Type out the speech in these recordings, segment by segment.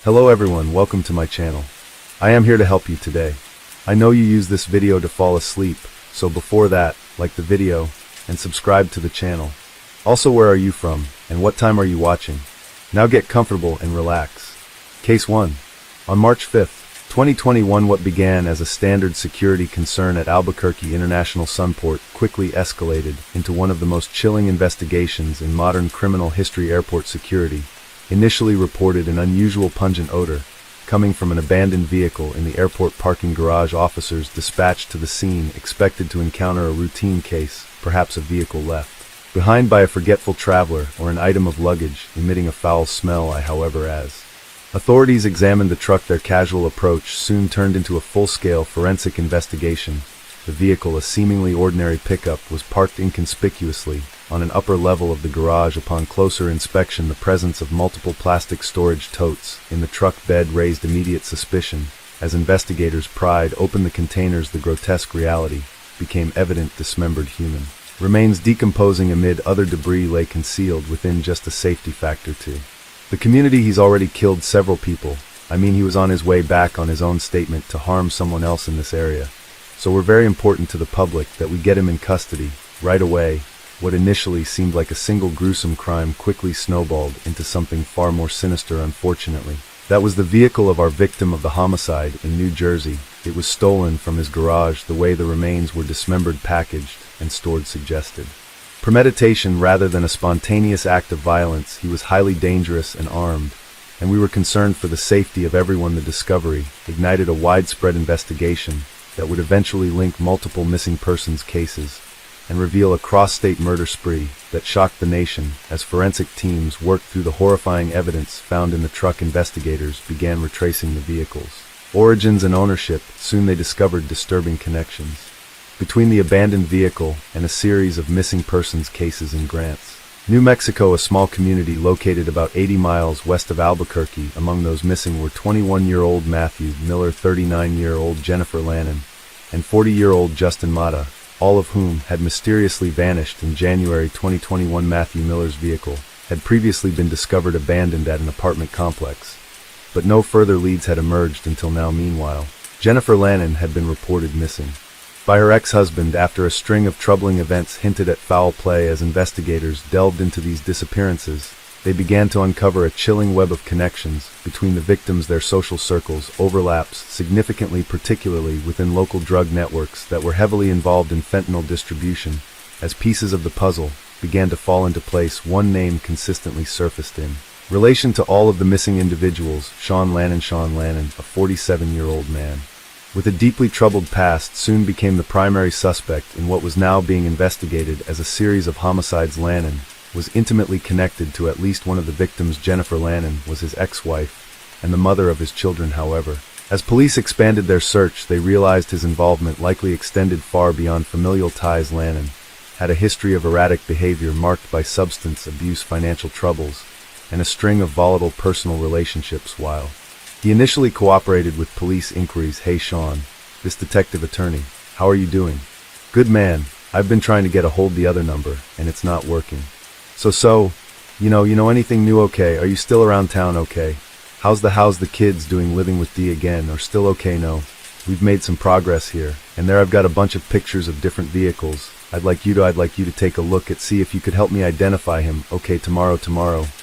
Hello everyone, welcome to my channel. I am here to help you today. I know you use this video to fall asleep, so before that, like the video, and subscribe to the channel. Also, where are you from, and what time are you watching? Now get comfortable and relax. Case 1. On March 5th, 2021, what began as a standard security concern at Albuquerque International Sunport quickly escalated into one of the most chilling investigations in modern criminal history. Airport security initially reported an unusual pungent odor coming from an abandoned vehicle in the airport parking garage. Officers dispatched to the scene expected to encounter a routine case, perhaps a vehicle left behind by a forgetful traveler or an item of luggage emitting a foul smell. However, as authorities examined the truck, their casual approach soon turned into a full-scale forensic investigation. The vehicle, a seemingly ordinary pickup, was parked inconspicuously on an upper level of the garage. Upon closer inspection, the presence of multiple plastic storage totes in the truck bed raised immediate suspicion. As investigators pried open the containers, the grotesque reality became evident. Dismembered human remains decomposing amid other debris lay concealed within. Just a safety factor to the community. He's already killed several people. He was on his way back on his own statement to harm someone else in this area. So we're very important to the public that we get him in custody right away. What initially seemed like a single gruesome crime quickly snowballed into something far more sinister. Unfortunately, that was the vehicle of our victim of the homicide in New Jersey. It was stolen from his garage. The way the remains were dismembered, packaged, and stored suggested premeditation rather than a spontaneous act of violence. He was highly dangerous and armed, and we were concerned for the safety of everyone. The discovery ignited a widespread investigation that would eventually link multiple missing persons cases and reveal a cross-state murder spree that shocked the nation. As forensic teams worked through the horrifying evidence found in the truck, investigators began retracing the vehicle's origins and ownership. Soon they discovered disturbing connections between the abandoned vehicle and a series of missing persons cases in Grants, New Mexico, a small community located about 80 miles west of Albuquerque. Among those missing were 21-year-old Matthew Miller, 39-year-old Jennifer Lannon, and 40-year-old Justin Mata, all of whom had mysteriously vanished in January 2021. Matthew Miller's vehicle had previously been discovered abandoned at an apartment complex, but no further leads had emerged until now. Meanwhile, Jennifer Lannon had been reported missing by her ex-husband after a string of troubling events hinted at foul play. As investigators delved into these disappearances, they began to uncover a chilling web of connections between the victims. Their social circles overlaps significantly, particularly within local drug networks that were heavily involved in fentanyl distribution. As pieces of the puzzle began to fall into place, one name consistently surfaced in relation to all of the missing individuals: Sean Lannon. Sean Lannon, a 47-year-old man with a deeply troubled past, soon became the primary suspect in what was now being investigated as a series of homicides. Lannon was intimately connected to at least one of the victims. Jennifer Lannon was his ex-wife and the mother of his children. However, as police expanded their search, they realized his involvement likely extended far beyond familial ties. Lannon had a history of erratic behavior marked by substance abuse, financial troubles, and a string of volatile personal relationships. While he initially cooperated with police inquiries. Hey Sean, this detective attorney, how are you doing? Good man, I've been trying to get a hold of the other number, and it's not working. So, you know anything new? Okay, are you still around town? Okay. How's the kids doing? Living with D again, or still okay? No, we've made some progress here, and there I've got a bunch of pictures of different vehicles. I'd like you to take a look at, see if you could help me identify him. Okay, tomorrow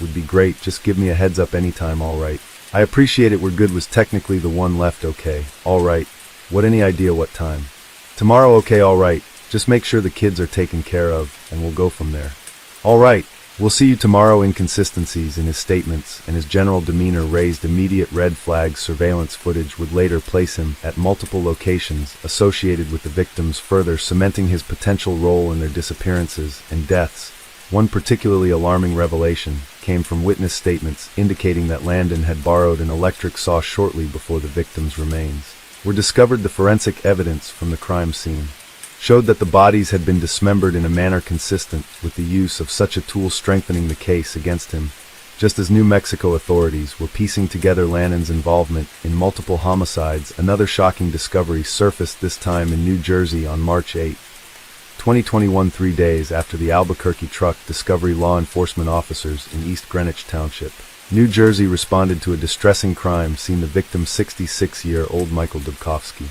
would be great. Just give me a heads up anytime. All right. I appreciate it. We're good. Was technically the one left. Okay. All right. What, any idea what time? Tomorrow. Okay. All right. Just make sure the kids are taken care of, and we'll go from there. All right. We'll see you tomorrow. Inconsistencies in his statements and his general demeanor raised immediate red flags. Surveillance footage would later place him at multiple locations associated with the victims, further cementing his potential role in their disappearances and deaths. One particularly alarming revelation came from witness statements indicating that Landon had borrowed an electric saw shortly before the victims' remains were discovered. The forensic evidence from the crime scene showed that the bodies had been dismembered in a manner consistent with the use of such a tool, strengthening the case against him. Just as New Mexico authorities were piecing together Lannon's involvement in multiple homicides, another shocking discovery surfaced, this time in New Jersey on March 8, 2021, 3 days after the Albuquerque truck discovery. Law enforcement officers in East Greenwich Township New Jersey responded to a distressing crime scene. The victim, 66-year-old Michael Dubkovsky,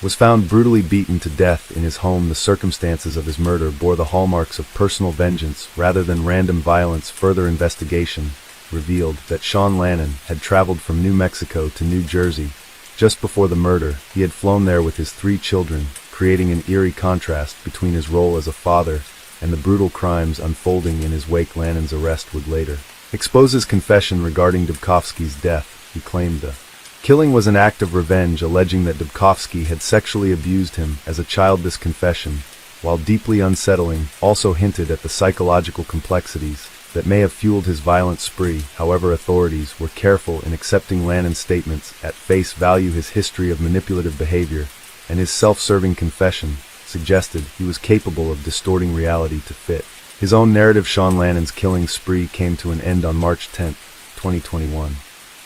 was found brutally beaten to death in his home. The circumstances of his murder bore the hallmarks of personal vengeance rather than random violence. Further investigation revealed that Sean Lannon had traveled from New Mexico to New Jersey just before the murder. He had flown there with his 3 children, creating an eerie contrast between his role as a father and the brutal crimes unfolding in his wake. Lannon's arrest would later expose his confession regarding Dubkovsky's death. He claimed the killing was an act of revenge, alleging that Dubkovsky had sexually abused him as a child. This confession, while deeply unsettling, also hinted at the psychological complexities that may have fueled his violent spree. However, authorities were careful in accepting Lannon's statements at face value. His history of manipulative behavior and his self-serving confession suggested he was capable of distorting reality to fit his own narrative. Sean Lannon's killing spree came to an end on March 10, 2021.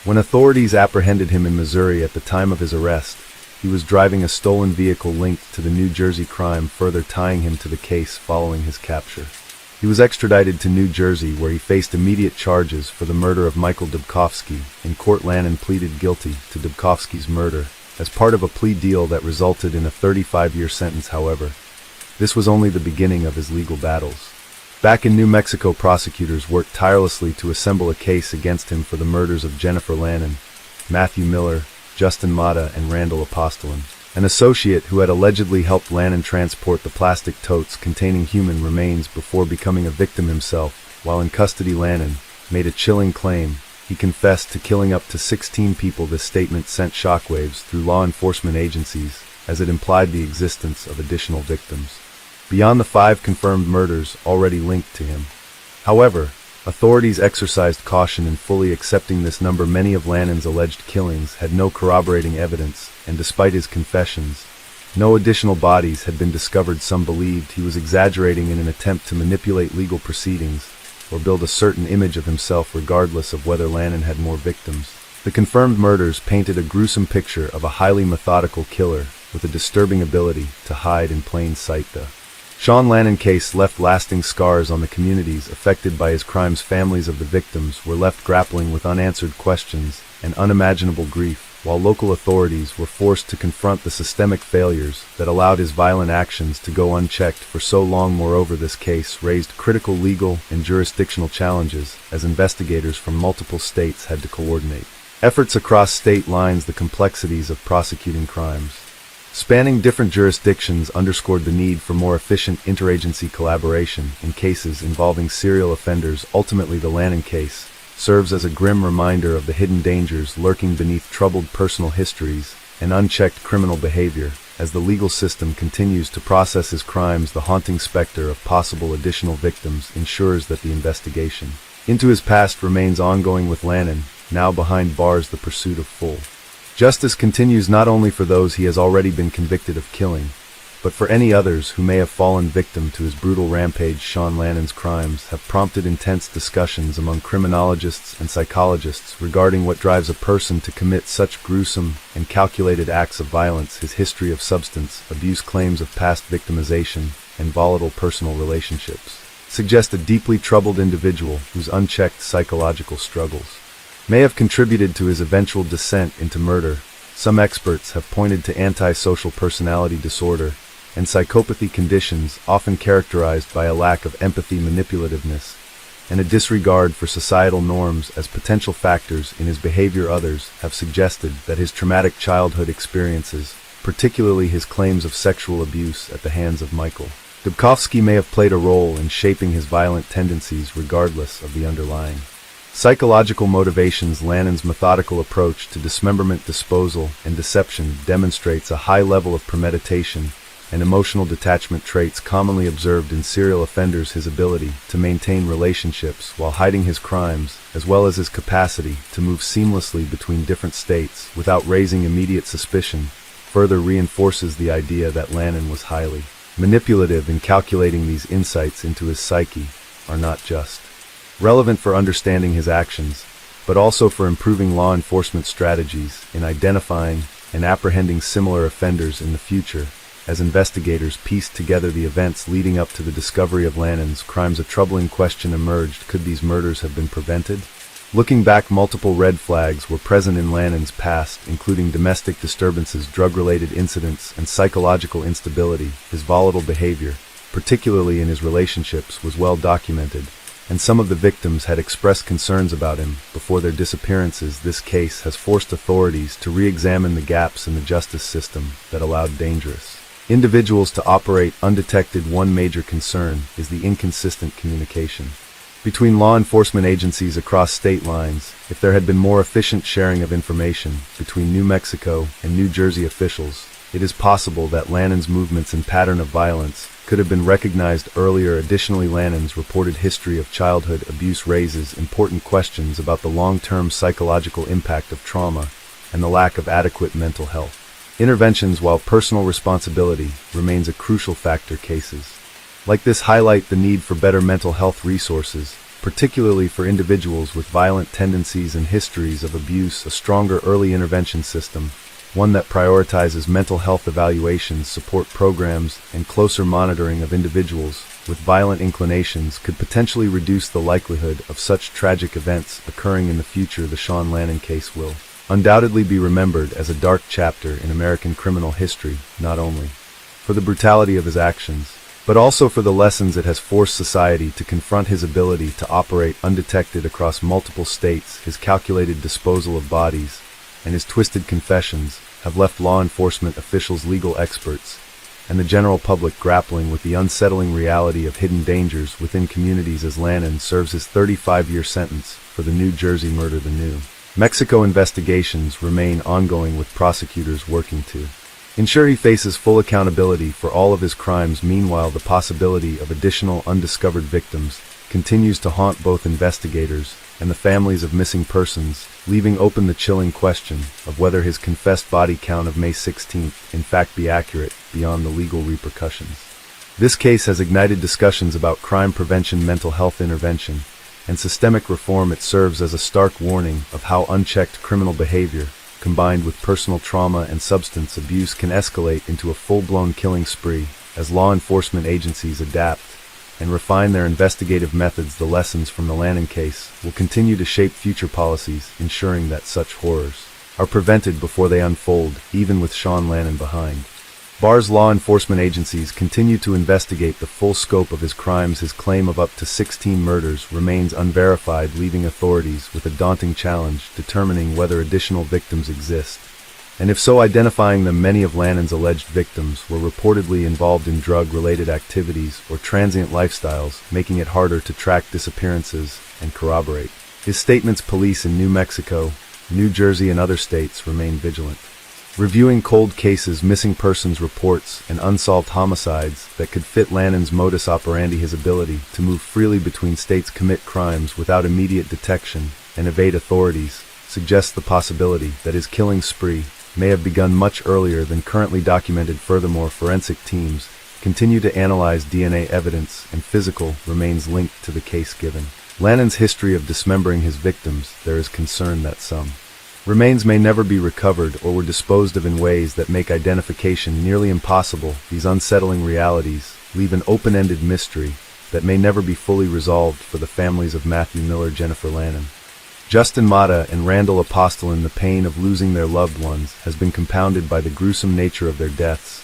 When authorities apprehended him in Missouri at the time of his arrest, he was driving a stolen vehicle linked to the New Jersey crime, further tying him to the case following his capture. He was extradited to New Jersey, where he faced immediate charges for the murder of Michael Dubkovsky. In court, Lannon pleaded guilty to Dubkovsky's murder as part of a plea deal that resulted in a 35-year sentence. However, this was only the beginning of his legal battles. Back in New Mexico, prosecutors worked tirelessly to assemble a case against him for the murders of Jennifer Lannon, Matthew Miller, Justin Mata, and Randall Apostolin, an associate who had allegedly helped Lannon transport the plastic totes containing human remains before becoming a victim himself. While in custody, Lannon made a chilling claim. He confessed to killing up to 16 people. This statement sent shockwaves through law enforcement agencies, as it implied the existence of additional victims beyond the 5 confirmed murders already linked to him. However, authorities exercised caution in fully accepting this number. Many of Lannon's alleged killings had no corroborating evidence, and despite his confessions, no additional bodies had been discovered. Some believed he was exaggerating in an attempt to manipulate legal proceedings or build a certain image of himself, regardless of whether Lannon had more victims. The confirmed murders painted a gruesome picture of a highly methodical killer with a disturbing ability to hide in plain sight. The Sean Lannon case left lasting scars on the communities affected by his crimes. Families of the victims were left grappling with unanswered questions and unimaginable grief, while local authorities were forced to confront the systemic failures that allowed his violent actions to go unchecked for so long. Moreover, this case raised critical legal and jurisdictional challenges, as investigators from multiple states had to coordinate efforts across state lines. The complexities of prosecuting crimes spanning different jurisdictions underscored the need for more efficient interagency collaboration in cases involving serial offenders. Ultimately, the Lannon case serves as a grim reminder of the hidden dangers lurking beneath troubled personal histories and unchecked criminal behavior. As the legal system continues to process his crimes, the haunting specter of possible additional victims ensures that the investigation into his past remains ongoing. With Lannon now behind bars, the pursuit of full justice continues, not only for those he has already been convicted of killing, but for any others who may have fallen victim to his brutal rampage. Sean Lannon's crimes have prompted intense discussions among criminologists and psychologists regarding what drives a person to commit such gruesome and calculated acts of violence. His history of substance abuse, claims of past victimization, and volatile personal relationships suggest a deeply troubled individual whose unchecked psychological struggles may have contributed to his eventual descent into murder. Some experts have pointed to antisocial personality disorder and psychopathy, conditions often characterized by a lack of empathy, manipulativeness, and a disregard for societal norms as potential factors in his behavior. Others have suggested that his traumatic childhood experiences, particularly his claims of sexual abuse at the hands of Michael Dubkovsky, may have played a role in shaping his violent tendencies. Regardless of the underlying psychological motivations, Lannon's methodical approach to dismemberment, disposal, and deception demonstrates a high level of premeditation and emotional detachment, traits commonly observed in serial offenders. His ability to maintain relationships while hiding his crimes, as well as his capacity to move seamlessly between different states without raising immediate suspicion, further reinforces the idea that Lannon was highly manipulative in calculating. These insights into his psyche are not just relevant for understanding his actions, but also for improving law enforcement strategies in identifying and apprehending similar offenders in the future. As investigators pieced together the events leading up to the discovery of Lannon's crimes, a troubling question emerged: could these murders have been prevented? Looking back, multiple red flags were present in Lannon's past, including domestic disturbances, drug-related incidents, and psychological instability. His volatile behavior, particularly in his relationships, was well documented, and some of the victims had expressed concerns about him before their disappearances. This case has forced authorities to re-examine the gaps in the justice system that allowed dangerous individuals to operate undetected. One major concern is the inconsistent communication between law enforcement agencies across state lines. If there had been more efficient sharing of information between New Mexico and New Jersey officials, it is possible that Lannon's movements and pattern of violence could have been recognized earlier. Additionally, Lannon's reported history of childhood abuse raises important questions about the long-term psychological impact of trauma and the lack of adequate mental health interventions. While personal responsibility remains a crucial factor, cases like this highlight the need for better mental health resources, particularly for individuals with violent tendencies and histories of abuse. A stronger early intervention system, one that prioritizes mental health evaluations, support programs, and closer monitoring of individuals with violent inclinations, could potentially reduce the likelihood of such tragic events occurring in the future. The Sean Lannon case will undoubtedly be remembered as a dark chapter in American criminal history, not only for the brutality of his actions, but also for the lessons it has forced society to confront. His ability to operate undetected across multiple states, his calculated disposal of bodies, and his twisted confessions have left law enforcement officials, legal experts, and the general public grappling with the unsettling reality of hidden dangers within communities as Lannon serves his 35-year sentence for the New Jersey murder. The New Mexico investigations remain ongoing, with prosecutors working to ensure he faces full accountability for all of his crimes. Meanwhile, the possibility of additional undiscovered victims continues to haunt both investigators and the families of missing persons, leaving open the chilling question of whether his confessed body count of May 16th in fact be accurate beyond the legal repercussions. This case has ignited discussions about crime prevention, mental health intervention, and systemic reform. It serves as a stark warning of how unchecked criminal behavior, combined with personal trauma and substance abuse, can escalate into a full-blown killing spree as law enforcement agencies adapt and refine their investigative methods. The lessons from the Lannon case will continue to shape future policies, ensuring that such horrors are prevented before they unfold. Even with Sean Lannon behind bars, law enforcement agencies continue to investigate the full scope of his crimes. His claim of up to 16 murders remains unverified, leaving authorities with a daunting challenge determining whether additional victims exist, and if so, identifying them. Many of Lannon's alleged victims were reportedly involved in drug-related activities or transient lifestyles, making it harder to track disappearances and corroborate his statements. Police in New Mexico, New Jersey, and other states remain vigilant, reviewing cold cases, missing persons reports, and unsolved homicides that could fit Lannon's modus operandi. His ability to move freely between states, commit crimes without immediate detection, and evade authorities suggests the possibility that his killing spree may have begun much earlier than currently documented. Furthermore, forensic teams continue to analyze DNA evidence, and physical remains linked to the case. Given Lannon's history of dismembering his victims, there is concern that some remains may never be recovered or were disposed of in ways that make identification nearly impossible. These unsettling realities leave an open-ended mystery that may never be fully resolved for the families of Matthew Miller, Jennifer Lannon, Justin Mata, and Randall Apostolin. The pain of losing their loved ones has been compounded by the gruesome nature of their deaths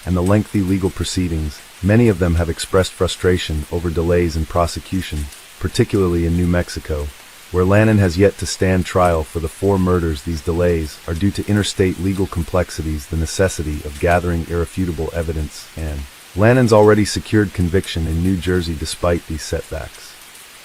and the lengthy legal proceedings. Many of them have expressed frustration over delays in prosecution, particularly in New Mexico, where Lannon has yet to stand trial for the 4 murders. These delays are due to interstate legal complexities, the necessity of gathering irrefutable evidence, and Lannon's already secured conviction in New Jersey. Despite these setbacks,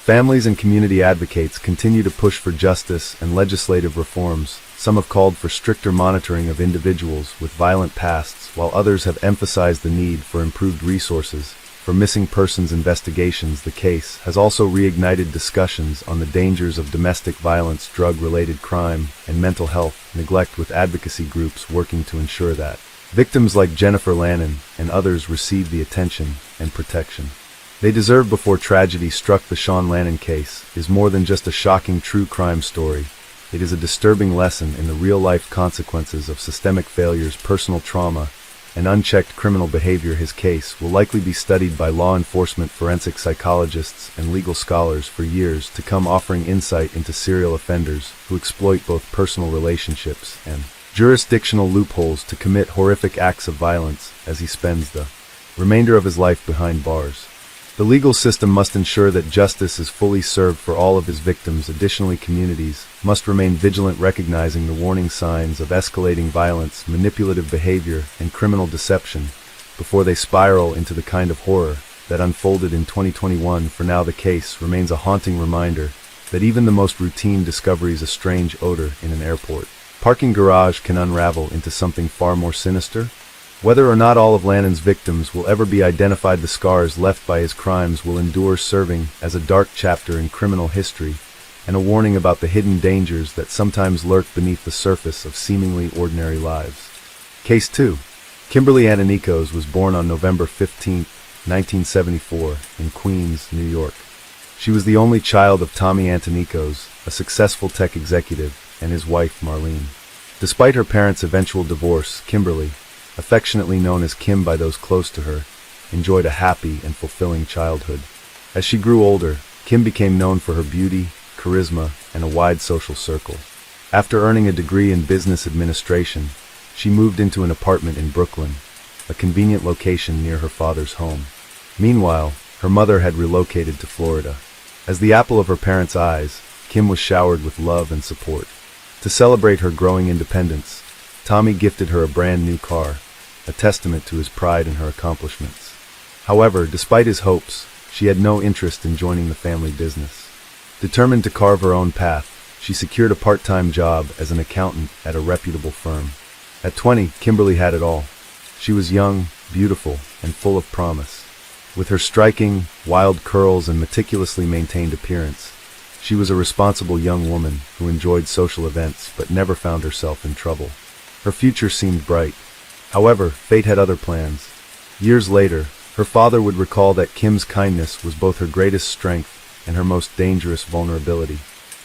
families and community advocates continue to push for justice and legislative reforms. Some have called for stricter monitoring of individuals with violent pasts, while others have emphasized the need for improved resources for missing persons investigations. The case has also reignited discussions on the dangers of domestic violence, drug-related crime, and mental health neglect, with advocacy groups working to ensure that victims like Jennifer Lannon and others receive the attention and protection they deserve. Before tragedy struck, the Sean Lannon case is more than just a shocking true crime story. It is a disturbing lesson in the real-life consequences of systemic failures, personal trauma, and unchecked criminal behavior, his case will likely be studied by law enforcement, forensic psychologists, and legal scholars for years to come, offering insight into serial offenders who exploit both personal relationships and jurisdictional loopholes to commit horrific acts of violence as he spends the remainder of his life behind bars. The legal system must ensure that justice is fully served for all of his victims. Additionally, communities must remain vigilant, recognizing the warning signs of escalating violence, manipulative behavior, and criminal deception before they spiral into the kind of horror that unfolded in 2021. For now, the case remains a haunting reminder that even the most routine discoveries, a strange odor in an airport parking garage, can unravel into something far more sinister. Whether or not all of Lannon's victims will ever be identified, the scars left by his crimes will endure, serving as a dark chapter in criminal history and a warning about the hidden dangers that sometimes lurk beneath the surface of seemingly ordinary lives. Case 2. Kimberly Antonikos was born on November 15, 1974, in Queens, New York. She was the only child of Tommy Antonikos, a successful tech executive, and his wife, Marlene. Despite her parents' eventual divorce, Kimberly, affectionately known as Kim by those close to her, enjoyed a happy and fulfilling childhood. As she grew older, Kim became known for her beauty, charisma, and a wide social circle. After earning a degree in business administration, she moved into an apartment in Brooklyn, a convenient location near her father's home. Meanwhile, her mother had relocated to Florida. As the apple of her parents' eyes, Kim was showered with love and support. To celebrate her growing independence, Tommy gifted her a brand new car, a testament to his pride in her accomplishments. However, despite his hopes, she had no interest in joining the family business. Determined to carve her own path, she secured a part-time job as an accountant at a reputable firm. At 20, Kimberly had it all. She was young, beautiful, and full of promise. With her striking, wild curls and meticulously maintained appearance, she was a responsible young woman who enjoyed social events but never found herself in trouble. Her future seemed bright. However, fate had other plans. Years later, her father would recall that Kim's kindness was both her greatest strength and her most dangerous vulnerability.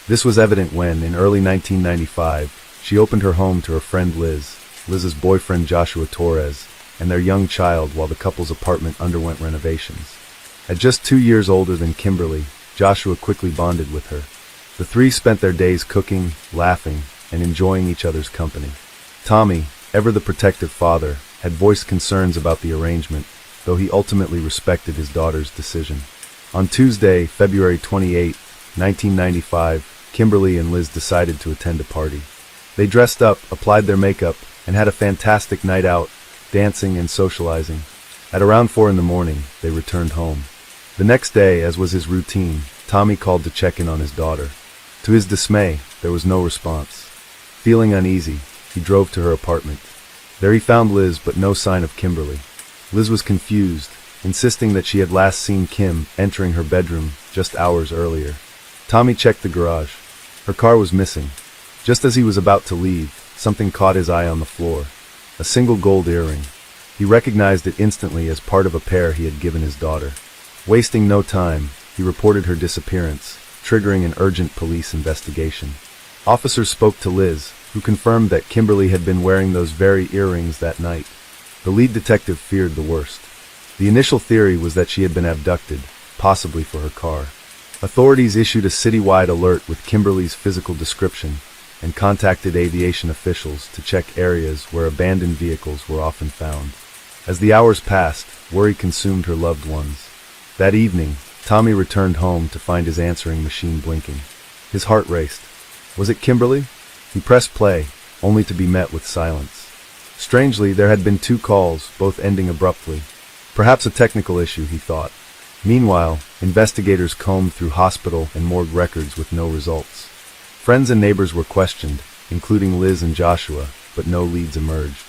This was evident when, in early 1995, she opened her home to her friend Liz's boyfriend Joshua Torres, and their young child while the couple's apartment underwent renovations. At just 2 years older than Kimberly, Joshua quickly bonded with her. The three spent their days cooking, laughing, and enjoying each other's company. Tommy, ever the protective father, had voiced concerns about the arrangement, though he ultimately respected his daughter's decision. On Tuesday, February 28, 1995, Kimberly and Liz decided to attend a party. They dressed up, applied their makeup, and had a fantastic night out, dancing and socializing. At around 4 in the morning, they returned home. The next day, as was his routine, Tommy called to check in on his daughter. To his dismay, there was no response. Feeling uneasy, he drove to her apartment. There he found Liz, but no sign of Kimberly. Liz was confused, insisting that she had last seen Kim entering her bedroom just hours earlier. Tommy checked the garage. Her car was missing. Just as he was about to leave, something caught his eye on the floor. A single gold earring. He recognized it instantly as part of a pair he had given his daughter. Wasting no time, he reported her disappearance, triggering an urgent police investigation. Officers spoke to Liz, who confirmed that Kimberly had been wearing those very earrings that night. The lead detective feared the worst. The initial theory was that she had been abducted, possibly for her car. Authorities issued a citywide alert with Kimberly's physical description and contacted aviation officials to check areas where abandoned vehicles were often found. As the hours passed, worry consumed her loved ones. That evening, Tommy returned home to find his answering machine blinking. His heart raced. Was it Kimberly? He pressed play, only to be met with silence. Strangely, there had been 2 calls, both ending abruptly. Perhaps a technical issue, he thought. Meanwhile, investigators combed through hospital and morgue records with no results. Friends and neighbors were questioned, including Liz and Joshua, but no leads emerged.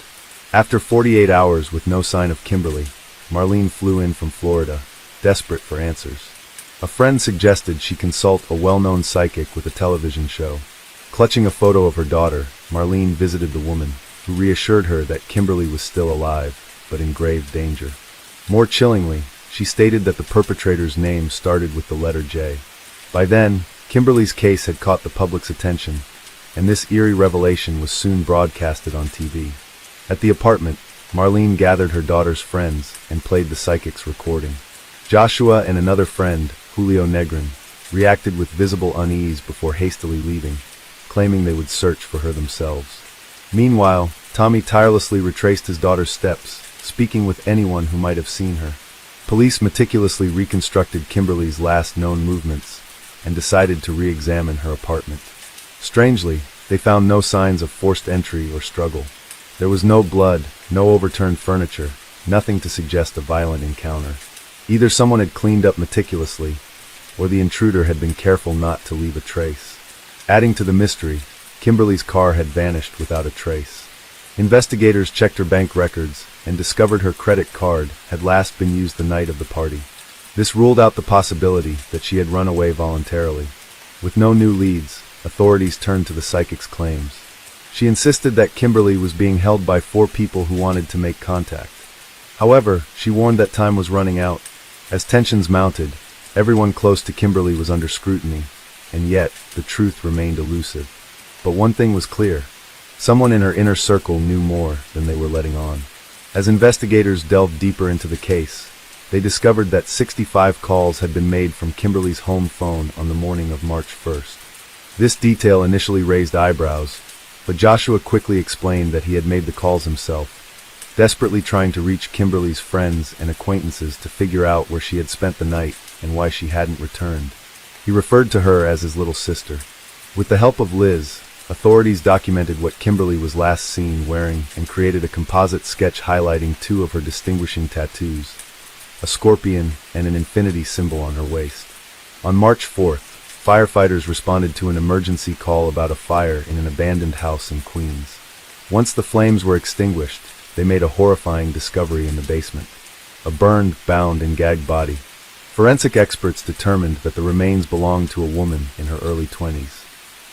After 48 hours with no sign of Kimberly, Marlene flew in from Florida, desperate for answers. A friend suggested she consult a well-known psychic with a television show. Clutching a photo of her daughter, Marlene visited the woman, who reassured her that Kimberly was still alive, but in grave danger. More chillingly, she stated that the perpetrator's name started with the letter J. By then, Kimberly's case had caught the public's attention, and this eerie revelation was soon broadcasted on TV. At the apartment, Marlene gathered her daughter's friends and played the psychic's recording. Joshua and another friend, Julio Negrin, reacted with visible unease before hastily leaving, claiming they would search for her themselves. Meanwhile, Tommy tirelessly retraced his daughter's steps, speaking with anyone who might have seen her. Police meticulously reconstructed Kimberly's last known movements and decided to re-examine her apartment. Strangely, they found no signs of forced entry or struggle. There was no blood, no overturned furniture, nothing to suggest a violent encounter. Either someone had cleaned up meticulously, or the intruder had been careful not to leave a trace. Adding to the mystery, Kimberly's car had vanished without a trace. Investigators checked her bank records and discovered her credit card had last been used the night of the party. This ruled out the possibility that she had run away voluntarily. With no new leads, authorities turned to the psychic's claims. She insisted that Kimberly was being held by 4 people who wanted to make contact. However, she warned that time was running out. As tensions mounted, everyone close to Kimberly was under scrutiny, and yet the truth remained elusive. But one thing was clear. Someone in her inner circle knew more than they were letting on. As investigators delved deeper into the case, they discovered that 65 calls had been made from Kimberly's home phone on the morning of March 1st. This detail initially raised eyebrows, but Joshua quickly explained that he had made the calls himself, desperately trying to reach Kimberly's friends and acquaintances to figure out where she had spent the night and why she hadn't returned. He referred to her as his little sister. With the help of Liz, authorities documented what Kimberly was last seen wearing and created a composite sketch highlighting 2 of her distinguishing tattoos, a scorpion and an infinity symbol on her waist. On March 4th, firefighters responded to an emergency call about a fire in an abandoned house in Queens. Once the flames were extinguished, they made a horrifying discovery in the basement: a burned, bound, and gagged body. Forensic experts determined that the remains belonged to a woman in her early 20s.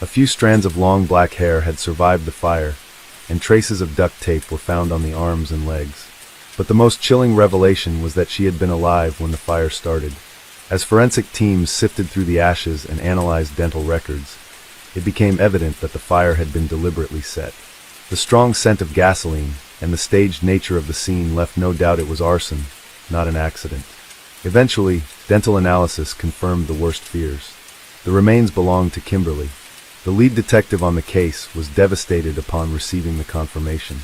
A few strands of long black hair had survived the fire, and traces of duct tape were found on the arms and legs. But the most chilling revelation was that she had been alive when the fire started. As forensic teams sifted through the ashes and analyzed dental records, it became evident that the fire had been deliberately set. The strong scent of gasoline and the staged nature of the scene left no doubt it was arson, not an accident. Eventually, dental analysis confirmed the worst fears. The remains belonged to Kimberly. The lead detective on the case was devastated upon receiving the confirmation.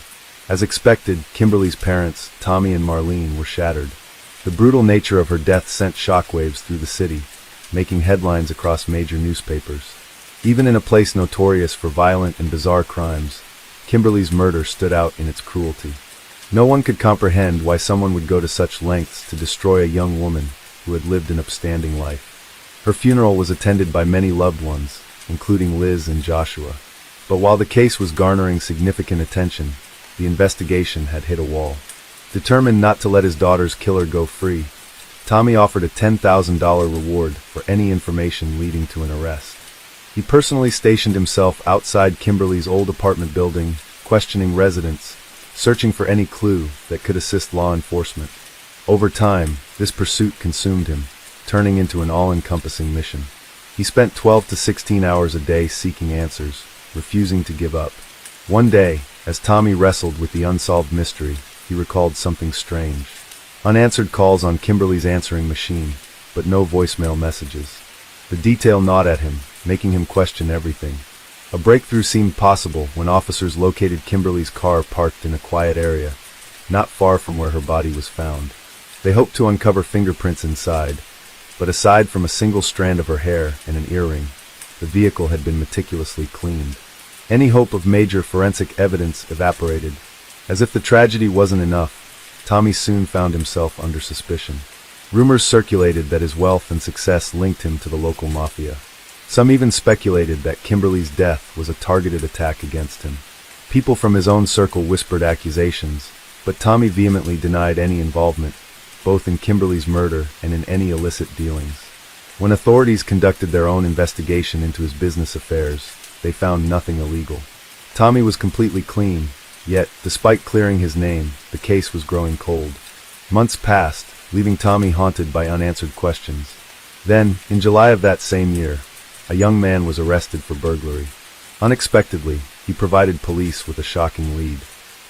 As expected, Kimberly's parents, Tommy and Marlene, were shattered. The brutal nature of her death sent shockwaves through the city, making headlines across major newspapers. Even in a place notorious for violent and bizarre crimes, Kimberly's murder stood out in its cruelty. No one could comprehend why someone would go to such lengths to destroy a young woman who had lived an upstanding life. Her funeral was attended by many loved ones, including Liz and Joshua. But while the case was garnering significant attention, the investigation had hit a wall. Determined not to let his daughter's killer go free, Tommy offered a $10,000 reward for any information leading to an arrest. He personally stationed himself outside Kimberly's old apartment building, questioning residents, searching for any clue that could assist law enforcement. Over time, this pursuit consumed him, turning into an all-encompassing mission. He spent 12 to 16 hours a day seeking answers, refusing to give up. One day, as Tommy wrestled with the unsolved mystery, he recalled something strange. Unanswered calls on Kimberly's answering machine, but no voicemail messages. The detail gnawed at him, making him question everything. A breakthrough seemed possible when officers located Kimberly's car parked in a quiet area, not far from where her body was found. They hoped to uncover fingerprints inside, but aside from a single strand of her hair and an earring, the vehicle had been meticulously cleaned. Any hope of major forensic evidence evaporated. As if the tragedy wasn't enough, Tommy soon found himself under suspicion. Rumors circulated that his wealth and success linked him to the local mafia. Some even speculated that Kimberly's death was a targeted attack against him. People from his own circle whispered accusations, but Tommy vehemently denied any involvement, both in Kimberly's murder and in any illicit dealings. When authorities conducted their own investigation into his business affairs, they found nothing illegal. Tommy was completely clean, yet, despite clearing his name, the case was growing cold. Months passed, leaving Tommy haunted by unanswered questions. Then, in July of that same year, a young man was arrested for burglary. Unexpectedly, he provided police with a shocking lead.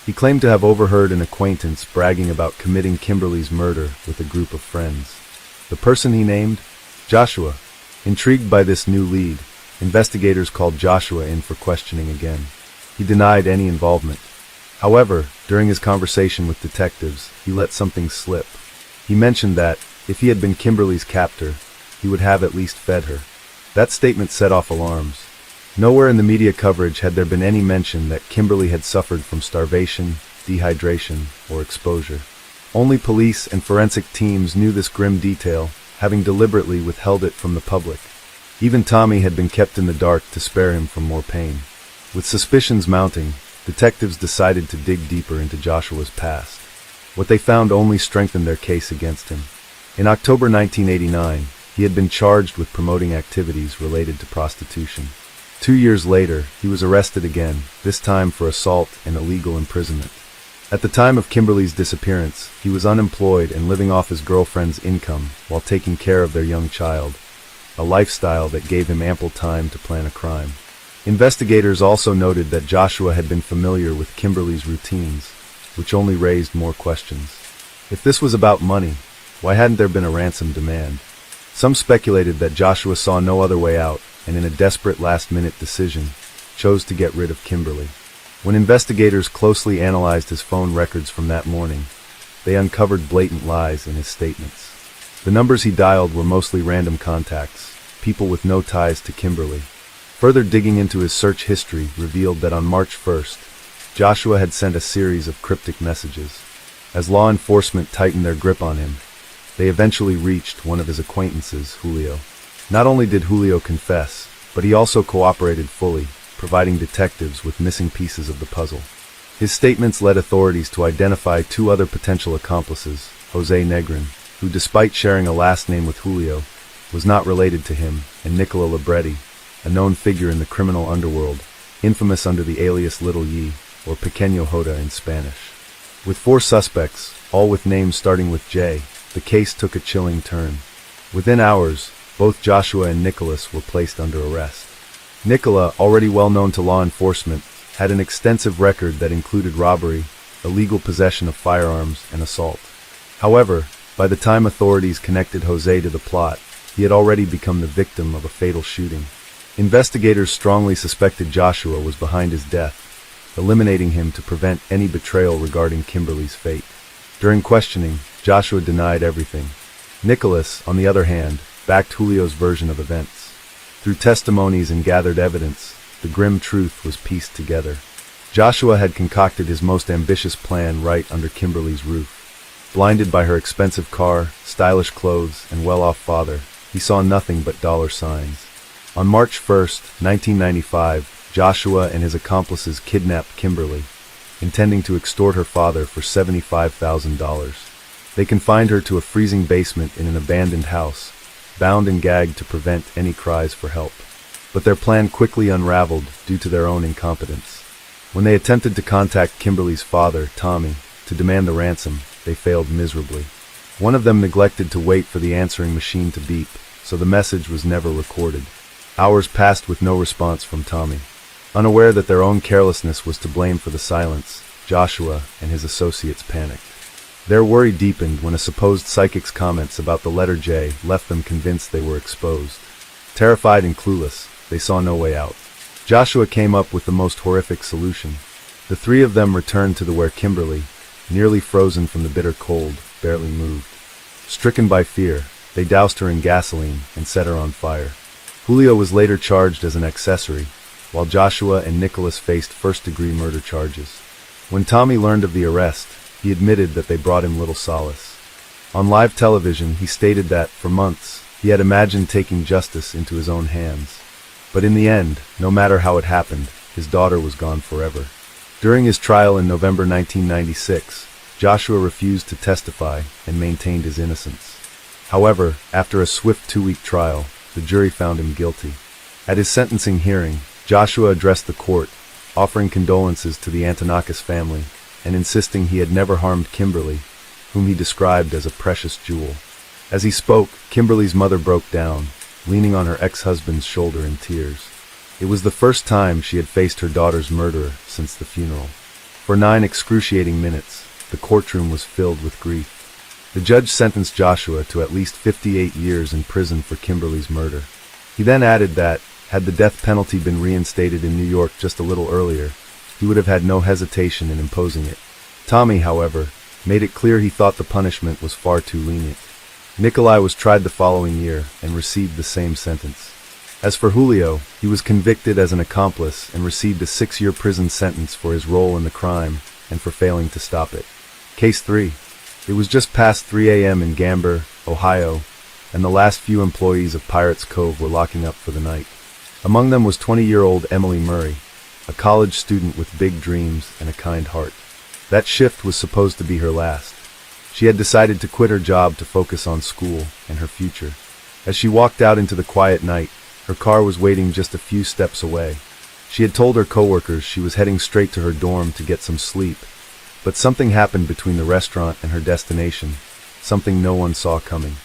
He claimed to have overheard an acquaintance bragging about committing Kimberly's murder with a group of friends. The person he named? Joshua. Intrigued by this new lead, investigators called Joshua in for questioning again. He denied any involvement. However, during his conversation with detectives, he let something slip. He mentioned that, if he had been Kimberly's captor, he would have at least fed her. That statement set off alarms. Nowhere in the media coverage had there been any mention that Kimberly had suffered from starvation, dehydration, or exposure. Only police and forensic teams knew this grim detail, having deliberately withheld it from the public. Even Tommy had been kept in the dark to spare him from more pain. With suspicions mounting, detectives decided to dig deeper into Joshua's past. What they found only strengthened their case against him. In October 1989, he had been charged with promoting activities related to prostitution. 2 years later, he was arrested again, this time for assault and illegal imprisonment. At the time of Kimberly's disappearance, he was unemployed and living off his girlfriend's income while taking care of their young child, a lifestyle that gave him ample time to plan a crime. Investigators also noted that Joshua had been familiar with Kimberly's routines, which only raised more questions. If this was about money, why hadn't there been a ransom demand? Some speculated that Joshua saw no other way out, and in a desperate last-minute decision, chose to get rid of Kimberly. When investigators closely analyzed his phone records from that morning, they uncovered blatant lies in his statements. The numbers he dialed were mostly random contacts, people with no ties to Kimberly. Further digging into his search history revealed that on March 1st, Joshua had sent a series of cryptic messages. As law enforcement tightened their grip on him, they eventually reached one of his acquaintances, Julio. Not only did Julio confess, but he also cooperated fully, providing detectives with missing pieces of the puzzle. His statements led authorities to identify 2 other potential accomplices, Jose Negrin, who despite sharing a last name with Julio, was not related to him, and Nicola Libretti, a known figure in the criminal underworld, infamous under the alias Little Yi, or Pequeño Joda in Spanish. With 4 suspects, all with names starting with J, the case took a chilling turn. Within hours, both Joshua and Nicholas were placed under arrest. Nicola, already well known to law enforcement, had an extensive record that included robbery, illegal possession of firearms, and assault. However, by the time authorities connected Jose to the plot, he had already become the victim of a fatal shooting. Investigators strongly suspected Joshua was behind his death, eliminating him to prevent any betrayal regarding Kimberly's fate. During questioning, Joshua denied everything. Nicholas, on the other hand, backed Julio's version of events. Through testimonies and gathered evidence, the grim truth was pieced together. Joshua had concocted his most ambitious plan right under Kimberly's roof. Blinded by her expensive car, stylish clothes, and well-off father, he saw nothing but dollar signs. On March 1st, 1995, Joshua and his accomplices kidnapped Kimberly, intending to extort her father for $75,000. They confined her to a freezing basement in an abandoned house, bound and gagged to prevent any cries for help. But their plan quickly unraveled due to their own incompetence. When they attempted to contact Kimberly's father, Tommy, to demand the ransom, they failed miserably. One of them neglected to wait for the answering machine to beep, so the message was never recorded. Hours passed with no response from Tommy. Unaware that their own carelessness was to blame for the silence, Joshua and his associates panicked. Their worry deepened when a supposed psychic's comments about the letter J left them convinced they were exposed. Terrified and clueless, they saw no way out. Joshua came up with the most horrific solution. The 3 of them returned to where Kimberly, nearly frozen from the bitter cold, barely moved. Stricken by fear, they doused her in gasoline and set her on fire. Julio was later charged as an accessory, while Joshua and Nicholas faced first-degree murder charges. When Tommy learned of the arrest, he admitted that they brought him little solace. On live television, he stated that, for months, he had imagined taking justice into his own hands. But in the end, no matter how it happened, his daughter was gone forever. During his trial in November 1996, Joshua refused to testify and maintained his innocence. However, after a swift 2-week trial, the jury found him guilty. At his sentencing hearing, Joshua addressed the court, offering condolences to the Antonakis family and insisting he had never harmed Kimberly, whom he described as a precious jewel. As he spoke, Kimberly's mother broke down, leaning on her ex-husband's shoulder in tears. It was the first time she had faced her daughter's murderer since the funeral. For 9 excruciating minutes, the courtroom was filled with grief. The judge sentenced Joshua to at least 58 years in prison for Kimberly's murder. He then added that, had the death penalty been reinstated in New York just a little earlier, he would have had no hesitation in imposing it. Tommy, however, made it clear he thought the punishment was far too lenient. Nikolai was tried the following year and received the same sentence. As for Julio, he was convicted as an accomplice and received a 6-year prison sentence for his role in the crime and for failing to stop it. Case 3. It was just past 3 a.m. in Gamber, Ohio, and the last few employees of Pirates Cove were locking up for the night. Among them was 20-year-old Emily Murray, a college student with big dreams and a kind heart. That shift was supposed to be her last. She had decided to quit her job to focus on school and her future. As she walked out into the quiet night, her car was waiting just a few steps away. She had told her coworkers she was heading straight to her dorm to get some sleep, but something happened between the restaurant and her destination, something no one saw coming.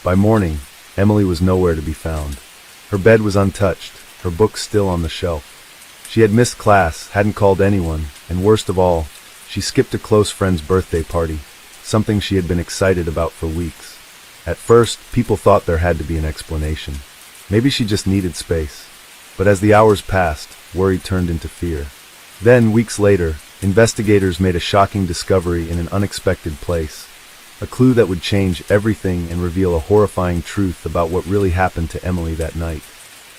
By morning, Emily was nowhere to be found. Her bed was untouched, her books still on the shelf. She had missed class, hadn't called anyone, and worst of all, she skipped a close friend's birthday party, something she had been excited about for weeks. At first, people thought there had to be an explanation. Maybe she just needed space. But as the hours passed, worry turned into fear. Then, weeks later, investigators made a shocking discovery in an unexpected place. A clue that would change everything and reveal a horrifying truth about what really happened to Emily that night.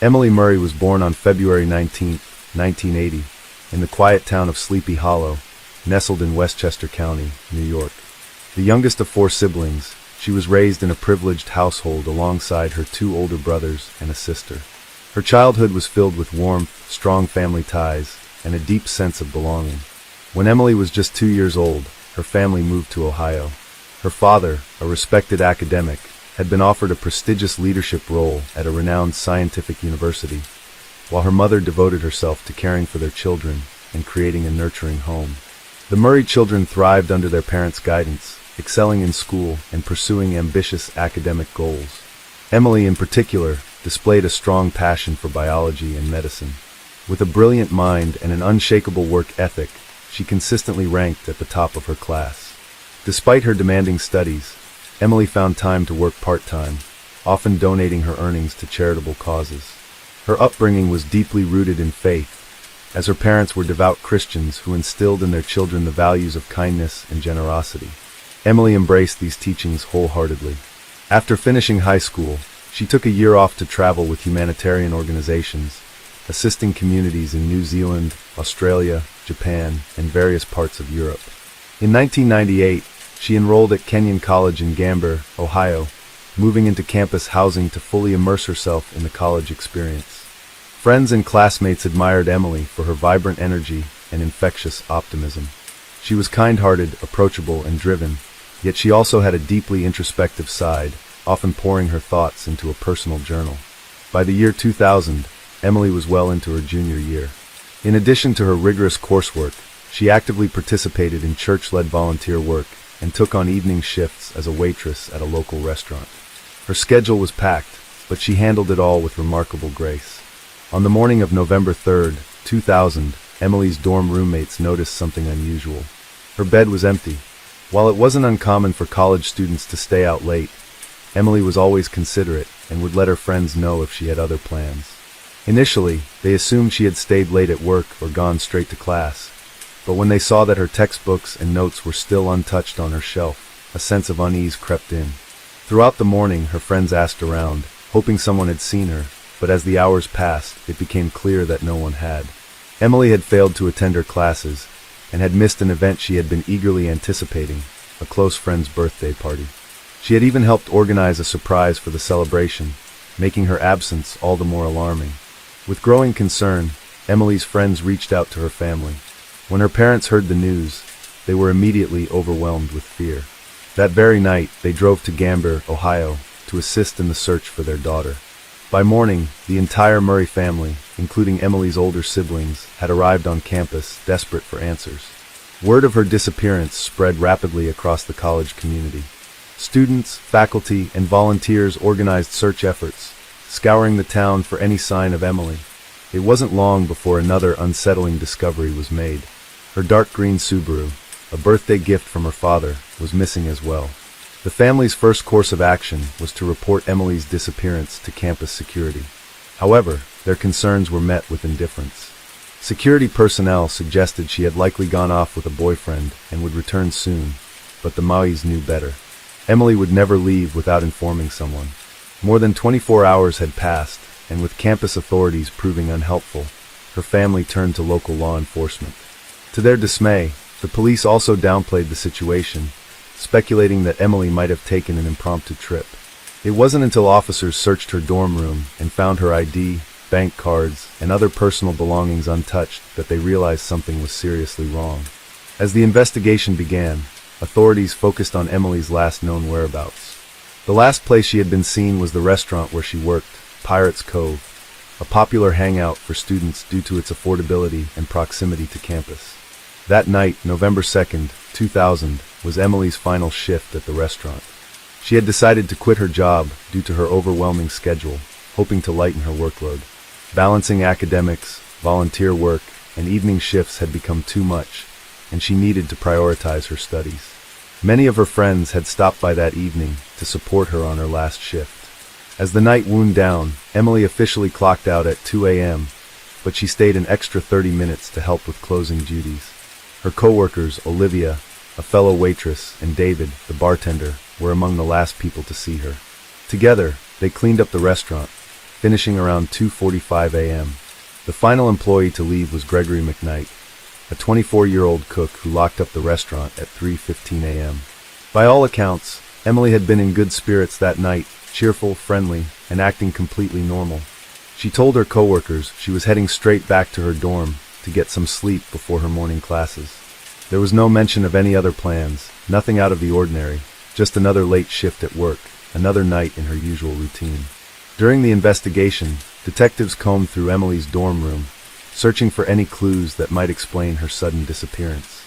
Emily Murray was born on February 19, 1980, in the quiet town of Sleepy Hollow, nestled in Westchester County, New York. The youngest of 4 siblings, she was raised in a privileged household alongside her 2 older brothers and a sister. Her childhood was filled with warmth, strong family ties, and a deep sense of belonging. When Emily was just 2 years old, her family moved to Ohio. Her father, a respected academic, had been offered a prestigious leadership role at a renowned scientific university, while her mother devoted herself to caring for their children and creating a nurturing home. The Murray children thrived under their parents' guidance, excelling in school and pursuing ambitious academic goals. Emily, in particular, displayed a strong passion for biology and medicine. With a brilliant mind and an unshakable work ethic, she consistently ranked at the top of her class. Despite her demanding studies, Emily found time to work part-time, often donating her earnings to charitable causes. Her upbringing was deeply rooted in faith, as her parents were devout Christians who instilled in their children the values of kindness and generosity. Emily embraced these teachings wholeheartedly. After finishing high school, she took a year off to travel with humanitarian organizations, assisting communities in New Zealand, Australia, Japan, and various parts of Europe. In 1998, she enrolled at Kenyon College in Gamber, Ohio, moving into campus housing to fully immerse herself in the college experience. Friends and classmates admired Emily for her vibrant energy and infectious optimism. She was kind-hearted, approachable, and driven, yet she also had a deeply introspective side, often pouring her thoughts into a personal journal. By the year 2000, Emily was well into her junior year. In addition to her rigorous coursework, she actively participated in church-led volunteer work and took on evening shifts as a waitress at a local restaurant. Her schedule was packed, but she handled it all with remarkable grace. On the morning of November 3, 2000, Emily's dorm roommates noticed something unusual. Her bed was empty. While it wasn't uncommon for college students to stay out late, Emily was always considerate and would let her friends know if she had other plans. Initially, they assumed she had stayed late at work or gone straight to class, but when they saw that her textbooks and notes were still untouched on her shelf, a sense of unease crept in. Throughout the morning, her friends asked around, hoping someone had seen her, but as the hours passed, it became clear that no one had. Emily had failed to attend her classes and had missed an event she had been eagerly anticipating, a close friend's birthday party. She had even helped organize a surprise for the celebration, making her absence all the more alarming. With growing concern, Emily's friends reached out to her family. When her parents heard the news, they were immediately overwhelmed with fear. That very night, they drove to Gamber, Ohio, to assist in the search for their daughter. By morning, the entire Murray family, including Emily's older siblings, had arrived on campus, desperate for answers. Word of her disappearance spread rapidly across the college community. Students, faculty, and volunteers organized search efforts, scouring the town for any sign of Emily. It wasn't long before another unsettling discovery was made. Her dark green Subaru, a birthday gift from her father, was missing as well. The family's first course of action was to report Emily's disappearance to campus security. However, their concerns were met with indifference. Security personnel suggested she had likely gone off with a boyfriend and would return soon, but the Mauis knew better. Emily would never leave without informing someone. More than 24 hours had passed, and with campus authorities proving unhelpful, her family turned to local law enforcement. To their dismay, the police also downplayed the situation, speculating that Emily might have taken an impromptu trip. It wasn't until officers searched her dorm room and found her ID, bank cards, and other personal belongings untouched that they realized something was seriously wrong. As the investigation began, authorities focused on Emily's last known whereabouts. The last place she had been seen was the restaurant where she worked, Pirates Cove, a popular hangout for students due to its affordability and proximity to campus. That night, November 2nd, 2000, was Emily's final shift at the restaurant. She had decided to quit her job due to her overwhelming schedule, hoping to lighten her workload. Balancing academics, volunteer work, and evening shifts had become too much, and she needed to prioritize her studies. Many of her friends had stopped by that evening to support her on her last shift. As the night wound down, Emily officially clocked out at 2 a.m., but she stayed an extra 30 minutes to help with closing duties. Her co-workers, Olivia, a fellow waitress, and David, the bartender, were among the last people to see her. Together, they cleaned up the restaurant, finishing around 2:45 a.m. The final employee to leave was Gregory McKnight, a 24-year-old cook who locked up the restaurant at 3:15 a.m. By all accounts, Emily had been in good spirits that night, cheerful, friendly, and acting completely normal. She told her coworkers she was heading straight back to her dorm to get some sleep before her morning classes. There was no mention of any other plans, nothing out of the ordinary, just another late shift at work, another night in her usual routine. During the investigation, detectives combed through Emily's dorm room, searching for any clues that might explain her sudden disappearance.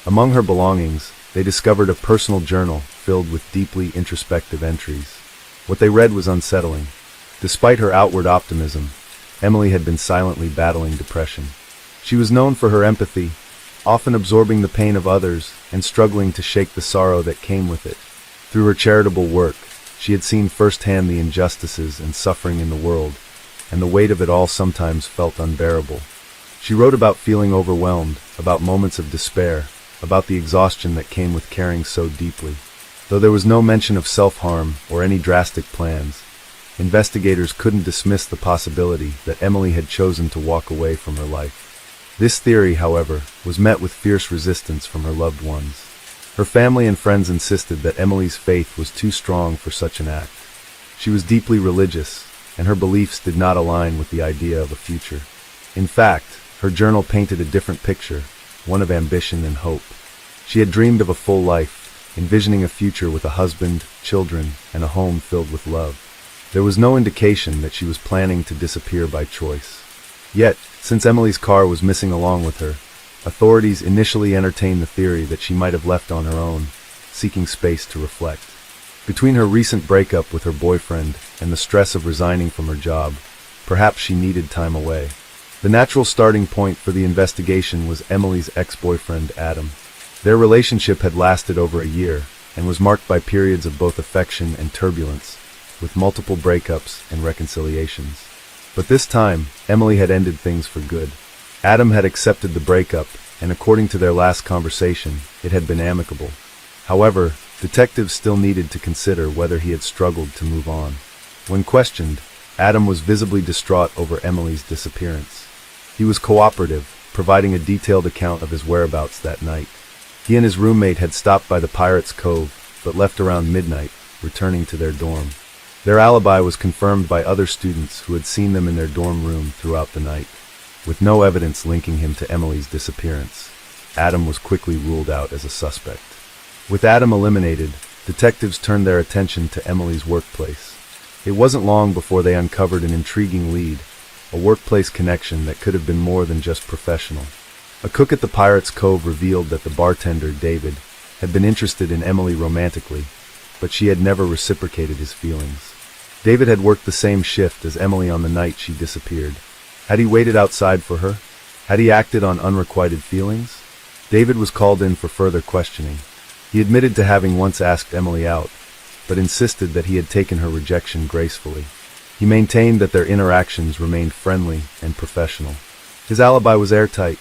Among her belongings, they discovered a personal journal filled with deeply introspective entries. What they read was unsettling. Despite her outward optimism, Emily had been silently battling depression. She was known for her empathy, often absorbing the pain of others and struggling to shake the sorrow that came with it. Through her charitable work, she had seen firsthand the injustices and suffering in the world, and the weight of it all sometimes felt unbearable. She wrote about feeling overwhelmed, about moments of despair, about the exhaustion that came with caring so deeply. Though there was no mention of self-harm or any drastic plans, investigators couldn't dismiss the possibility that Emily had chosen to walk away from her life. This theory, however, was met with fierce resistance from her loved ones. Her family and friends insisted that Emily's faith was too strong for such an act. She was deeply religious, and her beliefs did not align with the idea of a future. In fact, her journal painted a different picture, one of ambition and hope. She had dreamed of a full life, envisioning a future with a husband, children, and a home filled with love. There was no indication that she was planning to disappear by choice. Yet, since Emily's car was missing along with her, authorities initially entertained the theory that she might have left on her own, seeking space to reflect. Between her recent breakup with her boyfriend and the stress of resigning from her job, perhaps she needed time away. The natural starting point for the investigation was Emily's ex-boyfriend, Adam. Their relationship had lasted over a year and was marked by periods of both affection and turbulence, with multiple breakups and reconciliations. But this time, Emily had ended things for good. Adam had accepted the breakup, and according to their last conversation, it had been amicable. However, detectives still needed to consider whether he had struggled to move on. When questioned, Adam was visibly distraught over Emily's disappearance. He was cooperative, providing a detailed account of his whereabouts that night. He and his roommate had stopped by the Pirates Cove, but left around midnight, returning to their dorm. Their alibi was confirmed by other students who had seen them in their dorm room throughout the night. With no evidence linking him to Emily's disappearance, Adam was quickly ruled out as a suspect. With Adam eliminated, detectives turned their attention to Emily's workplace. It wasn't long before they uncovered an intriguing lead, a workplace connection that could have been more than just professional. A cook at the Pirates Cove revealed that the bartender, David, had been interested in Emily romantically, but she had never reciprocated his feelings. David had worked the same shift as Emily on the night she disappeared. Had he waited outside for her? Had he acted on unrequited feelings? David was called in for further questioning. He admitted to having once asked Emily out, but insisted that he had taken her rejection gracefully. He maintained that their interactions remained friendly and professional. His alibi was airtight.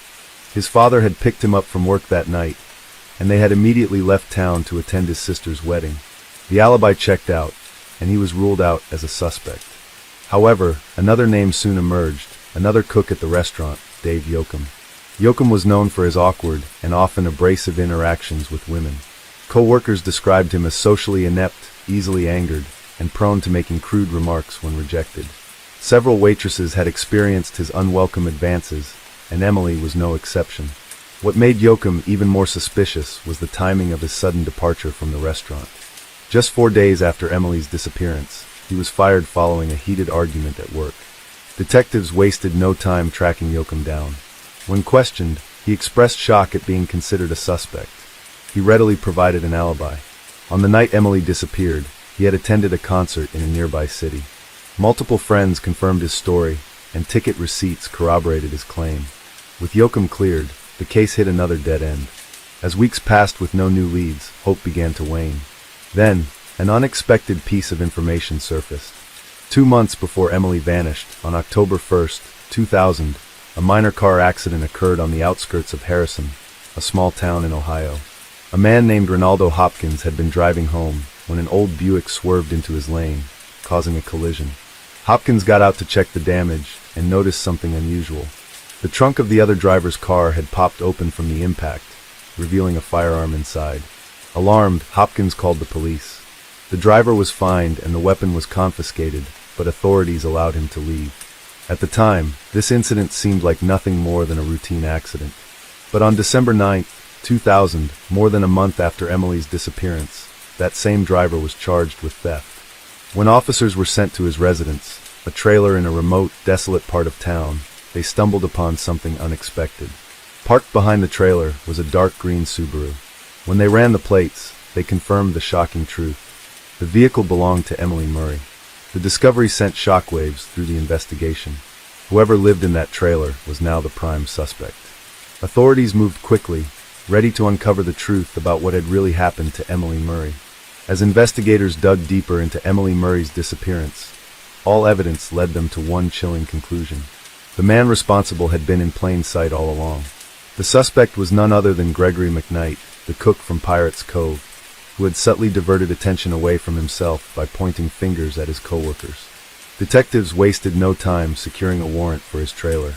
His father had picked him up from work that night, and they had immediately left town to attend his sister's wedding. The alibi checked out, and he was ruled out as a suspect. However, another name soon emerged, another cook at the restaurant, Dave Yoakum. Yoakum was known for his awkward and often abrasive interactions with women. Co-workers described him as socially inept, easily angered, and prone to making crude remarks when rejected. Several waitresses had experienced his unwelcome advances, and Emily was no exception. What made Yoakum even more suspicious was the timing of his sudden departure from the restaurant. Just 4 days after Emily's disappearance, he was fired following a heated argument at work. Detectives wasted no time tracking Yoakum down. When questioned, he expressed shock at being considered a suspect. He readily provided an alibi. On the night Emily disappeared, he had attended a concert in a nearby city. Multiple friends confirmed his story, and ticket receipts corroborated his claim. With Yoakum cleared, the case hit another dead end. As weeks passed with no new leads, hope began to wane. Then, an unexpected piece of information surfaced. 2 months before Emily vanished, on October 1st, 2000, a minor car accident occurred on the outskirts of Harrison, a small town in Ohio. A man named Ronaldo Hopkins had been driving home when an old Buick swerved into his lane, causing a collision. Hopkins got out to check the damage and noticed something unusual. The trunk of the other driver's car had popped open from the impact, revealing a firearm inside. Alarmed, Hopkins called the police. The driver was fined and the weapon was confiscated, but authorities allowed him to leave. At the time, this incident seemed like nothing more than a routine accident. But on December 9, 2000, more than a month after Emily's disappearance, that same driver was charged with theft. When officers were sent to his residence, a trailer in a remote, desolate part of town, they stumbled upon something unexpected. Parked behind the trailer was a dark green Subaru. When they ran the plates, they confirmed the shocking truth. The vehicle belonged to Emily Murray. The discovery sent shockwaves through the investigation. Whoever lived in that trailer was now the prime suspect. Authorities moved quickly, ready to uncover the truth about what had really happened to Emily Murray. As investigators dug deeper into Emily Murray's disappearance, all evidence led them to one chilling conclusion. The man responsible had been in plain sight all along. The suspect was none other than Gregory McKnight, the cook from Pirates Cove, who had subtly diverted attention away from himself by pointing fingers at his co-workers. Detectives wasted no time securing a warrant for his trailer.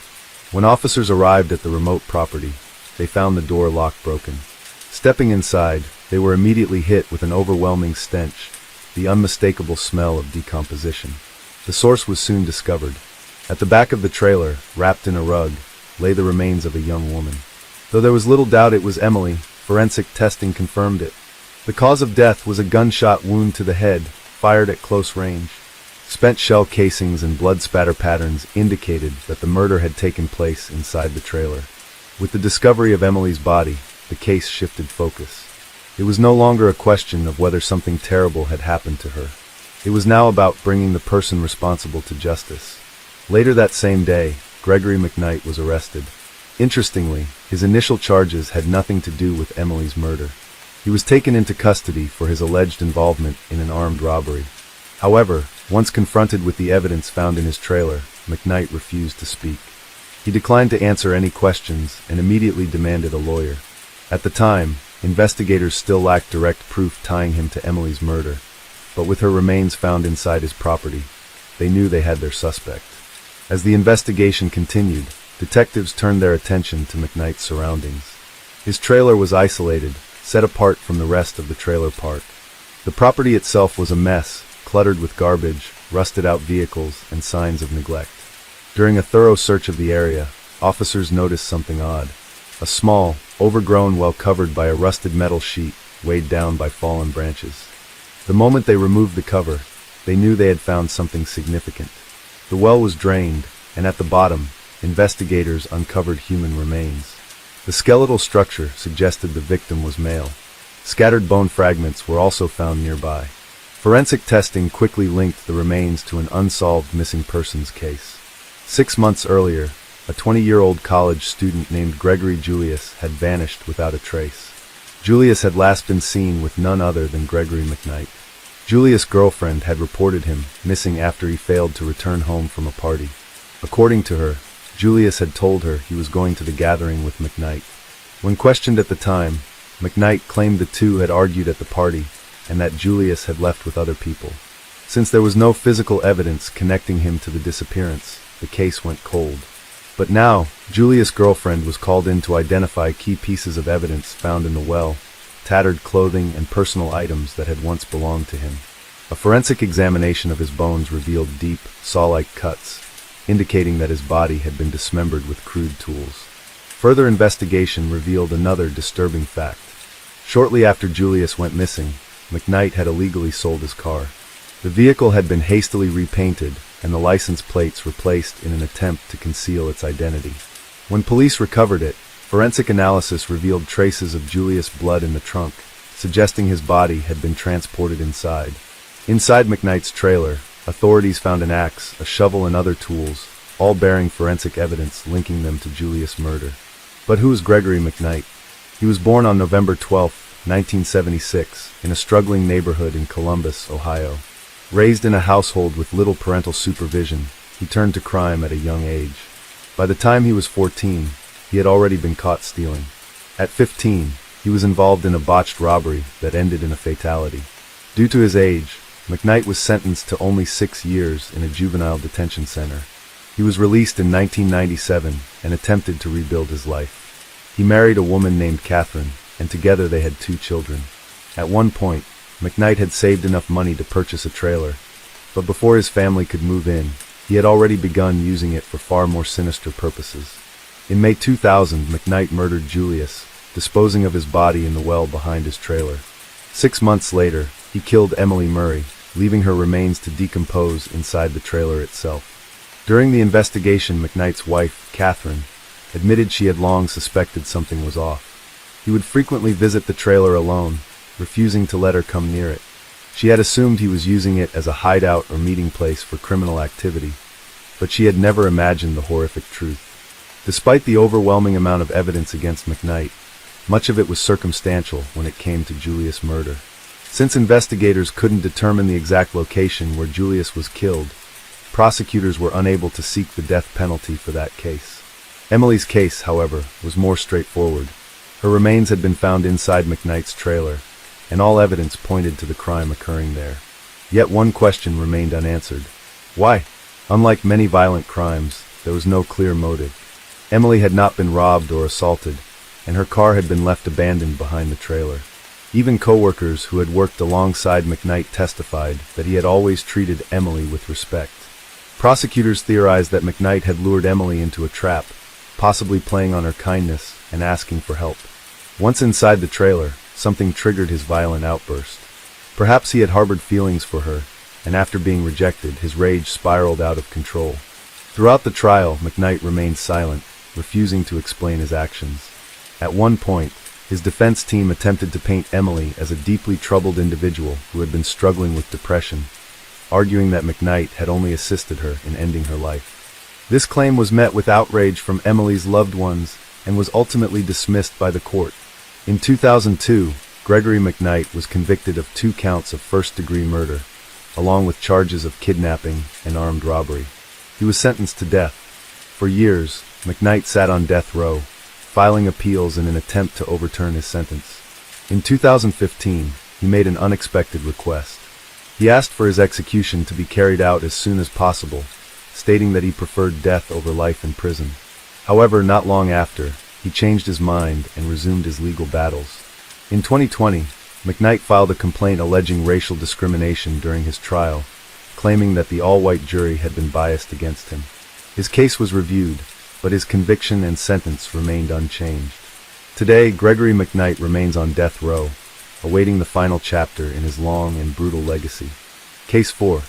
When officers arrived at the remote property, they found the door lock broken. Stepping inside, they were immediately hit with an overwhelming stench, the unmistakable smell of decomposition. The source was soon discovered. At the back of the trailer, wrapped in a rug, lay the remains of a young woman. Though there was little doubt it was Emily, forensic testing confirmed it. The cause of death was a gunshot wound to the head, fired at close range. Spent shell casings and blood spatter patterns indicated that the murder had taken place inside the trailer. With the discovery of Emily's body, the case shifted focus. It was no longer a question of whether something terrible had happened to her. It was now about bringing the person responsible to justice. Later that same day, Gregory McKnight was arrested. Interestingly, his initial charges had nothing to do with Emily's murder. He was taken into custody for his alleged involvement in an armed robbery. However, once confronted with the evidence found in his trailer, McKnight refused to speak. He declined to answer any questions and immediately demanded a lawyer. At the time, investigators still lacked direct proof tying him to Emily's murder, but with her remains found inside his property, they knew they had their suspect. As the investigation continued, detectives turned their attention to McKnight's surroundings. His trailer was isolated, set apart from the rest of the trailer park. The property itself was a mess, cluttered with garbage, rusted-out vehicles, and signs of neglect. During a thorough search of the area, officers noticed something odd. A small, overgrown well covered by a rusted metal sheet, weighed down by fallen branches. The moment they removed the cover, they knew they had found something significant. The well was drained, and at the bottom, investigators uncovered human remains. The skeletal structure suggested the victim was male. Scattered bone fragments were also found nearby. Forensic testing quickly linked the remains to an unsolved missing persons case. 6 months earlier, a 20-year-old college student named Gregory Julius had vanished without a trace. Julius had last been seen with none other than Gregory McKnight. Julius' girlfriend had reported him missing after he failed to return home from a party. According to her, Julius had told her he was going to the gathering with McKnight. When questioned at the time, McKnight claimed the two had argued at the party and that Julius had left with other people. Since there was no physical evidence connecting him to the disappearance, the case went cold. But now, Julius' girlfriend was called in to identify key pieces of evidence found in the well, tattered clothing and personal items that had once belonged to him. A forensic examination of his bones revealed deep, saw-like cuts, indicating that his body had been dismembered with crude tools. Further investigation revealed another disturbing fact. Shortly after Julius went missing, McKnight had illegally sold his car. The vehicle had been hastily repainted and the license plates replaced in an attempt to conceal its identity. When police recovered it, forensic analysis revealed traces of Julius' blood in the trunk, suggesting his body had been transported inside. Inside McKnight's trailer, authorities found an axe, a shovel and other tools, all bearing forensic evidence linking them to Julius' murder. But who was Gregory McKnight? He was born on November 12, 1976, in a struggling neighborhood in Columbus, Ohio. Raised in a household with little parental supervision, he turned to crime at a young age. By the time he was 14, he had already been caught stealing. At 15, he was involved in a botched robbery that ended in a fatality. Due to his age, McKnight was sentenced to only 6 years in a juvenile detention center. He was released in 1997 and attempted to rebuild his life. He married a woman named Catherine, and together they had 2 children. At one point, McKnight had saved enough money to purchase a trailer, but before his family could move in, he had already begun using it for far more sinister purposes. In May 2000, McKnight murdered Julius, disposing of his body in the well behind his trailer. 6 months later, he killed Emily Murray, leaving her remains to decompose inside the trailer itself. During the investigation, McKnight's wife, Catherine, admitted she had long suspected something was off. He would frequently visit the trailer alone, refusing to let her come near it. She had assumed he was using it as a hideout or meeting place for criminal activity, but she had never imagined the horrific truth. Despite the overwhelming amount of evidence against McKnight, much of it was circumstantial when it came to Julius' murder. Since investigators couldn't determine the exact location where Julius was killed, prosecutors were unable to seek the death penalty for that case. Emily's case, however, was more straightforward. Her remains had been found inside McKnight's trailer, and all evidence pointed to the crime occurring there. Yet one question remained unanswered. Why? Unlike many violent crimes, there was no clear motive. Emily had not been robbed or assaulted, and her car had been left abandoned behind the trailer. Even co-workers who had worked alongside McKnight testified that he had always treated Emily with respect. Prosecutors theorized that McKnight had lured Emily into a trap, possibly playing on her kindness and asking for help. Once inside the trailer, something triggered his violent outburst. Perhaps he had harbored feelings for her, and after being rejected, his rage spiraled out of control. Throughout the trial, McKnight remained silent, refusing to explain his actions. At one point, his defense team attempted to paint Emily as a deeply troubled individual who had been struggling with depression, arguing that McKnight had only assisted her in ending her life. This claim was met with outrage from Emily's loved ones and was ultimately dismissed by the court. In 2002, Gregory McKnight was convicted of 2 counts of first-degree murder, along with charges of kidnapping and armed robbery. He was sentenced to death. For years, McKnight sat on death row, filing appeals in an attempt to overturn his sentence. In 2015, he made an unexpected request. He asked for his execution to be carried out as soon as possible, stating that he preferred death over life in prison. However, not long after, he changed his mind and resumed his legal battles. In 2020, McKnight filed a complaint alleging racial discrimination during his trial, claiming that the all-white jury had been biased against him. His case was reviewed, but his conviction and sentence remained unchanged. Today, Gregory McKnight remains on death row, awaiting the final chapter in his long and brutal legacy. Case 4.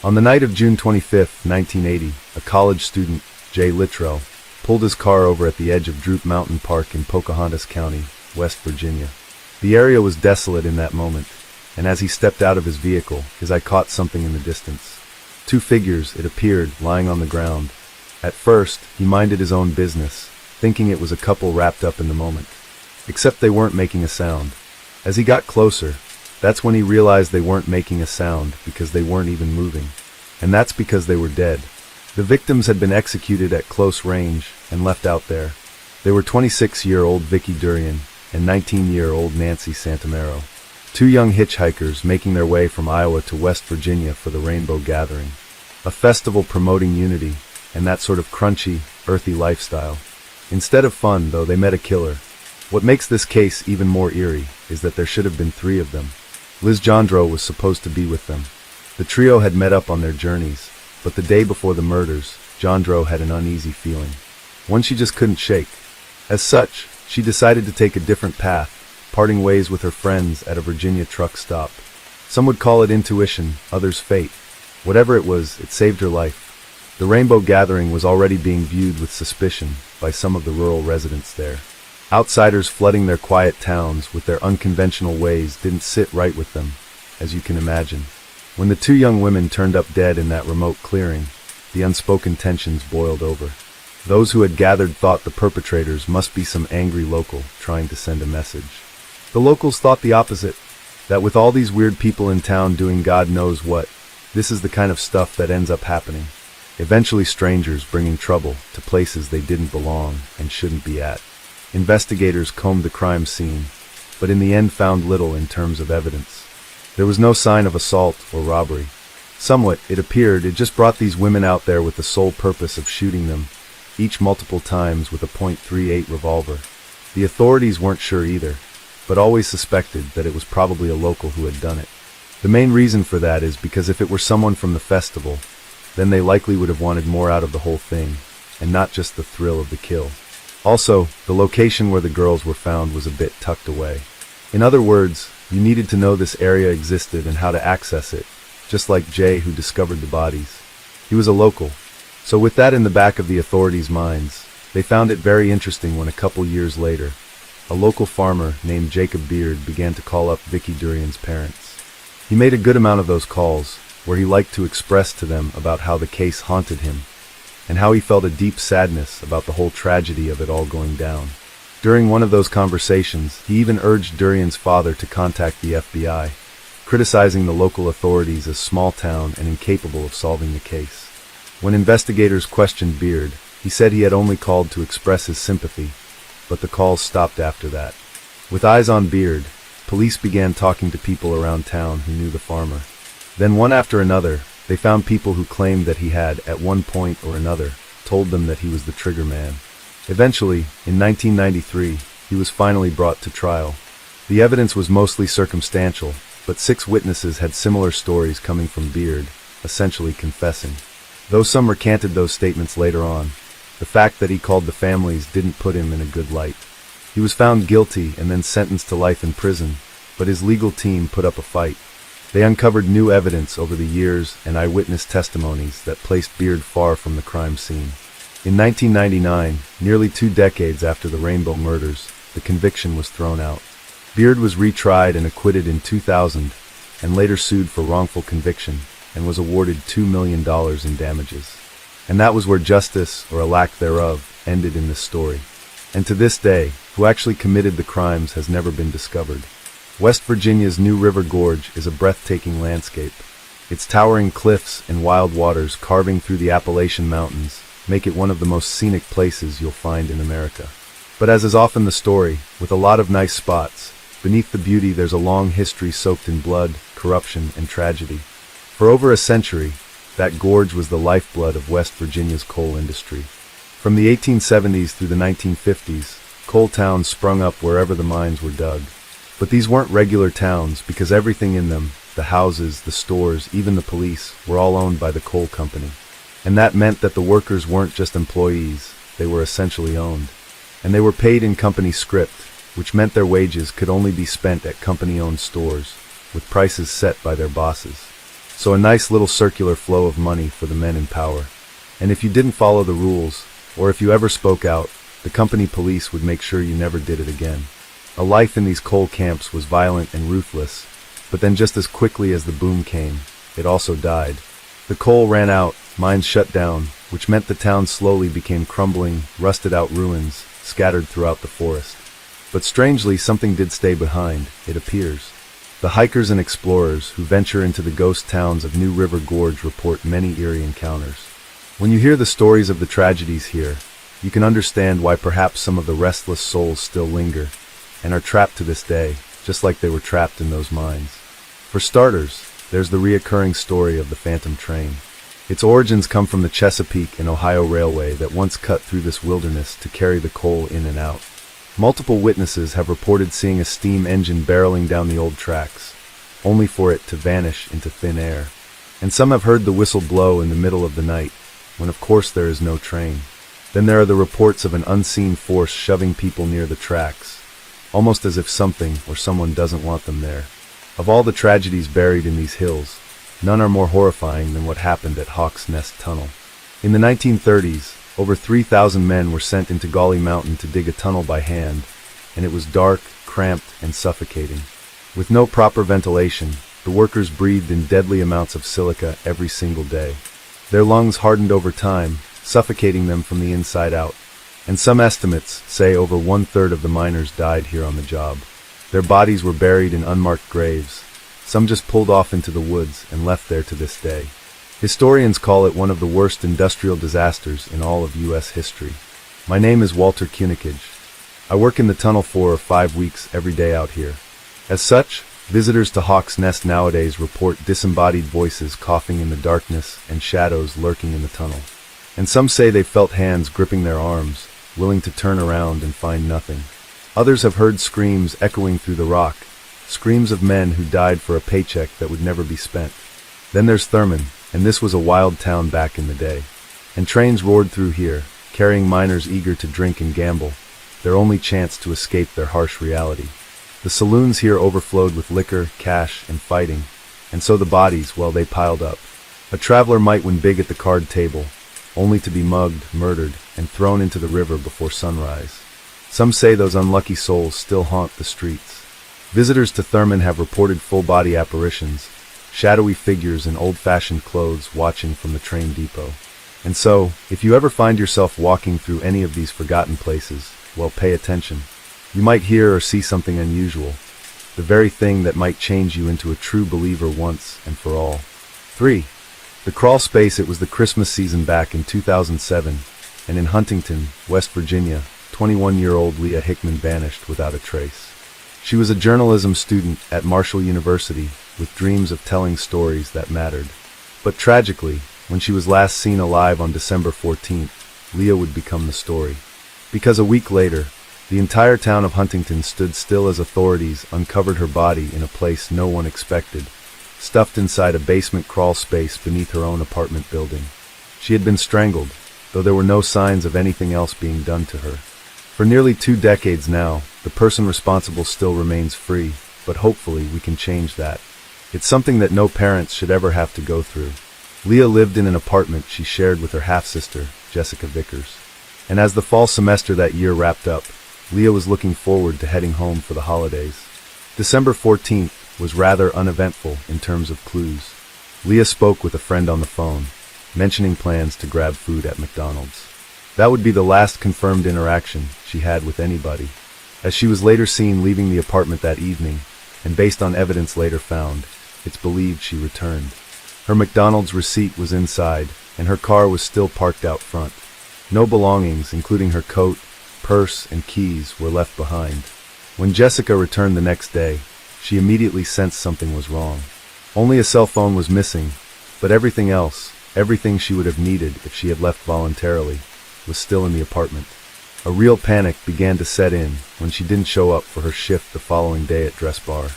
On the night of June 25, 1980, a college student, Jay Littrell, pulled his car over at the edge of Droop Mountain Park in Pocahontas County, West Virginia. The area was desolate in that moment, and as he stepped out of his vehicle, his eye caught something in the distance. 2 figures, it appeared, lying on the ground. At first, he minded his own business, thinking it was a couple wrapped up in the moment. Except they weren't making a sound. As he got closer, that's when he realized they weren't making a sound because they weren't even moving. And that's because they were dead. The victims had been executed at close range and left out there. They were 26-year-old Vicky Durian and 19-year-old Nancy Santamero, two young hitchhikers making their way from Iowa to West Virginia for the Rainbow Gathering, a festival promoting unity and that sort of crunchy, earthy lifestyle. Instead of fun, though, they met a killer. What makes this case even more eerie is that there should have been three of them. Liz Jandro was supposed to be with them. The trio had met up on their journeys, but the day before the murders, Jandro had an uneasy feeling, one she just couldn't shake. As such, she decided to take a different path, parting ways with her friends at a Virginia truck stop. Some would call it intuition, others fate. Whatever it was, it saved her life. The Rainbow Gathering was already being viewed with suspicion by some of the rural residents there. Outsiders flooding their quiet towns with their unconventional ways didn't sit right with them, as you can imagine. When the two young women turned up dead in that remote clearing, the unspoken tensions boiled over. Those who had gathered thought the perpetrators must be some angry local trying to send a message. The locals thought the opposite, that with all these weird people in town doing God knows what, this is the kind of stuff that ends up happening. Eventually strangers bringing trouble to places they didn't belong and shouldn't be at. Investigators combed the crime scene, but in the end found little in terms of evidence. There was no sign of assault or robbery. Somewhat, it appeared, it just brought these women out there with the sole purpose of shooting them, each multiple times with a .38 revolver. The authorities weren't sure either, but always suspected that it was probably a local who had done it. The main reason for that is because if it were someone from the festival, then they likely would have wanted more out of the whole thing, and not just the thrill of the kill. Also, the location where the girls were found was a bit tucked away. In other words, you needed to know this area existed and how to access it, just like Jay, who discovered the bodies. He was a local. So with that in the back of the authorities' minds, they found it very interesting when a couple years later, a local farmer named Jacob Beard began to call up Vicky Durian's parents. He made a good amount of those calls, where he liked to express to them about how the case haunted him, and how he felt a deep sadness about the whole tragedy of it all going down. During one of those conversations, he even urged Durian's father to contact the FBI, criticizing the local authorities as small town and incapable of solving the case. When investigators questioned Beard, he said he had only called to express his sympathy, but the calls stopped after that. With eyes on Beard, police began talking to people around town who knew the farmer. Then one after another, they found people who claimed that he had, at one point or another, told them that he was the trigger man. Eventually, in 1993, he was finally brought to trial. The evidence was mostly circumstantial, but 6 witnesses had similar stories coming from Beard, essentially confessing. Though some recanted those statements later on, the fact that he called the families didn't put him in a good light. He was found guilty and then sentenced to life in prison, but his legal team put up a fight. They uncovered new evidence over the years and eyewitness testimonies that placed Beard far from the crime scene. In 1999, nearly 2 decades after the Rainbow murders, the conviction was thrown out. Beard was retried and acquitted in 2000, and later sued for wrongful conviction, and was awarded $2 million in damages. And that was where justice, or a lack thereof, ended in this story. And to this day, who actually committed the crimes has never been discovered. West Virginia's New River Gorge is a breathtaking landscape. Its towering cliffs and wild waters carving through the Appalachian Mountains make it one of the most scenic places you'll find in America. But as is often the story, with a lot of nice spots, beneath the beauty there's a long history soaked in blood, corruption, and tragedy. For over a century, that gorge was the lifeblood of West Virginia's coal industry. From the 1870s through the 1950s, coal towns sprung up wherever the mines were dug. But these weren't regular towns because everything in them, the houses, the stores, even the police, were all owned by the coal company. And that meant that the workers weren't just employees, they were essentially owned. And they were paid in company script, which meant their wages could only be spent at company-owned stores, with prices set by their bosses. So a nice little circular flow of money for the men in power. And if you didn't follow the rules, or if you ever spoke out, the company police would make sure you never did it again. A life in these coal camps was violent and ruthless, but then just as quickly as the boom came, it also died. The coal ran out, mines shut down, which meant the town slowly became crumbling, rusted-out ruins, scattered throughout the forest. But strangely, something did stay behind, it appears. The hikers and explorers who venture into the ghost towns of New River Gorge report many eerie encounters. When you hear the stories of the tragedies here, you can understand why perhaps some of the restless souls still linger and are trapped to this day, just like they were trapped in those mines. For starters, there's the reoccurring story of the Phantom Train. Its origins come from the Chesapeake and Ohio Railway that once cut through this wilderness to carry the coal in and out. Multiple witnesses have reported seeing a steam engine barreling down the old tracks, only for it to vanish into thin air. And some have heard the whistle blow in the middle of the night, when of course there is no train. Then there are the reports of an unseen force shoving people near the tracks, almost as if something or someone doesn't want them there. Of all the tragedies buried in these hills, none are more horrifying than what happened at Hawk's Nest Tunnel. In the 1930s, over 3,000 men were sent into Gauley Mountain to dig a tunnel by hand, and it was dark, cramped, and suffocating. With no proper ventilation, the workers breathed in deadly amounts of silica every single day. Their lungs hardened over time, suffocating them from the inside out. And some estimates say over 1/3 of the miners died here on the job. Their bodies were buried in unmarked graves, some just pulled off into the woods and left there to this day. Historians call it one of the worst industrial disasters in all of U.S. history. My name is Walter Kunikij. I work in the tunnel 4 or 5 weeks every day out here. As such, visitors to Hawk's Nest nowadays report disembodied voices coughing in the darkness and shadows lurking in the tunnel. And some say they felt hands gripping their arms, willing to turn around and find nothing. Others have heard screams echoing through the rock, screams of men who died for a paycheck that would never be spent. Then there's Thurman, and this was a wild town back in the day. And trains roared through here, carrying miners eager to drink and gamble, their only chance to escape their harsh reality. The saloons here overflowed with liquor, cash, and fighting, and so the bodies, well, they piled up. A traveler might win big at the card table, only to be mugged, murdered, and thrown into the river before sunrise. Some say those unlucky souls still haunt the streets. Visitors to Thurman have reported full-body apparitions, shadowy figures in old-fashioned clothes watching from the train depot. And so, if you ever find yourself walking through any of these forgotten places, well, pay attention. You might hear or see something unusual, the very thing that might change you into a true believer once and for all. 3. The crawl space. It was the Christmas season back in 2007, and in Huntington, West Virginia, 21-year-old Leah Hickman vanished without a trace. She was a journalism student at Marshall University with dreams of telling stories that mattered. But tragically, when she was last seen alive on December 14th, Leah would become the story. Because a week later, the entire town of Huntington stood still as authorities uncovered her body in a place no one expected, stuffed inside a basement crawl space beneath her own apartment building. She had been strangled, though there were no signs of anything else being done to her. For nearly 2 decades now, the person responsible still remains free, but hopefully we can change that. It's something that no parents should ever have to go through. Leah lived in an apartment she shared with her half-sister, Jessica Vickers. And as the fall semester that year wrapped up, Leah was looking forward to heading home for the holidays. December 14th was rather uneventful in terms of clues. Leah spoke with a friend on the phone, mentioning plans to grab food at McDonald's. That would be the last confirmed interaction she had with anybody, as she was later seen leaving the apartment that evening, and based on evidence later found, it's believed she returned. Her McDonald's receipt was inside, and her car was still parked out front. No belongings, including her coat, purse, and keys, were left behind. When Jessica returned the next day, she immediately sensed something was wrong. Only a cell phone was missing, but everything else, everything she would have needed if she had left voluntarily, was still in the apartment. A real panic began to set in when she didn't show up for her shift the following day at Dress Bar.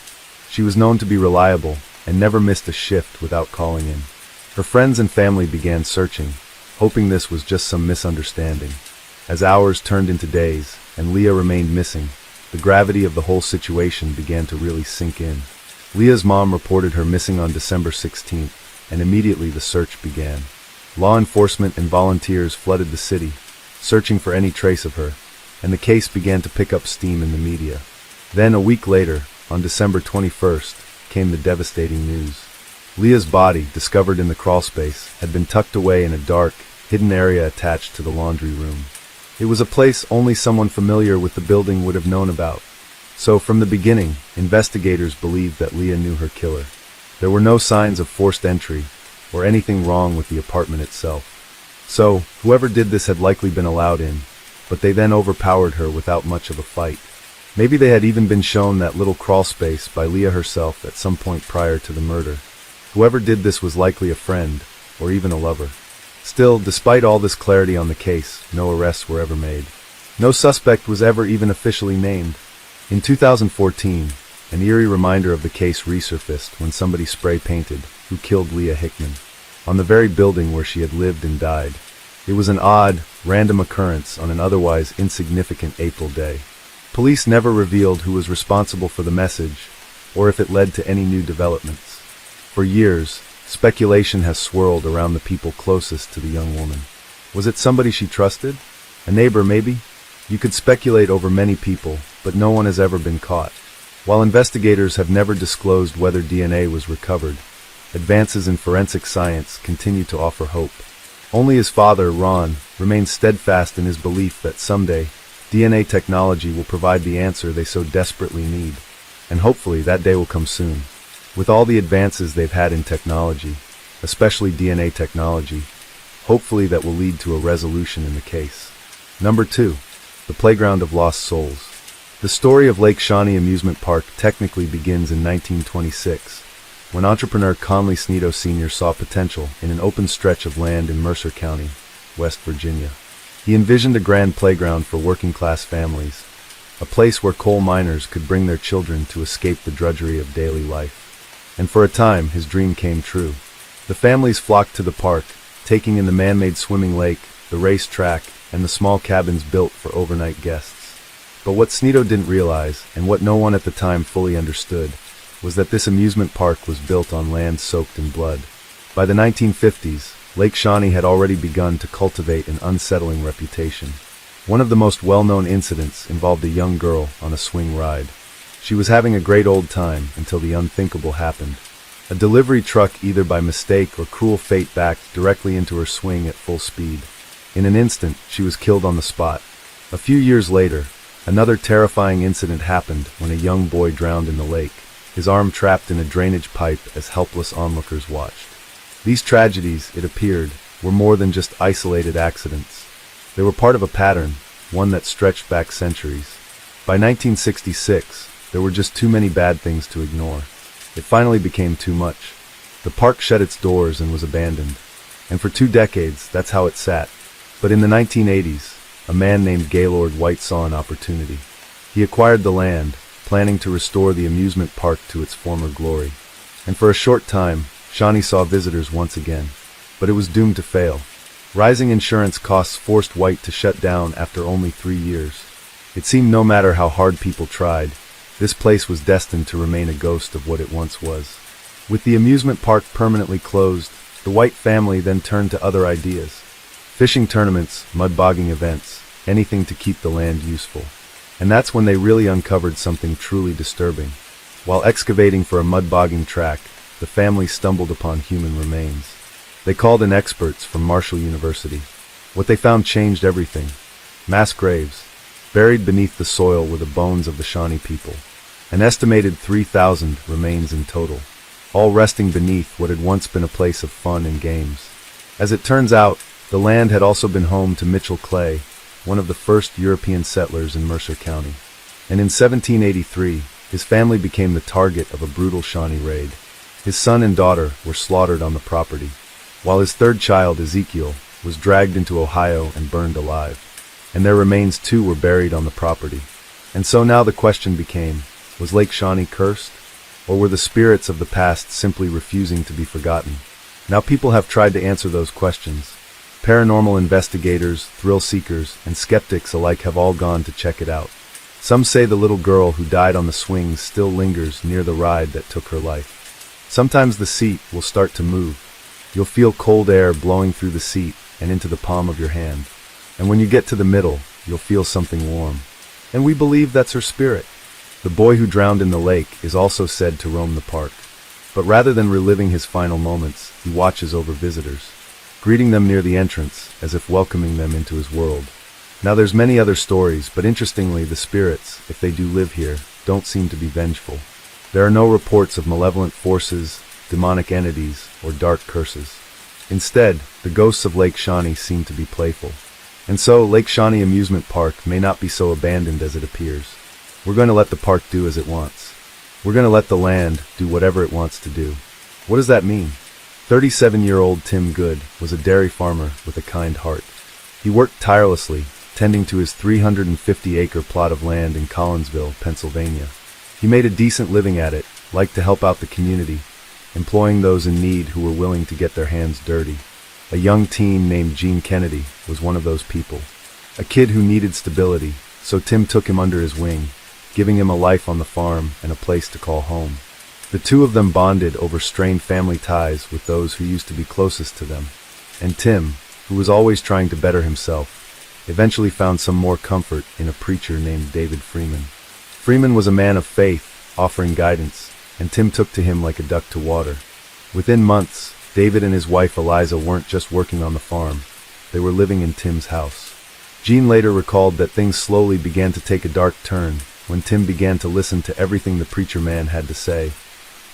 She was known to be reliable and never missed a shift without calling in. Her friends and family began searching, hoping this was just some misunderstanding. As hours turned into days and Leah remained missing, the gravity of the whole situation began to really sink in. Leah's mom reported her missing on December 16th, and immediately the search began. Law enforcement and volunteers flooded the city, searching for any trace of her, and the case began to pick up steam in the media. Then, a week later, on December 21st, came the devastating news. Leah's body, discovered in the crawlspace, had been tucked away in a dark, hidden area attached to the laundry room. It was a place only someone familiar with the building would have known about. So, from the beginning, investigators believed that Leah knew her killer. There were no signs of forced entry, or anything wrong with the apartment itself. So, whoever did this had likely been allowed in, but they then overpowered her without much of a fight. Maybe they had even been shown that little crawlspace by Leah herself at some point prior to the murder. Whoever did this was likely a friend, or even a lover. Still, despite all this clarity on the case, no arrests were ever made. No suspect was ever even officially named. In 2014, an eerie reminder of the case resurfaced when somebody spray-painted "Who Killed Leah Hickman" on the very building where she had lived and died. It was an odd, random occurrence on an otherwise insignificant April day. Police never revealed who was responsible for the message, or if it led to any new developments. For years, speculation has swirled around the people closest to the young woman. Was it somebody she trusted? A neighbor, maybe? You could speculate over many people, but no one has ever been caught. While investigators have never disclosed whether DNA was recovered, advances in forensic science continue to offer hope. Only his father, Ron, remains steadfast in his belief that someday, DNA technology will provide the answer they so desperately need. And hopefully that day will come soon. With all the advances they've had in technology, especially DNA technology, hopefully that will lead to a resolution in the case. Number 2. The Playground of Lost Souls. The story of Lake Shawnee Amusement Park technically begins in 1926, when entrepreneur Conley Sneed Sr. saw potential in an open stretch of land in Mercer County, West Virginia. He envisioned a grand playground for working-class families, a place where coal miners could bring their children to escape the drudgery of daily life. And for a time, his dream came true. The families flocked to the park, taking in the man-made swimming lake, the race track, and the small cabins built for overnight guests. But what Sneed didn't realize, and what no one at the time fully understood, was that this amusement park was built on land soaked in blood. By the 1950s, Lake Shawnee had already begun to cultivate an unsettling reputation. One of the most well-known incidents involved a young girl on a swing ride. She was having a great old time until the unthinkable happened. A delivery truck, either by mistake or cruel fate, backed directly into her swing at full speed. In an instant, she was killed on the spot. A few years later, another terrifying incident happened when a young boy drowned in the lake, his arm trapped in a drainage pipe as helpless onlookers watched. These tragedies, it appeared, were more than just isolated accidents. They were part of a pattern, one that stretched back centuries. By 1966, there were just too many bad things to ignore. It finally became too much. The park shut its doors and was abandoned. And for 2 decades, that's how it sat. But in the 1980s, a man named Gaylord White saw an opportunity. He acquired the land, planning to restore the amusement park to its former glory. And for a short time, Shawnee saw visitors once again. But it was doomed to fail. Rising insurance costs forced White to shut down after only 3 years. It seemed no matter how hard people tried, this place was destined to remain a ghost of what it once was. With the amusement park permanently closed, the White family then turned to other ideas. Fishing tournaments, mud-bogging events, anything to keep the land useful. And that's when they really uncovered something truly disturbing. While excavating for a mud-bogging track, the family stumbled upon human remains. They called in experts from Marshall University. What they found changed everything. Mass graves, buried beneath the soil were the bones of the Shawnee people. An estimated 3,000 remains in total, all resting beneath what had once been a place of fun and games. As it turns out, the land had also been home to Mitchell Clay, one of the first European settlers in Mercer County. And in 1783, his family became the target of a brutal Shawnee raid. His son and daughter were slaughtered on the property, while his third child, Ezekiel, was dragged into Ohio and burned alive. And their remains too were buried on the property. And so now the question became, was Lake Shawnee cursed? Or were the spirits of the past simply refusing to be forgotten? Now people have tried to answer those questions. Paranormal investigators, thrill seekers, and skeptics alike have all gone to check it out. Some say the little girl who died on the swings still lingers near the ride that took her life. Sometimes the seat will start to move. You'll feel cold air blowing through the seat and into the palm of your hand. And when you get to the middle, you'll feel something warm. And we believe that's her spirit. The boy who drowned in the lake is also said to roam the park. But rather than reliving his final moments, he watches over visitors, greeting them near the entrance, as if welcoming them into his world. Now there's many other stories, but interestingly, the spirits, if they do live here, don't seem to be vengeful. There are no reports of malevolent forces, demonic entities, or dark curses. Instead, the ghosts of Lake Shawnee seem to be playful. And so, Lake Shawnee Amusement Park may not be so abandoned as it appears. We're going to let the park do as it wants. We're going to let the land do whatever it wants to do. What does that mean? 37-year-old Tim Good was a dairy farmer with a kind heart. He worked tirelessly, tending to his 350-acre plot of land in Collinsville, Pennsylvania. He made a decent living at it, liked to help out the community, employing those in need who were willing to get their hands dirty. A young teen named Gene Kennedy was one of those people. A kid who needed stability, so Tim took him under his wing, giving him a life on the farm and a place to call home. The two of them bonded over strained family ties with those who used to be closest to them. And Tim, who was always trying to better himself, eventually found some more comfort in a preacher named David Freeman. Freeman was a man of faith, offering guidance, and Tim took to him like a duck to water. Within months, David and his wife Eliza weren't just working on the farm, they were living in Tim's house. Gene later recalled that things slowly began to take a dark turn when Tim began to listen to everything the preacher man had to say,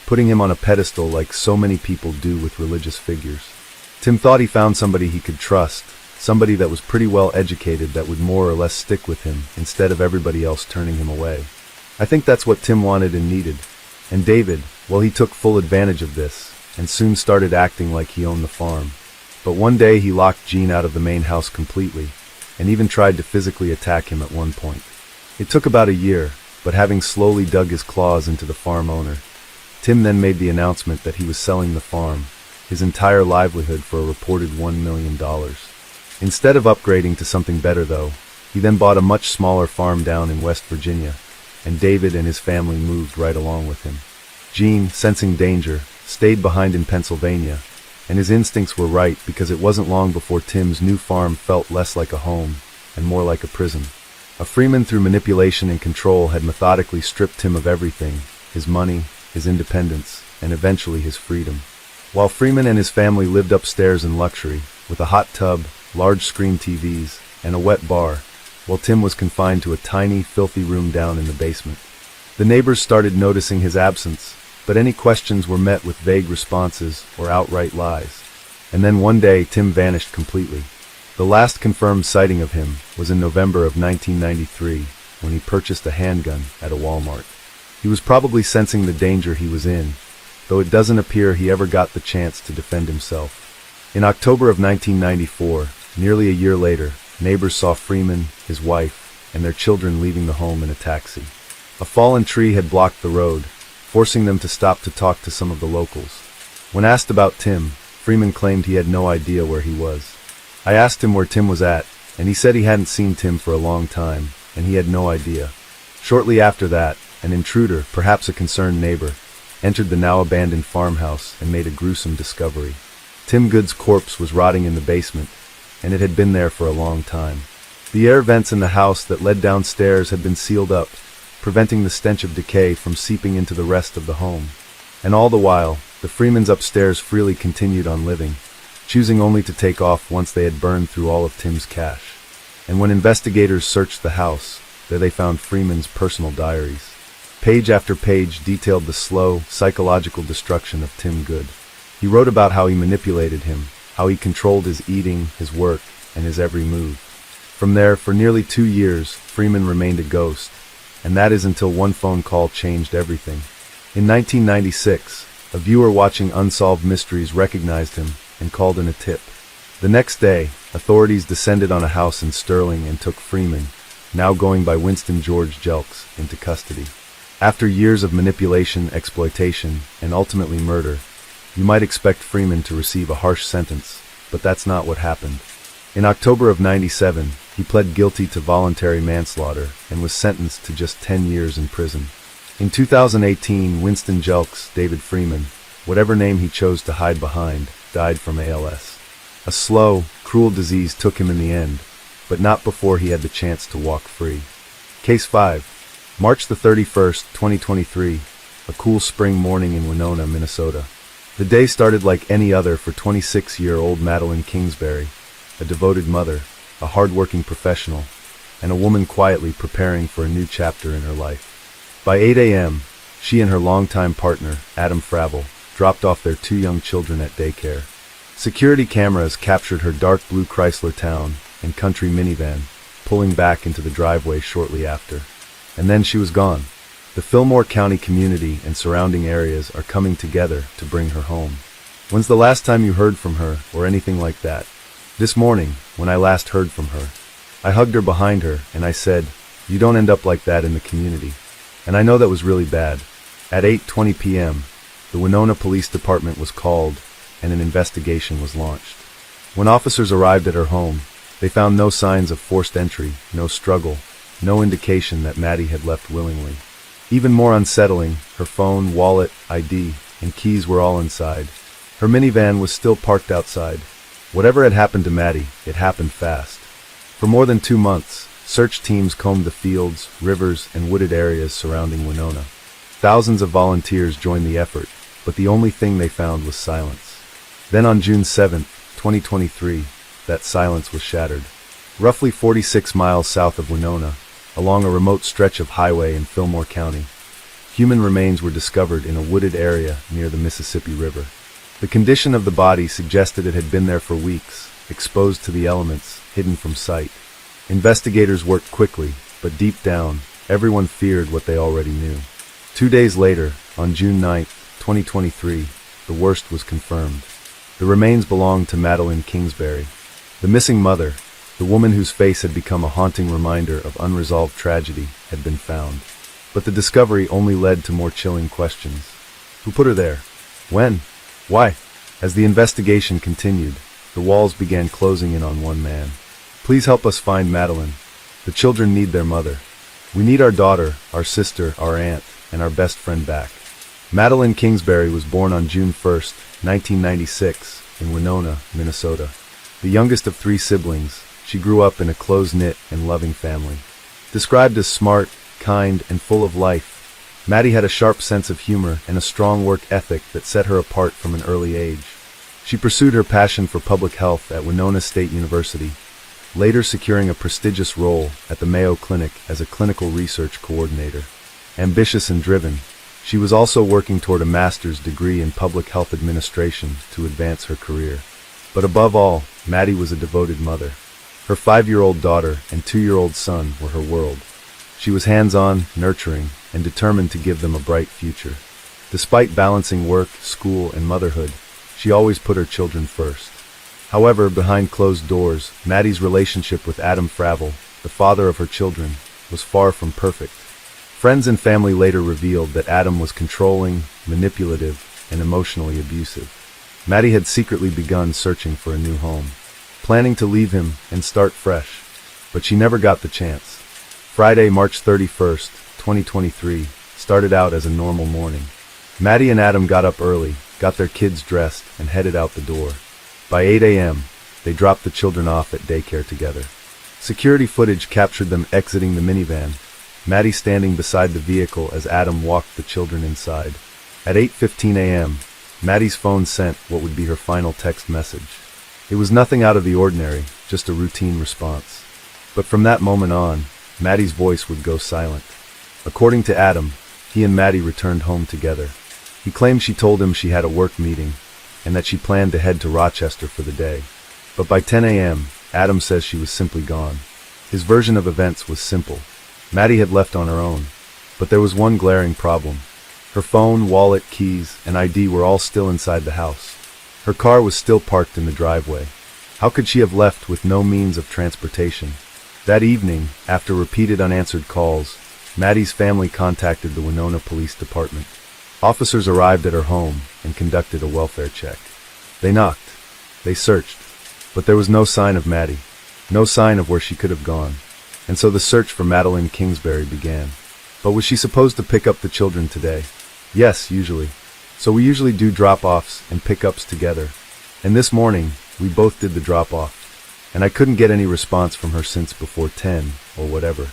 putting him on a pedestal like so many people do with religious figures. Tim thought he found somebody he could trust, somebody that was pretty well educated that would more or less stick with him instead of everybody else turning him away. I think that's what Tim wanted and needed. And David, well, he took full advantage of this and soon started acting like he owned the farm. But one day he locked Gene out of the main house completely and even tried to physically attack him at one point. It took about a year, but having slowly dug his claws into the farm owner, Tim then made the announcement that he was selling the farm, his entire livelihood, for a reported $1 million. Instead of upgrading to something better though, he then bought a much smaller farm down in West Virginia, and David and his family moved right along with him. Gene, sensing danger, stayed behind in Pennsylvania, and his instincts were right because it wasn't long before Tim's new farm felt less like a home and more like a prison. A Freeman, through manipulation and control, had methodically stripped Tim of everything: his money, his independence, and eventually his freedom. While Freeman and his family lived upstairs in luxury, with a hot tub, large screen TVs, and a wet bar, while Tim was confined to a tiny, filthy room down in the basement. The neighbors started noticing his absence, but any questions were met with vague responses or outright lies. And then one day, Tim vanished completely. The last confirmed sighting of him was in November of 1993, when he purchased a handgun at a Walmart. He was probably sensing the danger he was in, though it doesn't appear he ever got the chance to defend himself. In October of 1994, nearly a year later, neighbors saw Freeman, his wife, and their children leaving the home in a taxi. A fallen tree had blocked the road, forcing them to stop to talk to some of the locals. When asked about Tim, Freeman claimed he had no idea where he was. I asked him where Tim was at, and he said he hadn't seen Tim for a long time, and he had no idea. Shortly after that, an intruder, perhaps a concerned neighbor, entered the now abandoned farmhouse and made a gruesome discovery. Tim Good's corpse was rotting in the basement, and it had been there for a long time. The air vents in the house that led downstairs had been sealed up, preventing the stench of decay from seeping into the rest of the home. And all the while, the Freemans upstairs freely continued on living, choosing only to take off once they had burned through all of Tim's cash. And when investigators searched the house, there they found Freeman's personal diaries. Page after page detailed the slow, psychological destruction of Tim Good. He wrote about how he manipulated him, how he controlled his eating, his work, and his every move. From there, for nearly 2 years, Freeman remained a ghost, and that is until one phone call changed everything. In 1996, a viewer watching Unsolved Mysteries recognized him and called in a tip. The next day, authorities descended on a house in Sterling and took Freeman, now going by Winston George Jelks, into custody. After years of manipulation, exploitation, and ultimately murder, you might expect Freeman to receive a harsh sentence, but that's not what happened. In October of '97, he pled guilty to voluntary manslaughter and was sentenced to just 10 years in prison. In 2018, Winston Jelks, David Freeman, whatever name he chose to hide behind, died from ALS. A slow, cruel disease took him in the end, but not before he had the chance to walk free. Case 5. March the 31st, 2023. a cool spring morning in Winona, Minnesota. The day started like any other for 26-year-old Madeline Kingsbury, a devoted mother, a hard-working professional, and a woman quietly preparing for a new chapter in her life. By 8 a.m., she and her longtime partner, Adam Fravel, dropped off their 2 young children at daycare. Security cameras captured her dark blue Chrysler Town and country minivan, pulling back into the driveway shortly after. And then she was gone. The Fillmore County community and surrounding areas are coming together to bring her home. When's the last time you heard from her or anything like that? This morning, when I last heard from her, I hugged her behind her and I said, "You don't end up like that in the community." And I know that was really bad. At 8:20 p.m., the Winona Police Department was called and an investigation was launched. When officers arrived at her home, they found no signs of forced entry, no struggle, no indication that Maddie had left willingly. Even more unsettling, her phone, wallet, ID, and keys were all inside. Her minivan was still parked outside. Whatever had happened to Maddie, it happened fast. For more than 2 months, search teams combed the fields, rivers, and wooded areas surrounding Winona. Thousands of volunteers joined the effort, but the only thing they found was silence. Then on June 7, 2023, that silence was shattered. Roughly 46 miles south of Winona, along a remote stretch of highway in Fillmore County, human remains were discovered in a wooded area near the Mississippi River. The condition of the body suggested it had been there for weeks, exposed to the elements, hidden from sight. Investigators worked quickly, but deep down, everyone feared what they already knew. 2 days later, on June 9, 2023, the worst was confirmed. The remains belonged to Madeline Kingsbury, the missing mother. The woman whose face had become a haunting reminder of unresolved tragedy had been found. But the discovery only led to more chilling questions. Who put her there? When? Why? As the investigation continued, the walls began closing in on one man. "Please help us find Madeline. The children need their mother. We need our daughter, our sister, our aunt, and our best friend back." Madeline Kingsbury was born on June 1, 1996, in Winona, Minnesota. The youngest of 3 siblings, she grew up in a close-knit and loving family. Described as smart, kind, and full of life, Maddie had a sharp sense of humor and a strong work ethic that set her apart from an early age. She pursued her passion for public health at Winona State University, later securing a prestigious role at the Mayo Clinic as a clinical research coordinator. Ambitious and driven, she was also working toward a master's degree in public health administration to advance her career. But above all, Maddie was a devoted mother. Her 5-year-old daughter and 2-year-old son were her world. She was hands-on, nurturing, and determined to give them a bright future. Despite balancing work, school, and motherhood, she always put her children first. However, behind closed doors, Maddie's relationship with Adam Fravel, the father of her children, was far from perfect. Friends and family later revealed that Adam was controlling, manipulative, and emotionally abusive. Maddie had secretly begun searching for a new home, planning to leave him and start fresh, but she never got the chance. Friday, March 31, 2023, started out as a normal morning. Maddie and Adam got up early, got their kids dressed, and headed out the door. By 8 a.m., they dropped the children off at daycare together. Security footage captured them exiting the minivan, Maddie standing beside the vehicle as Adam walked the children inside. At 8:15 a.m., Maddie's phone sent what would be her final text message. It was nothing out of the ordinary, just a routine response. But from that moment on, Maddie's voice would go silent. According to Adam, he and Maddie returned home together. He claimed she told him she had a work meeting, and that she planned to head to Rochester for the day. But by 10 a.m., Adam says she was simply gone. His version of events was simple. Maddie had left on her own, but there was one glaring problem. Her phone, wallet, keys, and ID were all still inside the house. Her car was still parked in the driveway. How could she have left with no means of transportation? That evening, after repeated unanswered calls, Maddie's family contacted the Winona Police Department. Officers arrived at her home and conducted a welfare check. They knocked. They searched. But there was no sign of Maddie. No sign of where she could have gone. And so the search for Madeline Kingsbury began. But was she supposed to pick up the children today? Yes, usually. So we usually do drop-offs and pick-ups together. And this morning, we both did the drop-off. And I couldn't get any response from her since before 10 or whatever.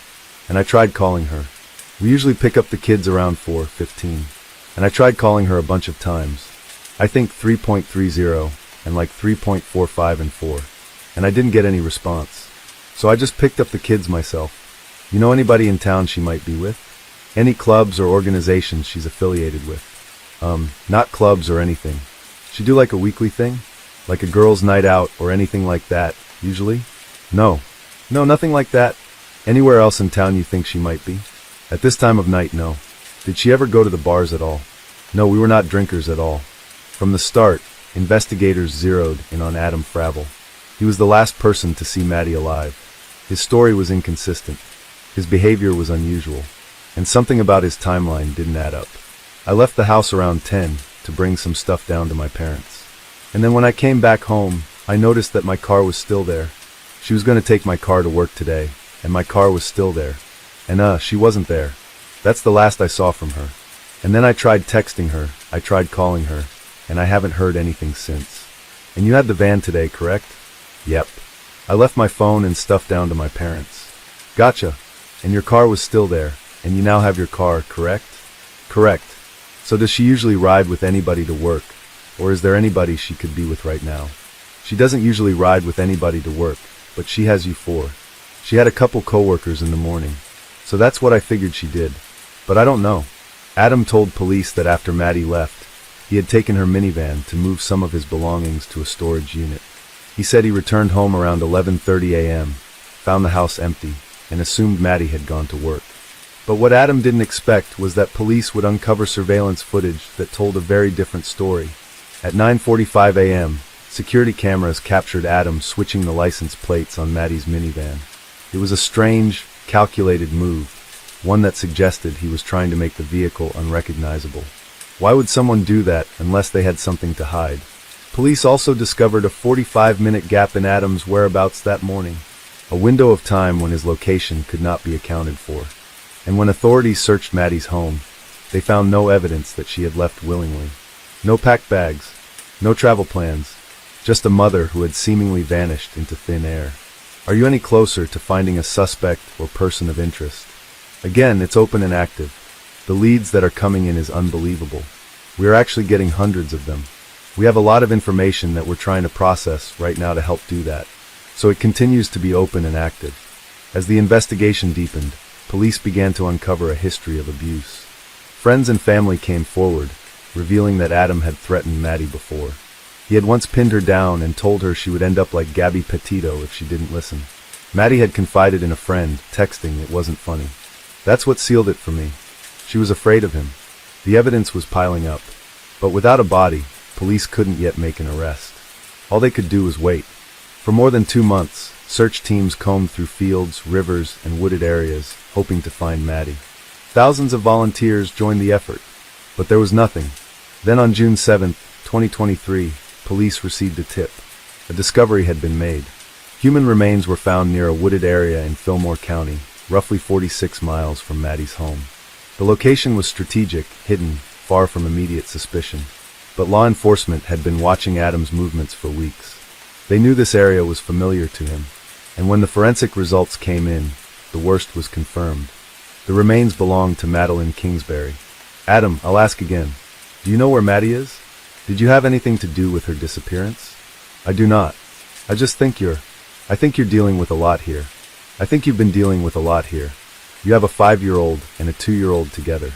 And I tried calling her. We usually pick up the kids around 4:15. And I tried calling her a bunch of times. I think 3.30 and like 3.45 and 4. And I didn't get any response. So I just picked up the kids myself. You know anybody in town she might be with? Any clubs or organizations she's affiliated with? Not clubs or anything. She do like a weekly thing? Like a girls' night out or anything like that, usually? No, nothing like that. Anywhere else in town you think she might be? At this time of night, no. Did she ever go to the bars at all? No, we were not drinkers at all. From the start, investigators zeroed in on Adam Fravel. He was the last person to see Maddie alive. His story was inconsistent. His behavior was unusual. And something about his timeline didn't add up. I left the house around 10 to bring some stuff down to my parents. And then when I came back home, I noticed that my car was still there. She was going to take my car to work today, and my car was still there. And she wasn't there. That's the last I saw from her. And then I tried texting her, I tried calling her, and I haven't heard anything since. And you had the van today, correct? Yep. I left my phone and stuff down to my parents. Gotcha. And your car was still there, and you now have your car, correct? Correct. So does she usually ride with anybody to work, or is there anybody she could be with right now? She doesn't usually ride with anybody to work, but she has you four. She had a couple coworkers in the morning. So that's what I figured she did. But I don't know. Adam told police that after Maddie left, he had taken her minivan to move some of his belongings to a storage unit. He said he returned home around 11:30 a.m., found the house empty, and assumed Maddie had gone to work. But what Adam didn't expect was that police would uncover surveillance footage that told a very different story. At 9:45 a.m., security cameras captured Adam switching the license plates on Maddie's minivan. It was a strange, calculated move, one that suggested he was trying to make the vehicle unrecognizable. Why would someone do that unless they had something to hide? Police also discovered a 45-minute gap in Adam's whereabouts that morning, a window of time when his location could not be accounted for. And when authorities searched Maddie's home, they found no evidence that she had left willingly. No packed bags, no travel plans, just a mother who had seemingly vanished into thin air. Are you any closer to finding a suspect or person of interest? Again, it's open and active. The leads that are coming in is unbelievable. We are actually getting hundreds of them. We have a lot of information that we're trying to process right now to help do that. So it continues to be open and active. As the investigation deepened, police began to uncover a history of abuse. Friends and family came forward, revealing that Adam had threatened Maddie before. He had once pinned her down and told her she would end up like Gabby Petito if she didn't listen. Maddie had confided in a friend, texting it wasn't funny. That's what sealed it for me. She was afraid of him. The evidence was piling up. But without a body, police couldn't yet make an arrest. All they could do was wait. For more than 2 months, search teams combed through fields, rivers, and wooded areas, hoping to find Maddie. Thousands of volunteers joined the effort, but there was nothing. Then on June 7, 2023, police received a tip. A discovery had been made. Human remains were found near a wooded area in Fillmore County, roughly 46 miles from Maddie's home. The location was strategic, hidden, far from immediate suspicion. But law enforcement had been watching Adam's movements for weeks. They knew this area was familiar to him, and when the forensic results came in, the worst was confirmed. The remains belonged to Madeline Kingsbury. Adam, I'll ask again. Do you know where Maddie is? Did you have anything to do with her disappearance? I do not. I think you're dealing with a lot here. I think you've been dealing with a lot here. You have a 5-year-old and a 2-year-old together.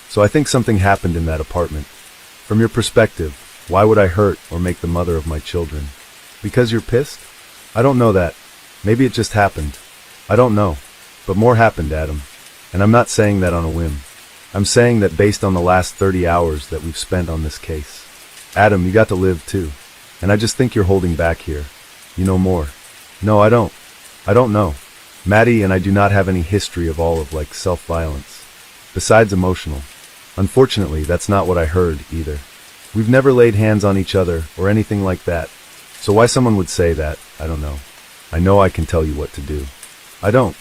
So I think something happened in that apartment. From your perspective, why would I hurt or make the mother of my children? Because you're pissed? I don't know that. Maybe it just happened. I don't know. But more happened, Adam. And I'm not saying that on a whim. I'm saying that based on the last 30 hours that we've spent on this case. Adam, you got to live too. And I just think you're holding back here. You know more. No, I don't. I don't know. Maddie and I do not have any history of all of self-violence. Besides emotional. Unfortunately, that's not what I heard either. We've never laid hands on each other or anything like that. So why someone would say that, I don't know. I know I can tell you what to do. I don't.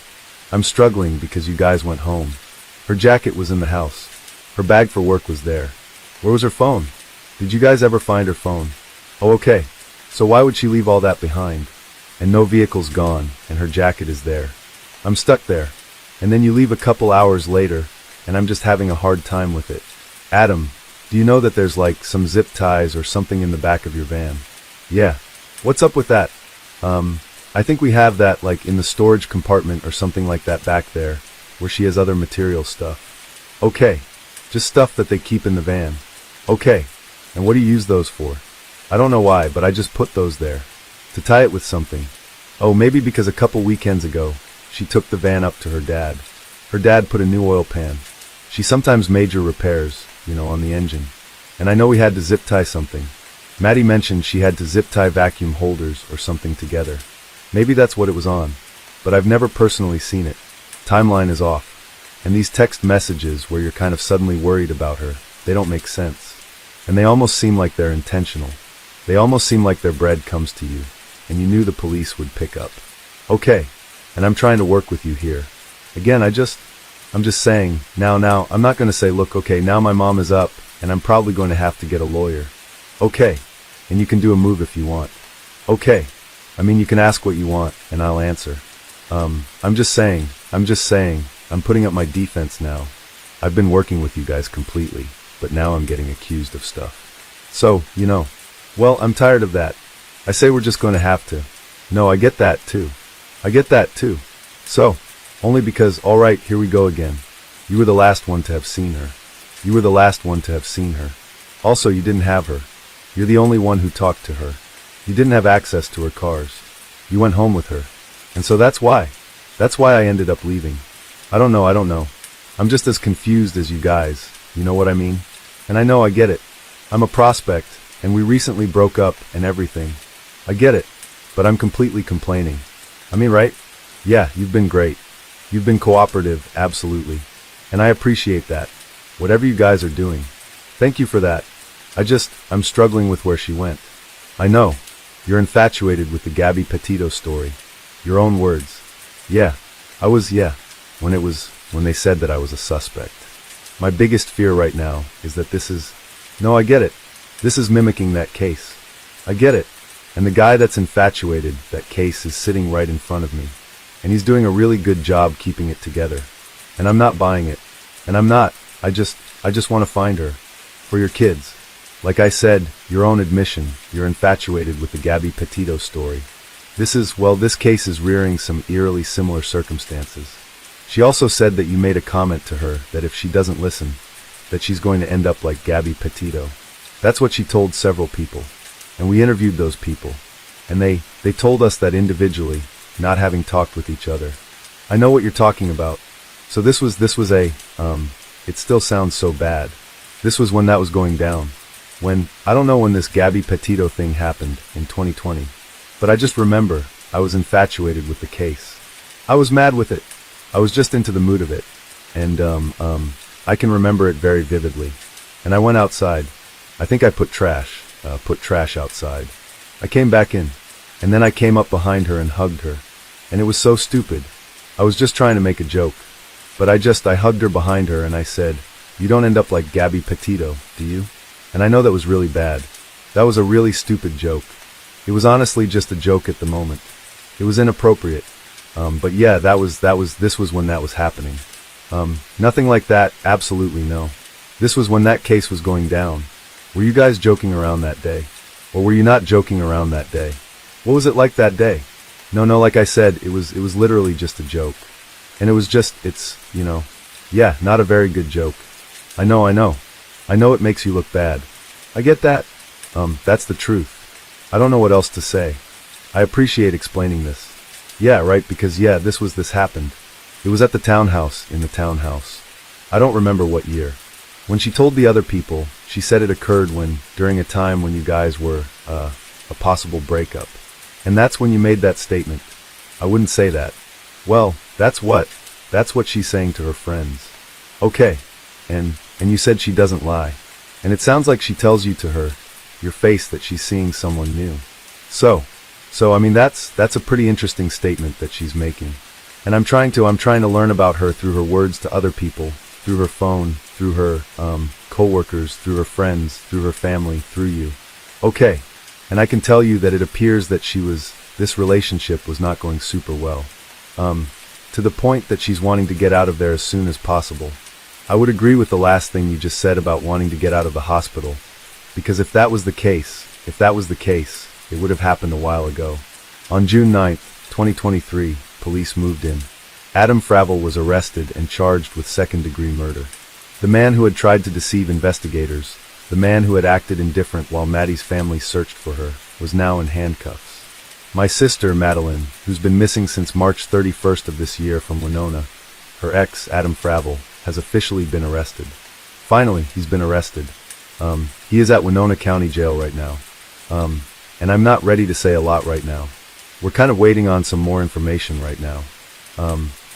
I'm struggling because you guys went home. Her jacket was in the house. Her bag for work was there. Where was her phone? Did you guys ever find her phone? Oh, okay. So why would she leave all that behind? And no vehicle's gone, and her jacket is there. I'm stuck there. And then you leave a couple hours later, and I'm just having a hard time with it. Adam, Do you know that there's like some zip ties or something in the back of your van? Yeah. What's up with that? I think we have that like in the storage compartment or something like that back there, where she has other material stuff. Okay. Just stuff that they keep in the van. Okay. And what do you use those for? I don't know why, but I just put those there. To tie it with something. Oh, maybe because a couple weekends ago, she took the van up to her dad. Her dad put a new oil pan. She sometimes major repairs, on the engine. And I know we had to zip tie something. Maddie mentioned she had to zip tie vacuum holders or something together. Maybe that's what it was on. But I've never personally seen it. Timeline is off. And these text messages where you're kind of suddenly worried about her, they don't make sense. And they almost seem like they're intentional. They almost seem like their bread comes to you, and you knew the police would pick up. Okay, and I'm trying to work with you here. Again, I'm just saying, now, I'm not going to say, look, okay, now my mom is up, and I'm probably going to have to get a lawyer. Okay, and you can do a move if you want. Okay, I mean, you can ask what you want, and I'll answer. I'm just saying, I'm putting up my defense now. I've been working with you guys completely, but now I'm getting accused of stuff. So, well, I'm tired of that. I say we're just going to have to. No, I get that too. So, only because, alright, here we go again. You were the last one to have seen her. Also, you didn't have her. You're the only one who talked to her. You didn't have access to her cars. You went home with her. And so that's why I ended up leaving. I don't know. I'm just as confused as you guys. You know what I mean? And I know I get it. I'm a prospect, and we recently broke up and everything. I get it, but I'm completely complaining. I mean, right? Yeah, you've been great. You've been cooperative, absolutely. And I appreciate that. Whatever you guys are doing. Thank you for that. I'm struggling with where she went. I know. You're infatuated with the Gabby Petito story. Your own words. Yeah. When they said that I was a suspect. My biggest fear right now is that I get it. This is mimicking that case. I get it. And the guy that's infatuated, that case, is sitting right in front of me. And he's doing a really good job keeping it together. And I'm not buying it. And I'm not. I just want to find her. For your kids. Like I said, your own admission, you're infatuated with the Gabby Petito story. This case is rearing some eerily similar circumstances. She also said that you made a comment to her that if she doesn't listen, that she's going to end up like Gabby Petito. That's what she told several people. And we interviewed those people. And they told us that individually, not having talked with each other. I know what you're talking about. So this was it still sounds so bad. This was when that was going down. I don't know when this Gabby Petito thing happened in 2020. But I just remember, I was infatuated with the case. I was mad with it. I was just into the mood of it. And, I can remember it very vividly. And I went outside. I think I put trash outside. I came back in. And then I came up behind her and hugged her. And it was so stupid. I was just trying to make a joke. But I hugged her behind her and I said, "You don't end up like Gabby Petito, do you?" And I know that was really bad. That was a really stupid joke. It was honestly just a joke at the moment. It was inappropriate. But yeah, this was when that was happening. Nothing like that, absolutely no. This was when that case was going down. Were you guys joking around that day? Or were you not joking around that day? What was it like that day? No, like I said, it was literally just a joke. And not a very good joke. I know. I know it makes you look bad. I get that. That's the truth. I don't know what else to say. I appreciate explaining this. Yeah, right, because this happened. It was at the townhouse, in the townhouse. I don't remember what year. When she told the other people, she said it occurred during a time when you guys were, a possible breakup. And that's when you made that statement. I wouldn't say that. Well, that's what she's saying to her friends. Okay. And you said she doesn't lie. And it sounds like she tells you to your face that she's seeing someone new. So I mean that's a pretty interesting statement that she's making. And I'm trying to learn about her through her words to other people, through her phone, through her co-workers, through her friends, through her family, through you. Okay. And I can tell you that it appears that this relationship was not going super well. To the point that she's wanting to get out of there as soon as possible. I would agree with the last thing you just said about wanting to get out of the hospital, because if that was the case, it would have happened a while ago. On June 9th, 2023, police moved in. Adam Fravel was arrested and charged with second-degree murder. The man who had tried to deceive investigators, the man who had acted indifferent while Maddie's family searched for her, was now in handcuffs. My sister, Madeline, who's been missing since March 31st of this year from Winona, her ex, Adam Fravel, has officially been arrested. Finally, he's been arrested. He is at Winona County Jail right now. And I'm not ready to say a lot right now. We're kind of waiting on some more information right now.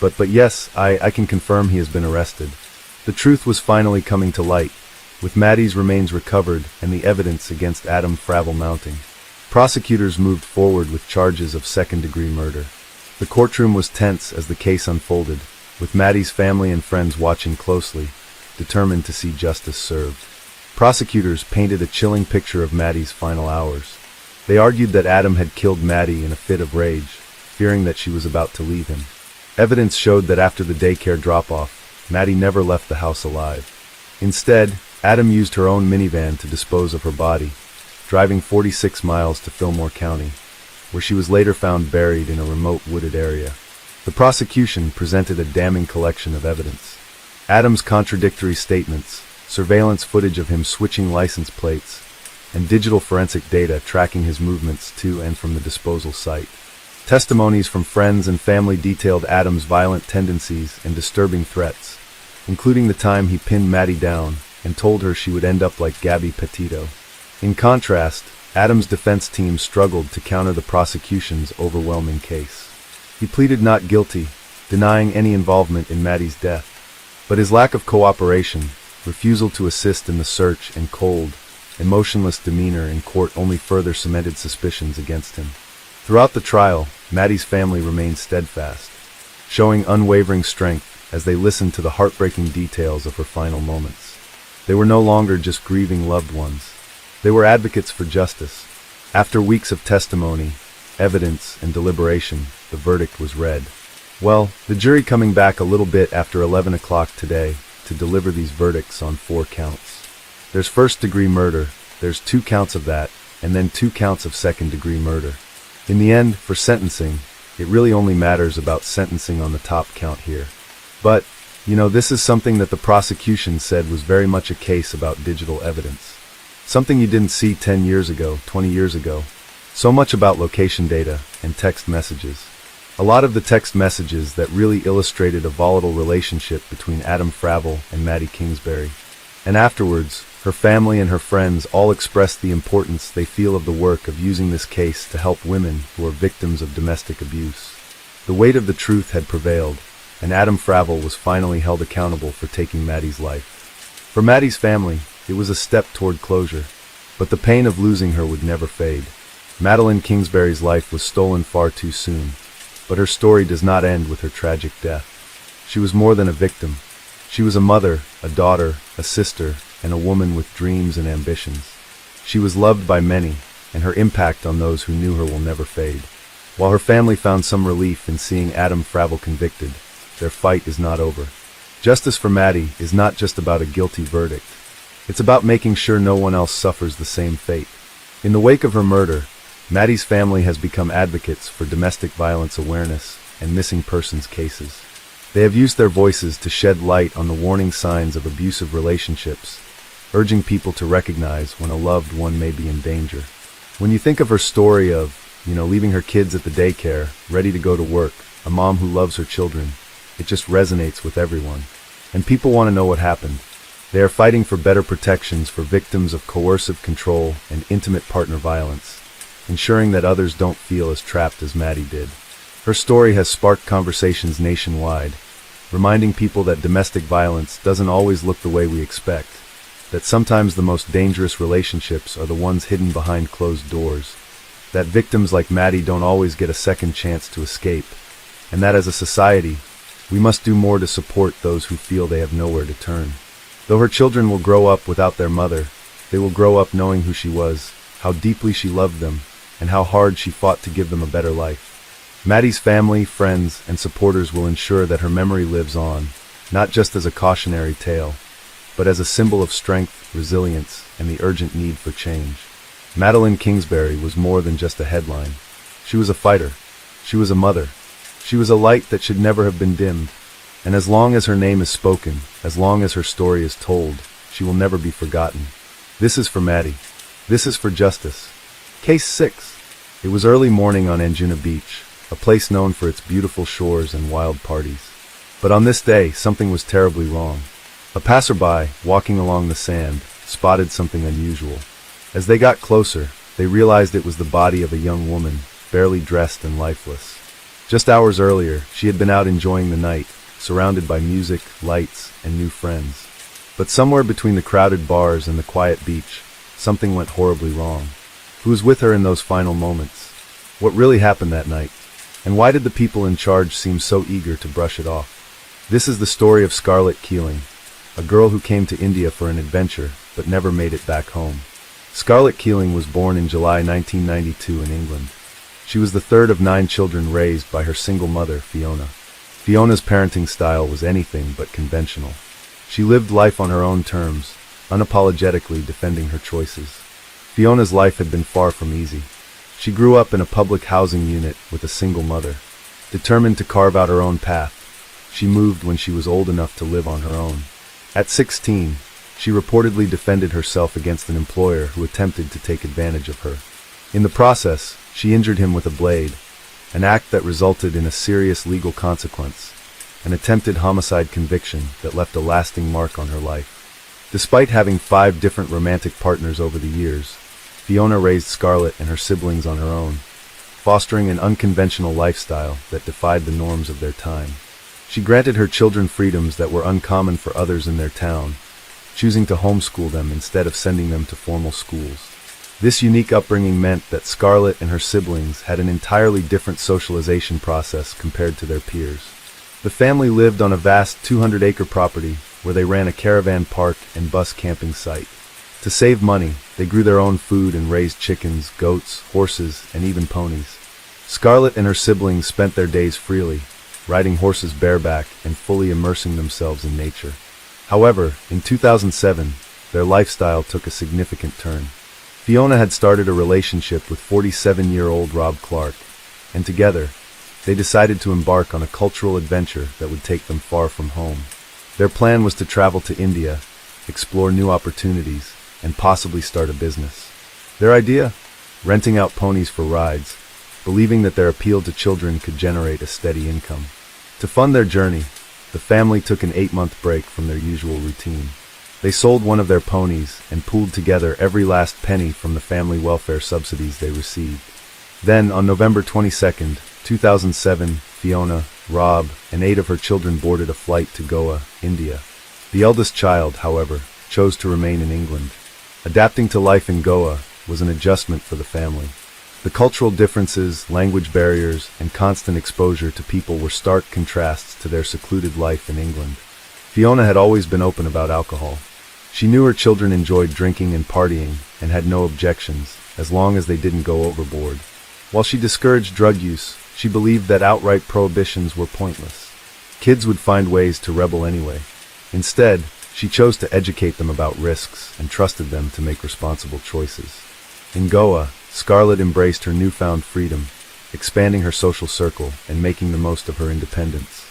But yes, I can confirm he has been arrested. The truth was finally coming to light, with Maddie's remains recovered and the evidence against Adam Fravel mounting. Prosecutors moved forward with charges of second-degree murder. The courtroom was tense as the case unfolded, with Maddie's family and friends watching closely, determined to see justice served. Prosecutors painted a chilling picture of Maddie's final hours. They argued that Adam had killed Maddie in a fit of rage, fearing that she was about to leave him. Evidence showed that after the daycare drop-off, Maddie never left the house alive. Instead, Adam used her own minivan to dispose of her body, driving 46 miles to Fillmore County, where she was later found buried in a remote wooded area. The prosecution presented a damning collection of evidence. Adam's contradictory statements, surveillance footage of him switching license plates, and digital forensic data tracking his movements to and from the disposal site. Testimonies from friends and family detailed Adam's violent tendencies and disturbing threats, including the time he pinned Maddie down and told her she would end up like Gabby Petito. In contrast, Adam's defense team struggled to counter the prosecution's overwhelming case. He pleaded not guilty, denying any involvement in Maddie's death. But his lack of cooperation, refusal to assist in the search, and cold, emotionless demeanor in court only further cemented suspicions against him. Throughout the trial, Maddie's family remained steadfast, showing unwavering strength as they listened to the heartbreaking details of her final moments. They were no longer just grieving loved ones. They were advocates for justice. After weeks of testimony, evidence, and deliberation, the verdict was read. Well, the jury coming back a little bit after 11 o'clock today to deliver these verdicts on 4 counts. There's first-degree murder, there's 2 counts of that, and then 2 counts of second-degree murder. In the end, for sentencing, it really only matters about sentencing on the top count here. But, this is something that the prosecution said was very much a case about digital evidence. Something you didn't see 10 years ago, 20 years ago. So much about location data and text messages. A lot of the text messages that really illustrated a volatile relationship between Adam Fravel and Maddie Kingsbury. And afterwards, her family and her friends all expressed the importance they feel of the work of using this case to help women who are victims of domestic abuse. The weight of the truth had prevailed, and Adam Fravel was finally held accountable for taking Maddie's life. For Maddie's family, it was a step toward closure, but the pain of losing her would never fade. Madeline Kingsbury's life was stolen far too soon, but her story does not end with her tragic death. She was more than a victim. She was a mother, a daughter, a sister, and a woman with dreams and ambitions. She was loved by many, and her impact on those who knew her will never fade. While her family found some relief in seeing Adam Fravel convicted, their fight is not over. Justice for Maddie is not just about a guilty verdict. It's about making sure no one else suffers the same fate. In the wake of her murder, Maddie's family has become advocates for domestic violence awareness and missing persons cases. They have used their voices to shed light on the warning signs of abusive relationships, urging people to recognize when a loved one may be in danger. When you think of her story of, leaving her kids at the daycare, ready to go to work, a mom who loves her children, it just resonates with everyone. And people want to know what happened. They are fighting for better protections for victims of coercive control and intimate partner violence, ensuring that others don't feel as trapped as Maddie did. Her story has sparked conversations nationwide, reminding people that domestic violence doesn't always look the way we expect, that sometimes the most dangerous relationships are the ones hidden behind closed doors, that victims like Maddie don't always get a second chance to escape, and that as a society, we must do more to support those who feel they have nowhere to turn. Though her children will grow up without their mother, they will grow up knowing who she was, how deeply she loved them, and how hard she fought to give them a better life. Maddie's family, friends, and supporters will ensure that her memory lives on, not just as a cautionary tale, but as a symbol of strength, resilience, and the urgent need for change. Madeline Kingsbury was more than just a headline. She was a fighter. She was a mother. She was a light that should never have been dimmed. And as long as her name is spoken, as long as her story is told, she will never be forgotten. This is for Maddie. This is for justice. Case 6. It was early morning on Anjuna Beach, a place known for its beautiful shores and wild parties. But on this day, something was terribly wrong. A passerby, walking along the sand, spotted something unusual. As they got closer, they realized it was the body of a young woman, barely dressed and lifeless. Just hours earlier, she had been out enjoying the night, surrounded by music, lights, and new friends. But somewhere between the crowded bars and the quiet beach, something went horribly wrong. Who was with her in those final moments? What really happened that night? And why did the people in charge seem so eager to brush it off? This is the story of Scarlett Keeling, a girl who came to India for an adventure, but never made it back home. Scarlett Keeling was born in July 1992 in England. She was the third of 9 children raised by her single mother, Fiona. Fiona's parenting style was anything but conventional. She lived life on her own terms, unapologetically defending her choices. Fiona's life had been far from easy. She grew up in a public housing unit with a single mother. Determined to carve out her own path, she moved when she was old enough to live on her own. At 16, she reportedly defended herself against an employer who attempted to take advantage of her. In the process, she injured him with a blade, an act that resulted in a serious legal consequence, an attempted homicide conviction that left a lasting mark on her life. Despite having 5 different romantic partners over the years, Fiona raised Scarlett and her siblings on her own, fostering an unconventional lifestyle that defied the norms of their time. She granted her children freedoms that were uncommon for others in their town, choosing to homeschool them instead of sending them to formal schools. This unique upbringing meant that Scarlett and her siblings had an entirely different socialization process compared to their peers. The family lived on a vast 200-acre property where they ran a caravan park and bus camping site. To save money, they grew their own food and raised chickens, goats, horses, and even ponies. Scarlett and her siblings spent their days freely, riding horses bareback and fully immersing themselves in nature. However, in 2007, their lifestyle took a significant turn. Fiona had started a relationship with 47-year-old Rob Clark, and together, they decided to embark on a cultural adventure that would take them far from home. Their plan was to travel to India, explore new opportunities, and possibly start a business. Their idea? Renting out ponies for rides, believing that their appeal to children could generate a steady income. To fund their journey, the family took an 8-month break from their usual routine. They sold one of their ponies and pooled together every last penny from the family welfare subsidies they received. Then, on November 22, 2007, Fiona, Rob, and 8 of her children boarded a flight to Goa, India. The eldest child, however, chose to remain in England. Adapting to life in Goa was an adjustment for the family. The cultural differences, language barriers, and constant exposure to people were stark contrasts to their secluded life in England. Fiona had always been open about alcohol. She knew her children enjoyed drinking and partying and had no objections, as long as they didn't go overboard. While she discouraged drug use, she believed that outright prohibitions were pointless. Kids would find ways to rebel anyway. Instead, she chose to educate them about risks and trusted them to make responsible choices. In Goa, Scarlett embraced her newfound freedom, expanding her social circle and making the most of her independence.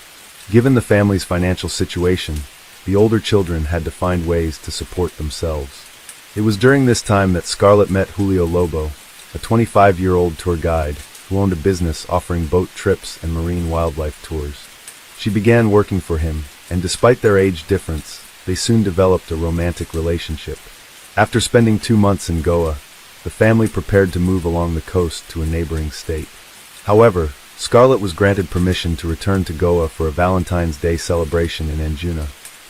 Given the family's financial situation, the older children had to find ways to support themselves. It was during this time that Scarlett met Julio Lobo, a 25-year-old tour guide who owned a business offering boat trips and marine wildlife tours. She began working for him, and despite their age difference, they soon developed a romantic relationship. After spending 2 months in Goa, the family prepared to move along the coast to a neighboring state. However, Scarlett was granted permission to return to Goa for a Valentine's Day celebration in Anjuna,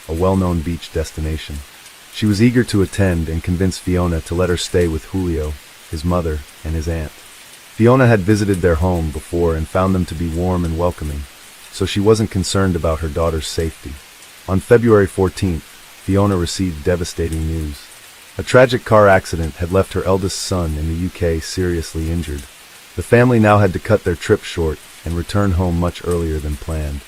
a well-known beach destination. She was eager to attend and convince Fiona to let her stay with Julio, his mother, and his aunt. Fiona had visited their home before and found them to be warm and welcoming, so she wasn't concerned about her daughter's safety. On February 14th, Fiona received devastating news. A tragic car accident had left her eldest son in the UK seriously injured. The family now had to cut their trip short and return home much earlier than planned.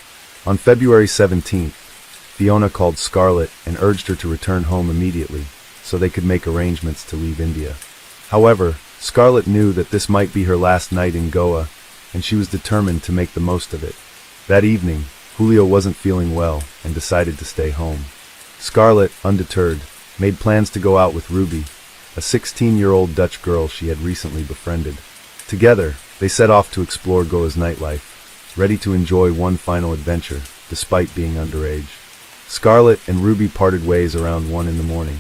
On February 17th, Fiona called Scarlett and urged her to return home immediately, so they could make arrangements to leave India. However, Scarlett knew that this might be her last night in Goa, and she was determined to make the most of it. That evening, Julio wasn't feeling well and decided to stay home. Scarlett, undeterred, made plans to go out with Ruby, a 16-year-old Dutch girl she had recently befriended. Together, they set off to explore Goa's nightlife, ready to enjoy one final adventure, despite being underage. Scarlett and Ruby parted ways around 1 in the morning.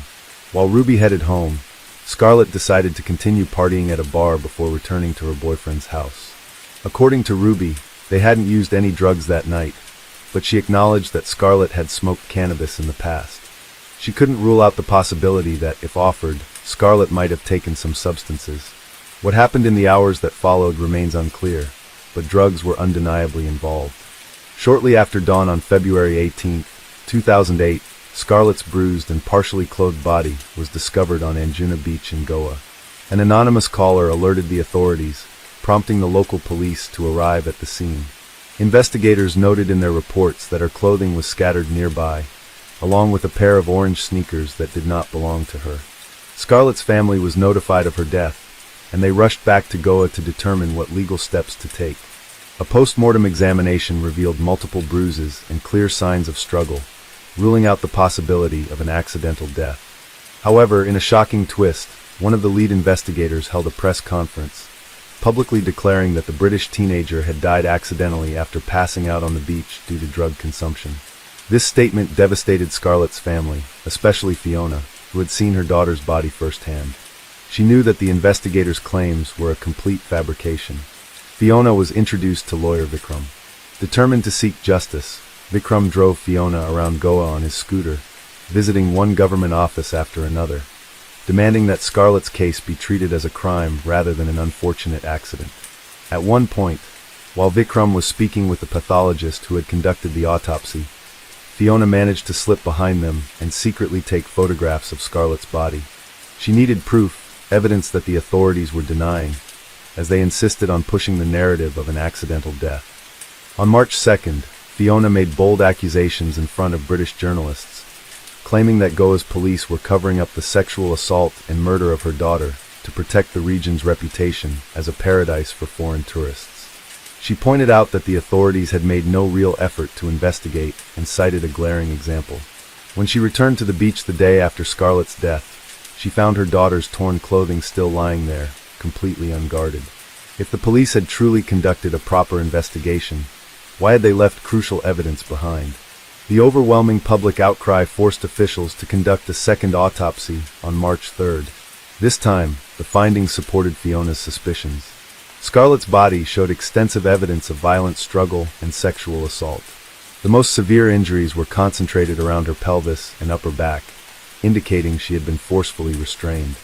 While Ruby headed home, Scarlett decided to continue partying at a bar before returning to her boyfriend's house. According to Ruby, they hadn't used any drugs that night, but she acknowledged that Scarlett had smoked cannabis in the past. She couldn't rule out the possibility that, if offered, Scarlett might have taken some substances. What happened in the hours that followed remains unclear, but drugs were undeniably involved. Shortly after dawn on February 18, 2008, Scarlett's bruised and partially clothed body was discovered on Anjuna Beach in Goa. An anonymous caller alerted the authorities, prompting the local police to arrive at the scene. Investigators noted in their reports that her clothing was scattered nearby, along with a pair of orange sneakers that did not belong to her. Scarlett's family was notified of her death, and they rushed back to Goa to determine what legal steps to take. A post-mortem examination revealed multiple bruises and clear signs of struggle, ruling out the possibility of an accidental death. However, in a shocking twist, one of the lead investigators held a press conference, publicly declaring that the British teenager had died accidentally after passing out on the beach due to drug consumption. This statement devastated Scarlett's family, especially Fiona, who had seen her daughter's body firsthand. She knew that the investigators' claims were a complete fabrication. Fiona was introduced to lawyer Vikram. Determined to seek justice, Vikram drove Fiona around Goa on his scooter, visiting one government office after another, demanding that Scarlett's case be treated as a crime rather than an unfortunate accident. At one point, while Vikram was speaking with the pathologist who had conducted the autopsy, Fiona managed to slip behind them and secretly take photographs of Scarlett's body. She needed proof, evidence that the authorities were denying, as they insisted on pushing the narrative of an accidental death. On March 2nd, Fiona made bold accusations in front of British journalists, claiming that Goa's police were covering up the sexual assault and murder of her daughter to protect the region's reputation as a paradise for foreign tourists. She pointed out that the authorities had made no real effort to investigate and cited a glaring example. When she returned to the beach the day after Scarlett's death, she found her daughter's torn clothing still lying there, completely unguarded. If the police had truly conducted a proper investigation, why had they left crucial evidence behind? The overwhelming public outcry forced officials to conduct a second autopsy on March 3rd. This time, the findings supported Fiona's suspicions. Scarlett's body showed extensive evidence of violent struggle and sexual assault. The most severe injuries were concentrated around her pelvis and upper back, indicating she had been forcefully restrained.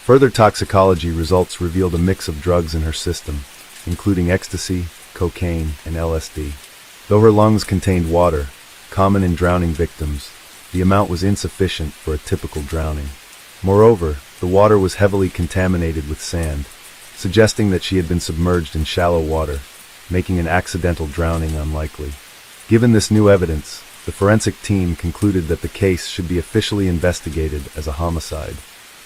Further toxicology results revealed a mix of drugs in her system, including ecstasy, cocaine, and LSD. Though her lungs contained water, common in drowning victims, the amount was insufficient for a typical drowning. Moreover, the water was heavily contaminated with sand, suggesting that she had been submerged in shallow water, making an accidental drowning unlikely. Given this new evidence, the forensic team concluded that the case should be officially investigated as a homicide.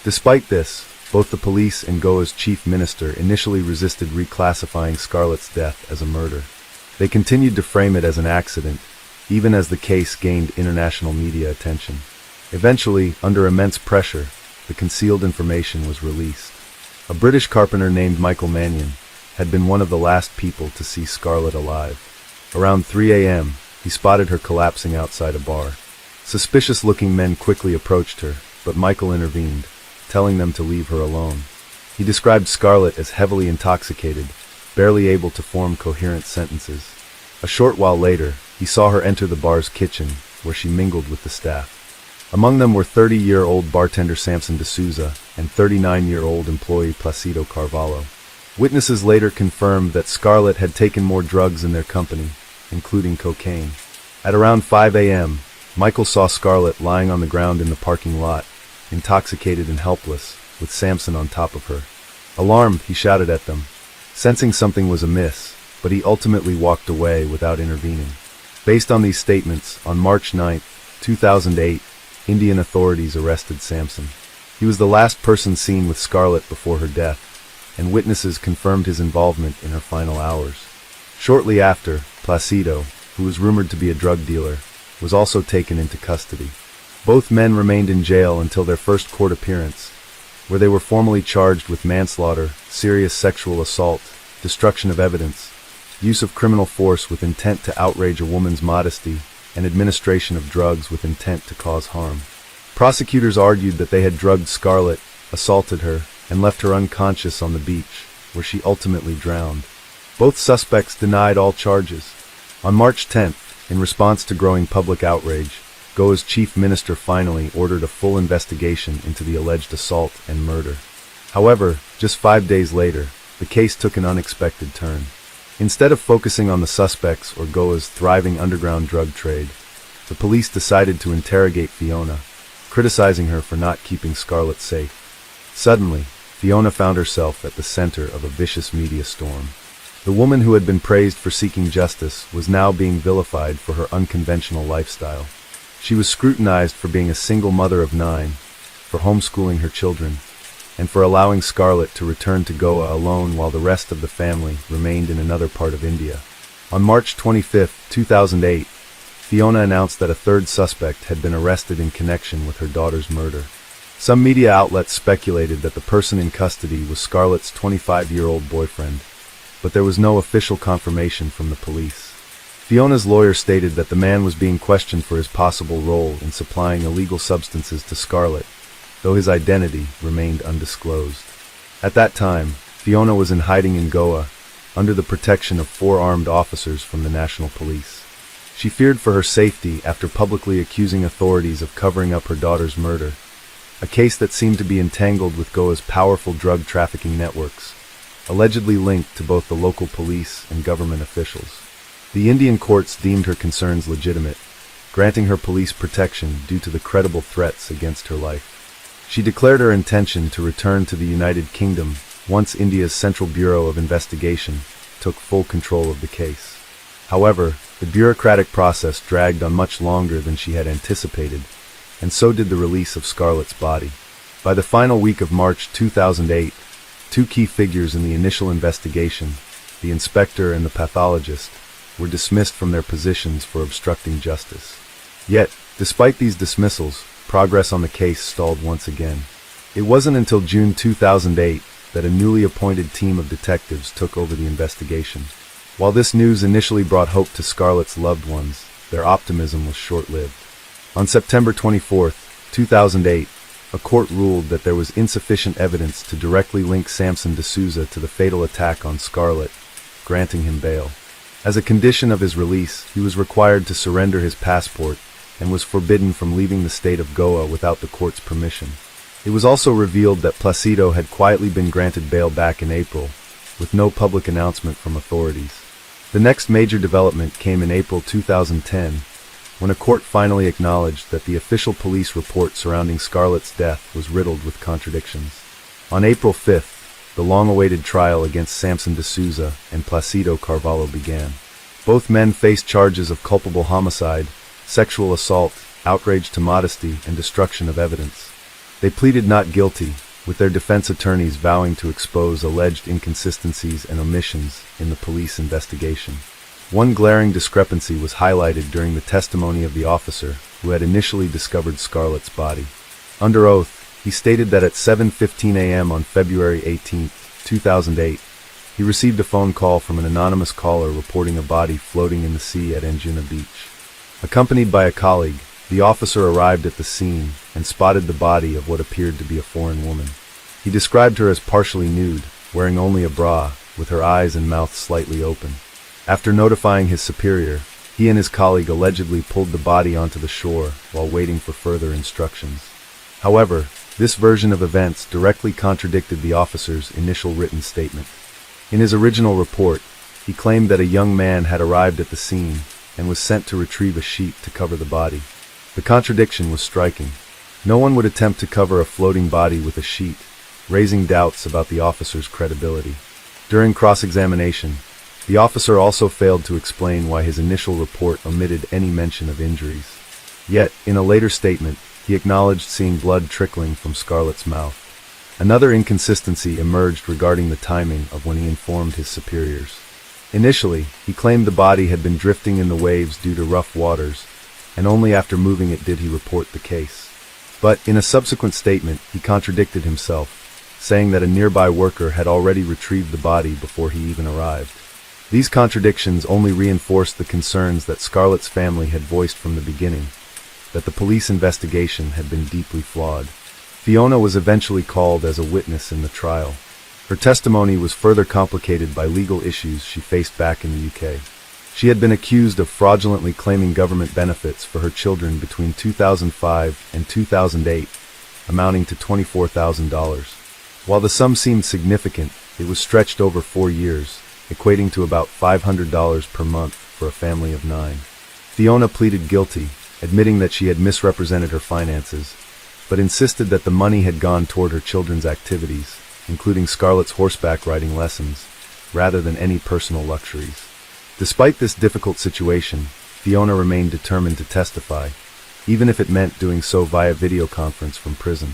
Despite this, both the police and Goa's chief minister initially resisted reclassifying Scarlett's death as a murder. They continued to frame it as an accident, even as the case gained international media attention. Eventually, under immense pressure, the concealed information was released. A British carpenter named Michael Mannion had been one of the last people to see Scarlett alive. Around 3 a.m., he spotted her collapsing outside a bar. Suspicious-looking men quickly approached her, but Michael intervened, telling them to leave her alone. He described Scarlett as heavily intoxicated, barely able to form coherent sentences. A short while later, he saw her enter the bar's kitchen, where she mingled with the staff. Among them were 30-year-old bartender Samson D'Souza and 39-year-old employee Placido Carvalho. Witnesses later confirmed that Scarlett had taken more drugs in their company, including cocaine. At around 5 a.m., Michael saw Scarlett lying on the ground in the parking lot, intoxicated and helpless, with Samson on top of her. Alarmed, he shouted at them, sensing something was amiss, but he ultimately walked away without intervening. Based on these statements, on March 9th, 2008, Indian authorities arrested Sampson. He was the last person seen with Scarlett before her death, and witnesses confirmed his involvement in her final hours. Shortly after, Placido, who was rumored to be a drug dealer, was also taken into custody. Both men remained in jail until their first court appearance, where they were formally charged with manslaughter, serious sexual assault, destruction of evidence, use of criminal force with intent to outrage a woman's modesty, and administration of drugs with intent to cause harm. Prosecutors argued that they had drugged Scarlett, assaulted her, and left her unconscious on the beach, where she ultimately drowned. Both suspects denied all charges. On March 10th, in response to growing public outrage, Goa's chief minister finally ordered a full investigation into the alleged assault and murder. However, just 5 days later, the case took an unexpected turn. Instead of focusing on the suspects or Goa's thriving underground drug trade, the police decided to interrogate Fiona, criticizing her for not keeping Scarlett safe. Suddenly, Fiona found herself at the center of a vicious media storm. The woman who had been praised for seeking justice was now being vilified for her unconventional lifestyle. She was scrutinized for being a single mother of 9, for homeschooling her children, and for allowing Scarlett to return to Goa alone while the rest of the family remained in another part of India. On March 25, 2008, Fiona announced that a third suspect had been arrested in connection with her daughter's murder. Some media outlets speculated that the person in custody was Scarlett's 25-year-old boyfriend, but there was no official confirmation from the police. Fiona's lawyer stated that the man was being questioned for his possible role in supplying illegal substances to Scarlett, though his identity remained undisclosed. At that time, Fiona was in hiding in Goa, under the protection of 4 armed officers from the National Police. She feared for her safety after publicly accusing authorities of covering up her daughter's murder, a case that seemed to be entangled with Goa's powerful drug trafficking networks, allegedly linked to both the local police and government officials. The Indian courts deemed her concerns legitimate, granting her police protection due to the credible threats against her life. She declared her intention to return to the United Kingdom once India's Central Bureau of Investigation took full control of the case. However, the bureaucratic process dragged on much longer than she had anticipated, and so did the release of Scarlett's body. By the final week of March 2008, 2 key figures in the initial investigation, the inspector and the pathologist, were dismissed from their positions for obstructing justice. Yet, despite these dismissals, progress on the case stalled once again. It wasn't until June 2008 that a newly appointed team of detectives took over the investigation. While this news initially brought hope to Scarlett's loved ones, their optimism was short-lived. On September 24, 2008, a court ruled that there was insufficient evidence to directly link Sampson D'Souza to the fatal attack on Scarlett, granting him bail. As a condition of his release, he was required to surrender his passport and was forbidden from leaving the state of Goa without the court's permission. It was also revealed that Placido had quietly been granted bail back in April, with no public announcement from authorities. The next major development came in April 2010, when a court finally acknowledged that the official police report surrounding Scarlett's death was riddled with contradictions. On April 5th, the long-awaited trial against Sampson D'Souza and Placido Carvalho began. Both men faced charges of culpable homicide, sexual assault, outrage to modesty, and destruction of evidence. They pleaded not guilty, with their defense attorneys vowing to expose alleged inconsistencies and omissions in the police investigation. One glaring discrepancy was highlighted during the testimony of the officer who had initially discovered Scarlett's body. Under oath, he stated that at 7:15 a.m. on February 18, 2008, he received a phone call from an anonymous caller reporting a body floating in the sea at Anjuna Beach. Accompanied by a colleague, the officer arrived at the scene and spotted the body of what appeared to be a foreign woman. He described her as partially nude, wearing only a bra, with her eyes and mouth slightly open. After notifying his superior, he and his colleague allegedly pulled the body onto the shore while waiting for further instructions. However, this version of events directly contradicted the officer's initial written statement. In his original report, he claimed that a young man had arrived at the scene and was sent to retrieve a sheet to cover the body. The contradiction was striking. No one would attempt to cover a floating body with a sheet, raising doubts about the officer's credibility. During cross-examination, the officer also failed to explain why his initial report omitted any mention of injuries. Yet, in a later statement, he acknowledged seeing blood trickling from Scarlett's mouth. Another inconsistency emerged regarding the timing of when he informed his superiors. Initially, he claimed the body had been drifting in the waves due to rough waters, and only after moving it did he report the case. But, in a subsequent statement, he contradicted himself, saying that a nearby worker had already retrieved the body before he even arrived. These contradictions only reinforced the concerns that Scarlett's family had voiced from the beginning, that the police investigation had been deeply flawed. Fiona was eventually called as a witness in the trial. Her testimony was further complicated by legal issues she faced back in the UK. She had been accused of fraudulently claiming government benefits for her children between 2005 and 2008, amounting to $24,000. While the sum seemed significant, it was stretched over 4 years, equating to about $500 per month for a family of 9. Fiona pleaded guilty, admitting that she had misrepresented her finances, but insisted that the money had gone toward her children's activities, including Scarlett's horseback riding lessons, rather than any personal luxuries. Despite this difficult situation, Fiona remained determined to testify, even if it meant doing so via video conference from prison.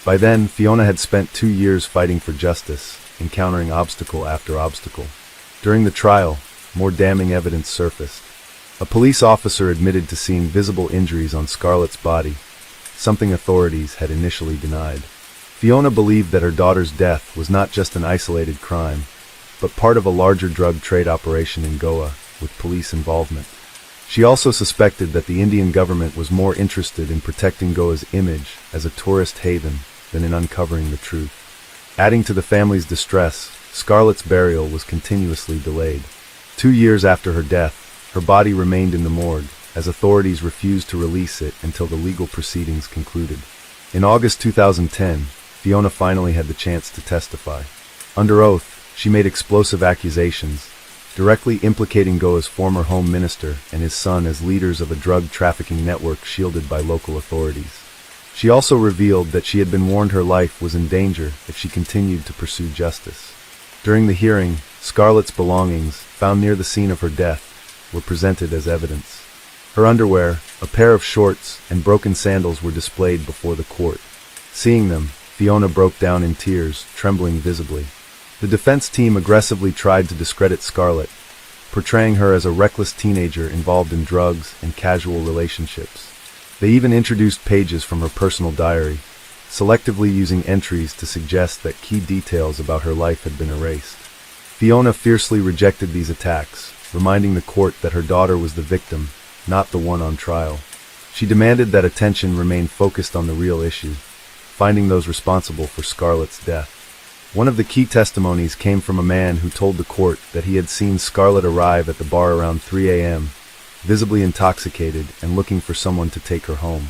By then, Fiona had spent 2 years fighting for justice, encountering obstacle after obstacle. During the trial, more damning evidence surfaced. A police officer admitted to seeing visible injuries on Scarlett's body, something authorities had initially denied. Fiona believed that her daughter's death was not just an isolated crime, but part of a larger drug trade operation in Goa, with police involvement. She also suspected that the Indian government was more interested in protecting Goa's image as a tourist haven than in uncovering the truth. Adding to the family's distress, Scarlett's burial was continuously delayed. 2 years after her death, her body remained in the morgue, as authorities refused to release it until the legal proceedings concluded. In August 2010, Fiona finally had the chance to testify. Under oath, she made explosive accusations, directly implicating Goa's former home minister and his son as leaders of a drug trafficking network shielded by local authorities. She also revealed that she had been warned her life was in danger if she continued to pursue justice. During the hearing, Scarlett's belongings, found near the scene of her death, were presented as evidence. Her underwear, a pair of shorts, and broken sandals were displayed before the court. Seeing them, Fiona broke down in tears, trembling visibly. The defense team aggressively tried to discredit Scarlett, portraying her as a reckless teenager involved in drugs and casual relationships. They even introduced pages from her personal diary, selectively using entries to suggest that key details about her life had been erased. Fiona fiercely rejected these attacks, reminding the court that her daughter was the victim, not the one on trial. She demanded that attention remain focused on the real issue, finding those responsible for Scarlett's death. One of the key testimonies came from a man who told the court that he had seen Scarlett arrive at the bar around 3 a.m., visibly intoxicated and looking for someone to take her home.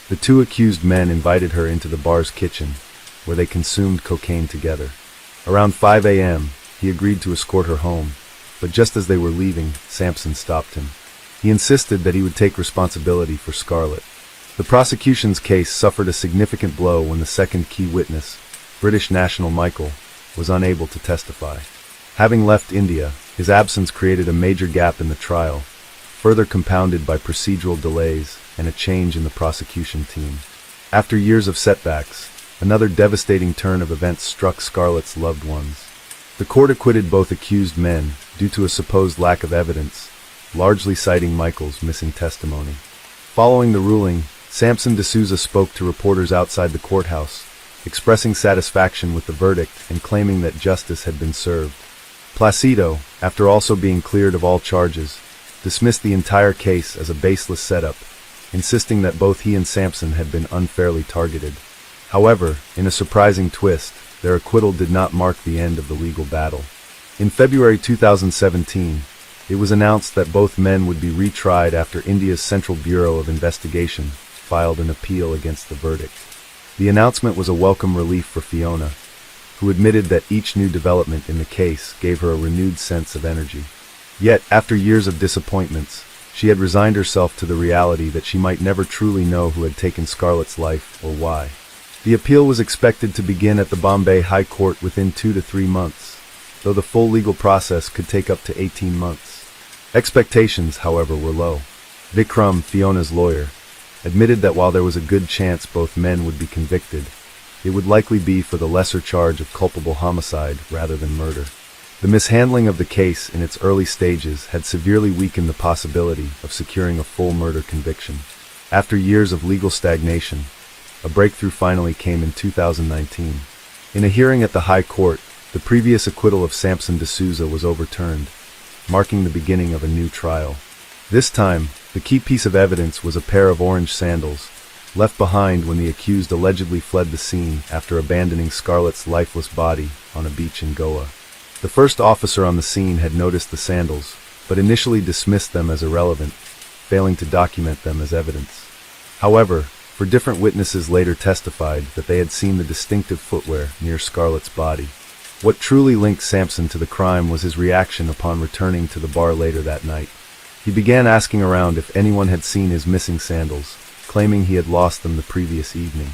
The 2 accused men invited her into the bar's kitchen, where they consumed cocaine together. Around 5 a.m., he agreed to escort her home, but just as they were leaving, Sampson stopped him. He insisted that he would take responsibility for Scarlett. The prosecution's case suffered a significant blow when the second key witness, British national Michael, was unable to testify. Having left India, his absence created a major gap in the trial, further compounded by procedural delays and a change in the prosecution team. After years of setbacks, another devastating turn of events struck Scarlett's loved ones. The court acquitted both accused men due to a supposed lack of evidence, largely citing Michael's missing testimony. Following the ruling, Sampson D'Souza spoke to reporters outside the courthouse, expressing satisfaction with the verdict and claiming that justice had been served. Placido, after also being cleared of all charges, dismissed the entire case as a baseless setup, insisting that both he and Sampson had been unfairly targeted. However, in a surprising twist, their acquittal did not mark the end of the legal battle. In February 2017, it was announced that both men would be retried after India's Central Bureau of Investigation filed an appeal against the verdict. The announcement was a welcome relief for Fiona, who admitted that each new development in the case gave her a renewed sense of energy. Yet, after years of disappointments, she had resigned herself to the reality that she might never truly know who had taken Scarlett's life or why. The appeal was expected to begin at the Bombay High Court within 2 to 3 months, though the full legal process could take up to 18 months. Expectations, however, were low. Vikram, Fiona's lawyer, admitted that while there was a good chance both men would be convicted, it would likely be for the lesser charge of culpable homicide rather than murder. The mishandling of the case in its early stages had severely weakened the possibility of securing a full murder conviction. After years of legal stagnation, a breakthrough finally came in 2019. In a hearing at the High Court, the previous acquittal of Samson D'Souza was overturned, marking the beginning of a new trial. This time, the key piece of evidence was a pair of orange sandals, left behind when the accused allegedly fled the scene after abandoning Scarlett's lifeless body on a beach in Goa. The first officer on the scene had noticed the sandals, but initially dismissed them as irrelevant, failing to document them as evidence. However, different witnesses later testified that they had seen the distinctive footwear near Scarlett's body. What truly linked Samson to the crime was his reaction upon returning to the bar later that night. He began asking around if anyone had seen his missing sandals, claiming he had lost them the previous evening.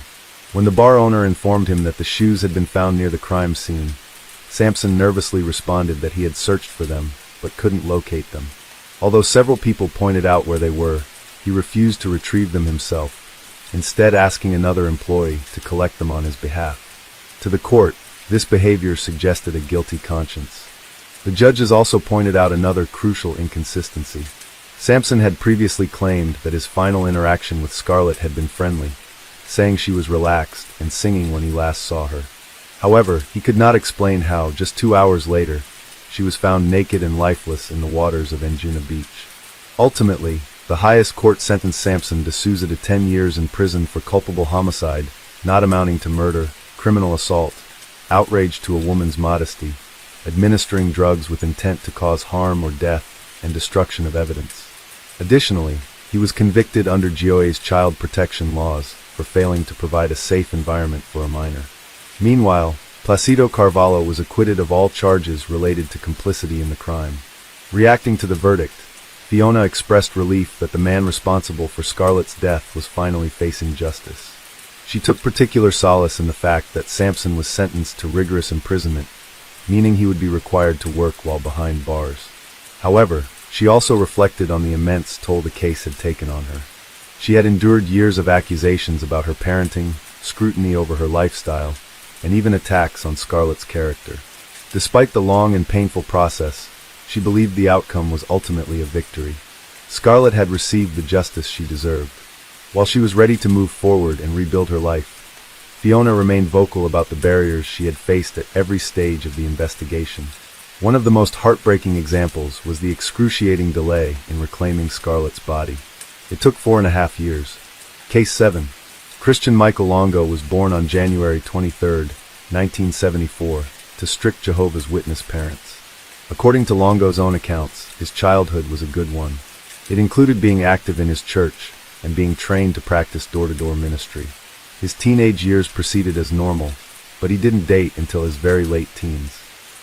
When the bar owner informed him that the shoes had been found near the crime scene, Samson nervously responded that he had searched for them, but couldn't locate them. Although several people pointed out where they were, he refused to retrieve them himself, instead asking another employee to collect them on his behalf. To the court, this behavior suggested a guilty conscience. The judges also pointed out another crucial inconsistency. Samson had previously claimed that his final interaction with Scarlett had been friendly, saying she was relaxed and singing when he last saw her. However, he could not explain how, just 2 hours later, she was found naked and lifeless in the waters of Anjuna Beach. Ultimately, the highest court sentenced Samson D'Souza to 10 years in prison for culpable homicide, not amounting to murder, criminal assault, outrage to a woman's modesty, administering drugs with intent to cause harm or death, and destruction of evidence. Additionally, he was convicted under GIOA's child protection laws for failing to provide a safe environment for a minor. Meanwhile, Placido Carvalho was acquitted of all charges related to complicity in the crime. Reacting to the verdict, Fiona expressed relief that the man responsible for Scarlett's death was finally facing justice. She took particular solace in the fact that Samson was sentenced to rigorous imprisonment, meaning he would be required to work while behind bars. However, she also reflected on the immense toll the case had taken on her. She had endured years of accusations about her parenting, scrutiny over her lifestyle, and even attacks on Scarlett's character. Despite the long and painful process, she believed the outcome was ultimately a victory. Scarlett had received the justice she deserved. While she was ready to move forward and rebuild her life, Fiona remained vocal about the barriers she had faced at every stage of the investigation. One of the most heartbreaking examples was the excruciating delay in reclaiming Scarlett's body. It took 4.5 years. Case 7. Christian Michael Longo was born on January 23, 1974, to strict Jehovah's Witness parents. According to Longo's own accounts, his childhood was a good one. It included being active in his church and being trained to practice door-to-door ministry. His teenage years proceeded as normal, but he didn't date until his very late teens.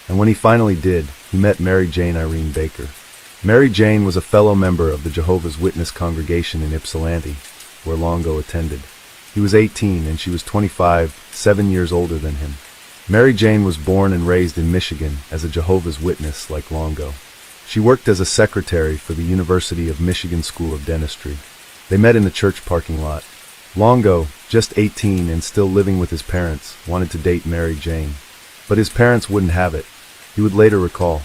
And when he finally did, he met Mary Jane Irene Baker. Mary Jane was a fellow member of the Jehovah's Witness congregation in Ypsilanti, where Longo attended. He was 18 and she was 25, 7 years older than him. Mary Jane was born and raised in Michigan as a Jehovah's Witness like Longo. She worked as a secretary for the University of Michigan School of Dentistry. They met in the church parking lot. Longo, just 18 and still living with his parents, wanted to date Mary Jane. But his parents wouldn't have it. He would later recall.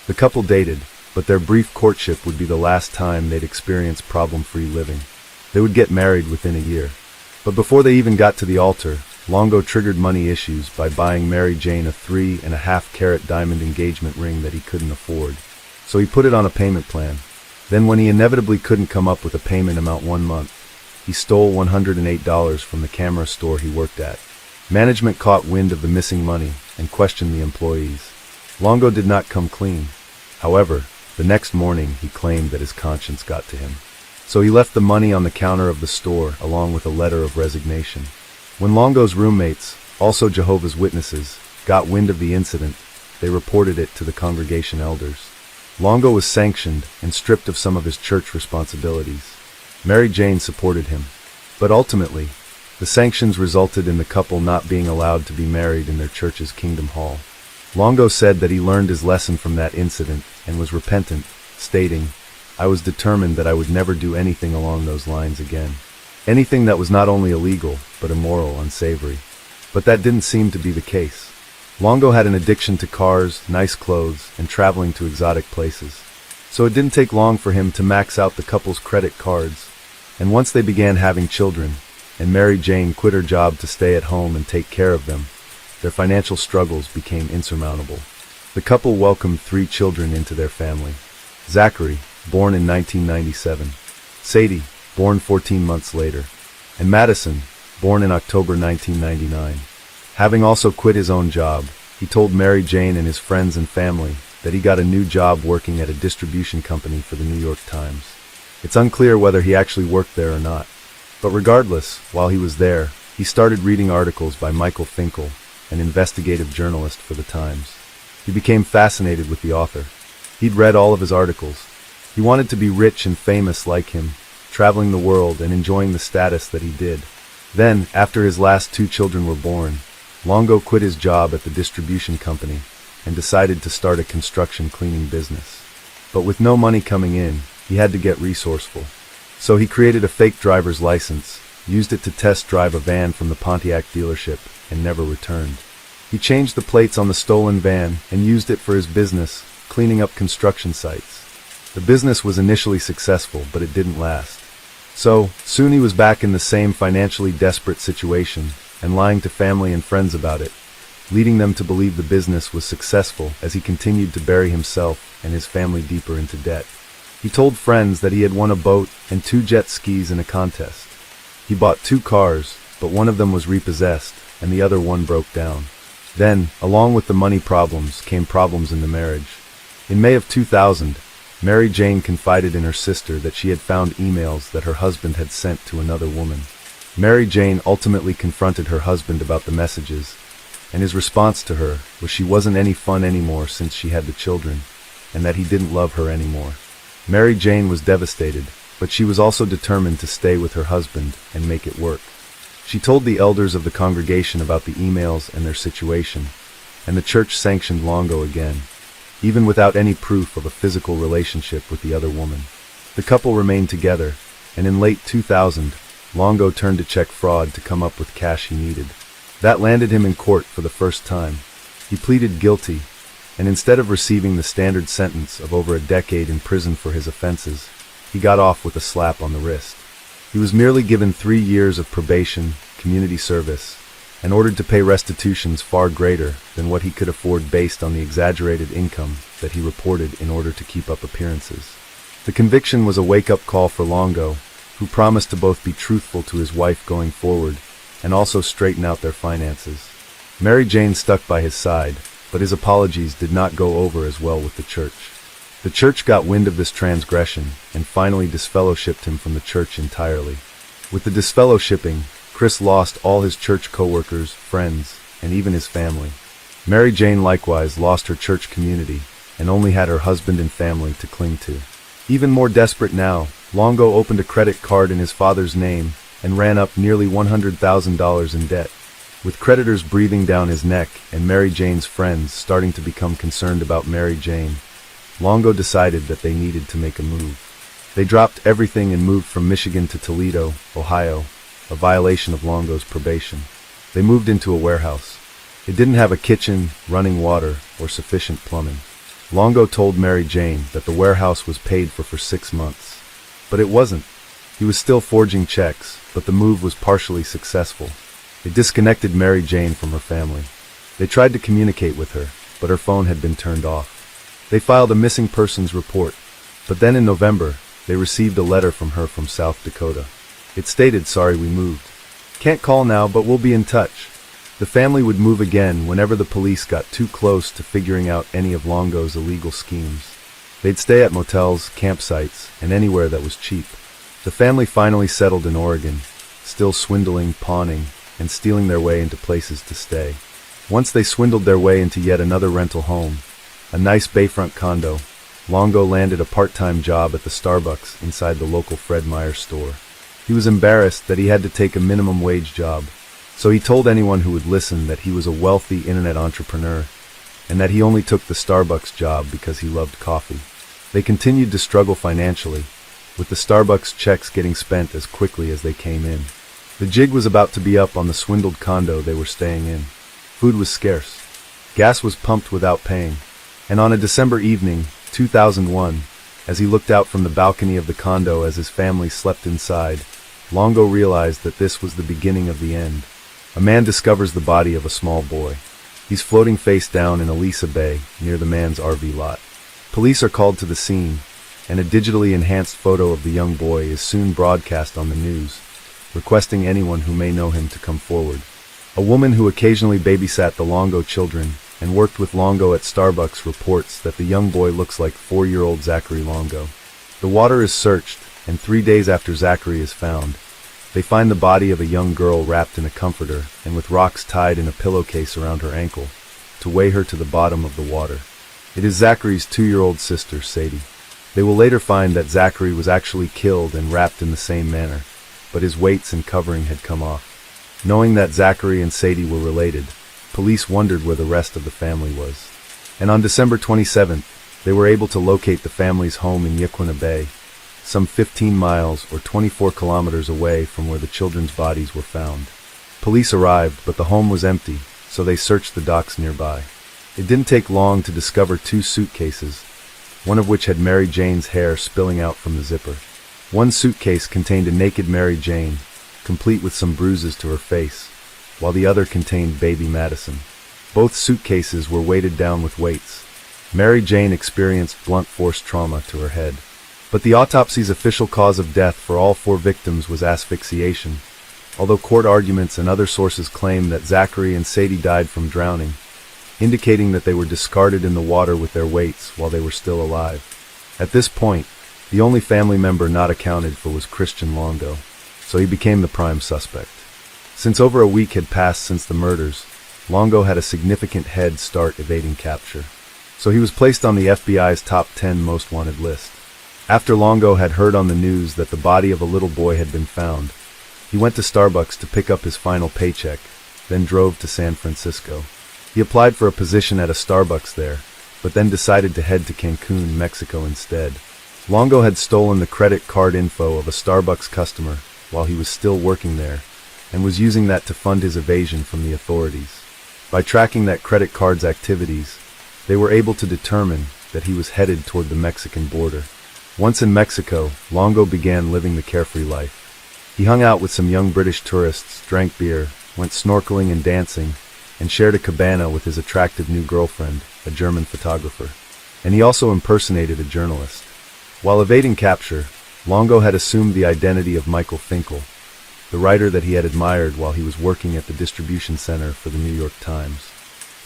The couple dated, but their brief courtship would be the last time they'd experience problem-free living. They would get married within a year. But before they even got to the altar, Longo triggered money issues by buying Mary Jane a 3.5-carat diamond engagement ring that he couldn't afford. So he put it on a payment plan. Then when he inevitably couldn't come up with a payment amount 1 month, he stole $108 from the camera store he worked at. Management caught wind of the missing money and questioned the employees. Longo did not come clean. However, the next morning he claimed that his conscience got to him. So he left the money on the counter of the store along with a letter of resignation. When Longo's roommates, also Jehovah's Witnesses, got wind of the incident, they reported it to the congregation elders. Longo was sanctioned and stripped of some of his church responsibilities. Mary Jane supported him. But ultimately, the sanctions resulted in the couple not being allowed to be married in their church's Kingdom Hall. Longo said that he learned his lesson from that incident and was repentant, stating, "I was determined that I would never do anything along those lines again." Anything that was not only illegal, but immoral, unsavory. But that didn't seem to be the case. Longo had an addiction to cars, nice clothes, and traveling to exotic places. So it didn't take long for him to max out the couple's credit cards. And once they began having children, and Mary Jane quit her job to stay at home and take care of them, their financial struggles became insurmountable. The couple welcomed 3 children into their family. Zachary, born in 1997, Sadie, born 14 months later, and Madison, born in October 1999. Having also quit his own job, he told Mary Jane and his friends and family that he got a new job working at a distribution company for the New York Times. It's unclear whether he actually worked there or not. But regardless, while he was there, he started reading articles by Michael Finkel, an investigative journalist for the Times. He became fascinated with the author. He'd read all of his articles. He wanted to be rich and famous like him, traveling the world and enjoying the status that he did. Then, after his last 2 children were born, Longo quit his job at the distribution company and decided to start a construction cleaning business. But with no money coming in, he had to get resourceful. So he created a fake driver's license, used it to test drive a van from the Pontiac dealership, and never returned. He changed the plates on the stolen van and used it for his business, cleaning up construction sites. The business was initially successful, but it didn't last. So, soon he was back in the same financially desperate situation, and lying to family and friends about it, leading them to believe the business was successful as he continued to bury himself and his family deeper into debt. He told friends that he had won a boat and 2 jet skis in a contest. He bought 2 cars, but one of them was repossessed, and the other one broke down. Then, along with the money problems, came problems in the marriage. In May of 2000, Mary Jane confided in her sister that she had found emails that her husband had sent to another woman. Mary Jane ultimately confronted her husband about the messages, and his response to her was she wasn't any fun anymore since she had the children, and that he didn't love her anymore. Mary Jane was devastated, but she was also determined to stay with her husband and make it work. She told the elders of the congregation about the emails and their situation, and the church sanctioned Longo again, even without any proof of a physical relationship with the other woman. The couple remained together, and in late 2000, Longo turned to check fraud to come up with cash he needed. That landed him in court for the first time. He pleaded guilty, and instead of receiving the standard sentence of over a decade in prison for his offenses, he got off with a slap on the wrist. He was merely given 3 years of probation, community service, and ordered to pay restitutions far greater than what he could afford based on the exaggerated income that he reported in order to keep up appearances. The conviction was a wake-up call for Longo, who promised to both be truthful to his wife going forward and also straighten out their finances. Mary Jane stuck by his side, but his apologies did not go over as well with the church. The church got wind of this transgression and finally disfellowshipped him from the church entirely. With the disfellowshipping, Chris lost all his church co-workers, friends, and even his family. Mary Jane likewise lost her church community and only had her husband and family to cling to. Even more desperate now, Longo opened a credit card in his father's name and ran up nearly $100,000 in debt. With creditors breathing down his neck and Mary Jane's friends starting to become concerned about Mary Jane, Longo decided that they needed to make a move. They dropped everything and moved from Michigan to Toledo, Ohio, a violation of Longo's probation. They moved into a warehouse. It didn't have a kitchen, running water, or sufficient plumbing. Longo told Mary Jane that the warehouse was paid for 6 months. But it wasn't. He was still forging checks, but the move was partially successful. It disconnected Mary Jane from her family. They tried to communicate with her, but her phone had been turned off. They filed a missing persons report, but then in November, they received a letter from her from South Dakota. It stated, "Sorry we moved. Can't call now, but we'll be in touch." The family would move again whenever the police got too close to figuring out any of Longo's illegal schemes. They'd stay at motels, campsites, and anywhere that was cheap. The family finally settled in Oregon, still swindling, pawning, and stealing their way into places to stay. Once they swindled their way into yet another rental home, a nice bayfront condo, Longo landed a part-time job at the Starbucks inside the local Fred Meyer store. He was embarrassed that he had to take a minimum wage job, so he told anyone who would listen that he was a wealthy internet entrepreneur and that he only took the Starbucks job because he loved coffee. They continued to struggle financially, with the Starbucks checks getting spent as quickly as they came in. The jig was about to be up on the swindled condo they were staying in. Food was scarce. Gas was pumped without paying. And on a December evening, 2001, as he looked out from the balcony of the condo as his family slept inside, Longo realized that this was the beginning of the end. A man discovers the body of a small boy. He's floating face down in Elisa Bay, near the man's RV lot. Police are called to the scene, and a digitally enhanced photo of the young boy is soon broadcast on the news, requesting anyone who may know him to come forward. A woman who occasionally babysat the Longo children and worked with Longo at Starbucks reports that the young boy looks like 4-year-old Zachary Longo. The water is searched, and 3 days after Zachary is found, they find the body of a young girl wrapped in a comforter and with rocks tied in a pillowcase around her ankle to weigh her to the bottom of the water. It is Zachary's 2-year-old sister, Sadie. They will later find that Zachary was actually killed and wrapped in the same manner, but his weights and covering had come off. Knowing that Zachary and Sadie were related, police wondered where the rest of the family was. And on December 27th, they were able to locate the family's home in Yaquina Bay, some 15 miles or 24 kilometers away from where the children's bodies were found. Police arrived, but the home was empty, so they searched the docks nearby. It didn't take long to discover 2 suitcases, one of which had Mary Jane's hair spilling out from the zipper. One suitcase contained a naked Mary Jane, complete with some bruises to her face, while the other contained baby Madison. Both suitcases were weighted down with weights. Mary Jane experienced blunt force trauma to her head. But the autopsy's official cause of death for all 4 victims was asphyxiation, although court arguments and other sources claim that Zachary and Sadie died from drowning, indicating that they were discarded in the water with their weights while they were still alive. At this point, the only family member not accounted for was Christian Longo, so he became the prime suspect. Since over a week had passed since the murders, Longo had a significant head start evading capture, so he was placed on the FBI's top 10 most wanted list. After Longo had heard on the news that the body of a little boy had been found, he went to Starbucks to pick up his final paycheck, then drove to San Francisco. He applied for a position at a Starbucks there, but then decided to head to Cancun, Mexico instead. Longo had stolen the credit card info of a Starbucks customer while he was still working there, and was using that to fund his evasion from the authorities. By tracking that credit card's activities, they were able to determine that he was headed toward the Mexican border. Once in Mexico, Longo began living the carefree life. He hung out with some young British tourists, drank beer, went snorkeling and dancing, and shared a cabana with his attractive new girlfriend, a German photographer. And he also impersonated a journalist. While evading capture, Longo had assumed the identity of Michael Finkel, the writer that he had admired while he was working at the distribution center for the New York Times.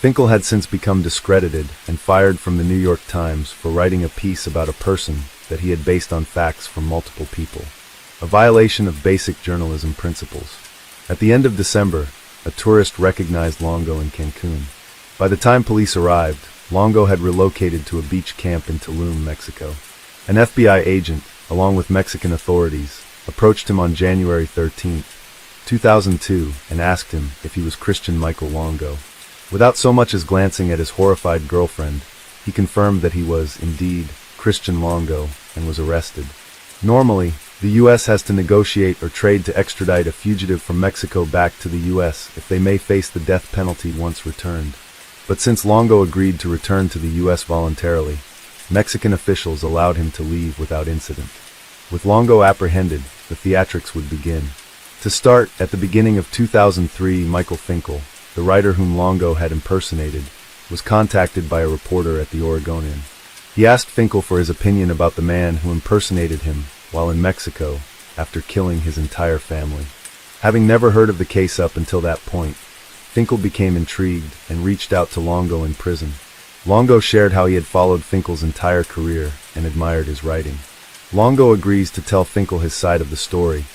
Finkel had since become discredited and fired from the New York Times for writing a piece about a person that he had based on facts from multiple people, a violation of basic journalism principles. At the end of December, a tourist recognized Longo in Cancun. By the time police arrived, Longo had relocated to a beach camp in Tulum, Mexico. An FBI agent, along with Mexican authorities, approached him on January 13, 2002, and asked him if he was Christian Michael Longo. Without so much as glancing at his horrified girlfriend, he confirmed that he was, indeed, Christian Longo, and was arrested. Normally, the U.S. has to negotiate or trade to extradite a fugitive from Mexico back to the U.S. if they may face the death penalty once returned. But since Longo agreed to return to the U.S. voluntarily, Mexican officials allowed him to leave without incident. With Longo apprehended, the theatrics would begin. To start, at the beginning of 2003, Michael Finkel, the writer whom Longo had impersonated, was contacted by a reporter at the Oregonian. He asked Finkel for his opinion about the man who impersonated him while in Mexico after killing his entire family. Having never heard of the case up until that point, Finkel became intrigued and reached out to Longo in prison. Longo shared how he had followed Finkel's entire career and admired his writing. Longo agrees to tell Finkel his side of the story,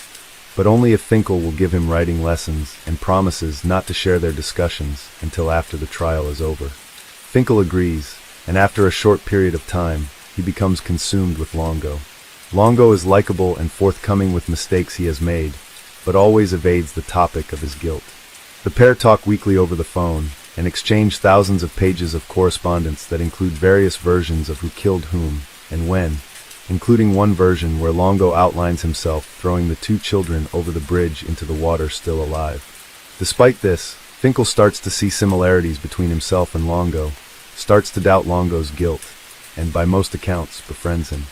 but only if Finkel will give him writing lessons and promises not to share their discussions until after the trial is over. Finkel agrees, and after a short period of time, he becomes consumed with Longo. Longo is likable and forthcoming with mistakes he has made, but always evades the topic of his guilt. The pair talk weekly over the phone and exchange thousands of pages of correspondence that include various versions of who killed whom and when, including one version where Longo outlines himself throwing the two children over the bridge into the water still alive. Despite this, Finkel starts to see similarities between himself and Longo, starts to doubt Longo's guilt, and by most accounts befriends him.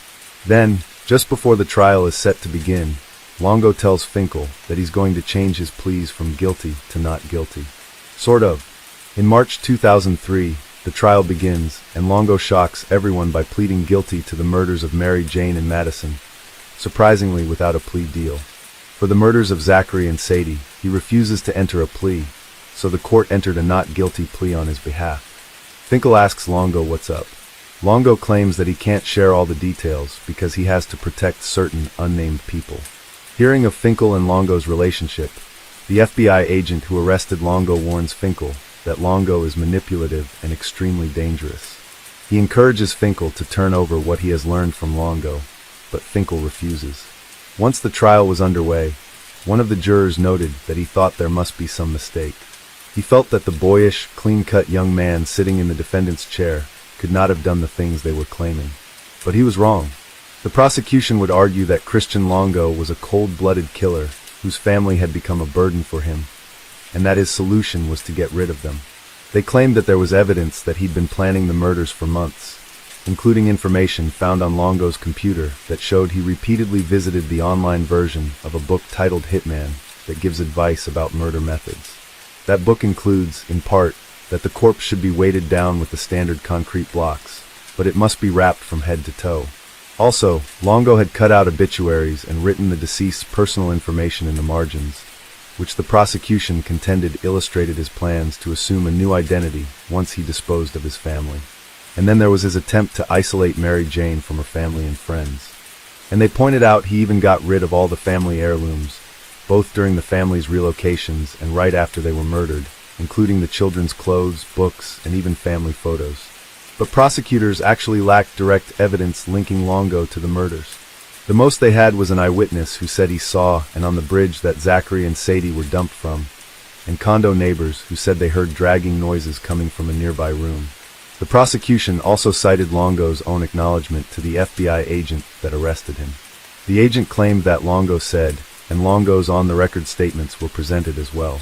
Then, just before the trial is set to begin, Longo tells Finkel that he's going to change his pleas from guilty to not guilty. Sort of. In March 2003, the trial begins, and Longo shocks everyone by pleading guilty to the murders of Mary Jane and Madison, surprisingly without a plea deal. For the murders of Zachary and Sadie, he refuses to enter a plea, so the court entered a not guilty plea on his behalf. Finkel asks Longo what's up. Longo claims that he can't share all the details because he has to protect certain unnamed people. Hearing of Finkel and Longo's relationship, the FBI agent who arrested Longo warns Finkel that Longo is manipulative and extremely dangerous. He encourages Finkel to turn over what he has learned from Longo, but Finkel refuses. Once the trial was underway, one of the jurors noted that he thought there must be some mistake. He felt that the boyish, clean-cut young man sitting in the defendant's chair could not have done the things they were claiming. But he was wrong. The prosecution would argue that Christian Longo was a cold-blooded killer whose family had become a burden for him, and that his solution was to get rid of them. They claimed that there was evidence that he'd been planning the murders for months, including information found on Longo's computer that showed he repeatedly visited the online version of a book titled Hitman that gives advice about murder methods. That book includes, in part, that the corpse should be weighted down with the standard concrete blocks, but it must be wrapped from head to toe. Also, Longo had cut out obituaries and written the deceased's personal information in the margins, which the prosecution contended illustrated his plans to assume a new identity once he disposed of his family. And then there was his attempt to isolate Mary Jane from her family and friends. And they pointed out he even got rid of all the family heirlooms, both during the family's relocations and right after they were murdered, including the children's clothes, books, and even family photos. But prosecutors actually lacked direct evidence linking Longo to the murders. The most they had was an eyewitness who said he saw and on the bridge that Zachary and Sadie were dumped from, and condo neighbors who said they heard dragging noises coming from a nearby room. The prosecution also cited Longo's own acknowledgement to the FBI agent that arrested him. The agent claimed that Longo said, and Longo's on-the-record statements were presented as well.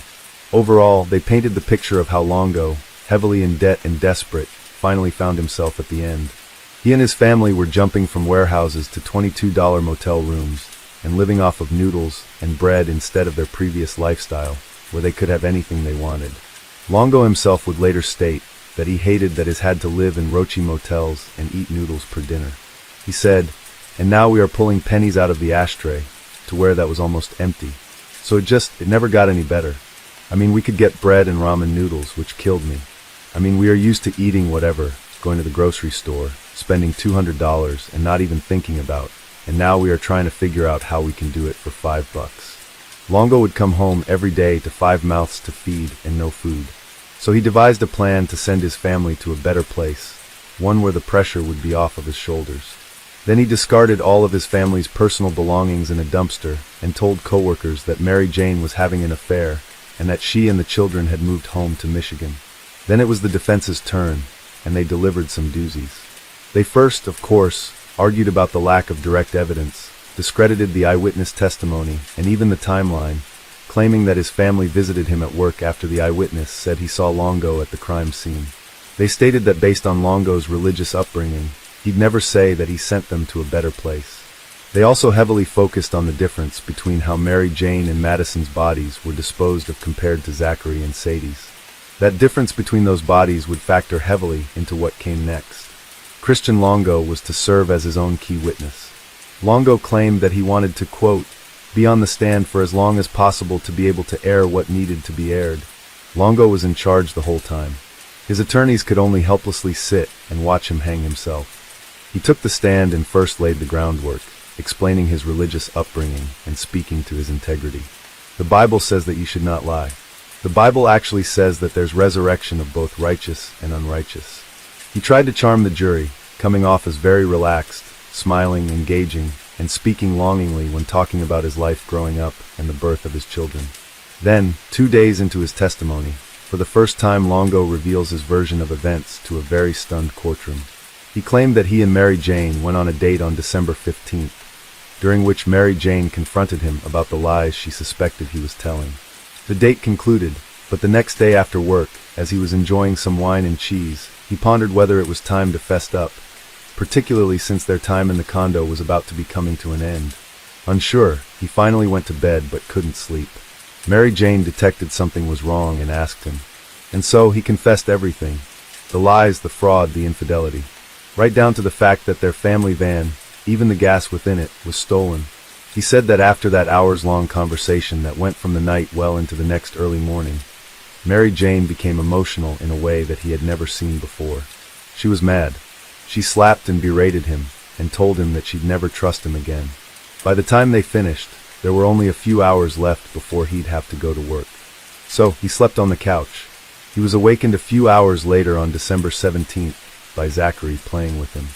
Overall, they painted the picture of how Longo, heavily in debt and desperate, finally found himself at the end. He and his family were jumping from warehouses to $22 motel rooms and living off of noodles and bread instead of their previous lifestyle, where they could have anything they wanted. Longo himself would later state that he hated that he had to live in Rochi motels and eat noodles per dinner. He said, "And now we are pulling pennies out of the ashtray to where that was almost empty. So it never got any better. I mean, we could get bread and ramen noodles, which killed me. I mean, we are used to eating whatever, going to the grocery store, spending $200 and not even thinking about, and now we are trying to figure out how we can do it for $5. Longo would come home every day to 5 mouths to feed and no food. So he devised a plan to send his family to a better place, one where the pressure would be off of his shoulders. Then he discarded all of his family's personal belongings in a dumpster and told coworkers that Mary Jane was having an affair and that she and the children had moved home to Michigan. Then it was the defense's turn, and they delivered some doozies. They first, of course, argued about the lack of direct evidence, discredited the eyewitness testimony and even the timeline, claiming that his family visited him at work after the eyewitness said he saw Longo at the crime scene. They stated that based on Longo's religious upbringing, he'd never say that he sent them to a better place. They also heavily focused on the difference between how Mary Jane and Madison's bodies were disposed of compared to Zachary and Sadie's. That difference between those bodies would factor heavily into what came next. Christian Longo was to serve as his own key witness. Longo claimed that he wanted to, quote, be on the stand for as long as possible to be able to air what needed to be aired. Longo was in charge the whole time. His attorneys could only helplessly sit and watch him hang himself. He took the stand and first laid the groundwork, explaining his religious upbringing and speaking to his integrity. The Bible says that you should not lie. The Bible actually says that there's resurrection of both righteous and unrighteous. He tried to charm the jury, coming off as very relaxed, smiling, engaging, and speaking longingly when talking about his life growing up and the birth of his children. Then, 2 days into his testimony, for the first time Longo reveals his version of events to a very stunned courtroom. He claimed that he and Mary Jane went on a date on December 15th, during which Mary Jane confronted him about the lies she suspected he was telling. The date concluded, but the next day after work, as he was enjoying some wine and cheese, he pondered whether it was time to fess up, particularly since their time in the condo was about to be coming to an end. Unsure, he finally went to bed but couldn't sleep. Mary Jane detected something was wrong and asked him. And so he confessed everything. The lies, the fraud, the infidelity. Right down to the fact that their family van, even the gas within it, was stolen. He said that after that hours-long conversation that went from the night well into the next early morning, Mary Jane became emotional in a way that he had never seen before. She was mad. She slapped and berated him, and told him that she'd never trust him again. By the time they finished, there were only a few hours left before he'd have to go to work. So, he slept on the couch. He was awakened a few hours later on December 17th by Zachary playing with him.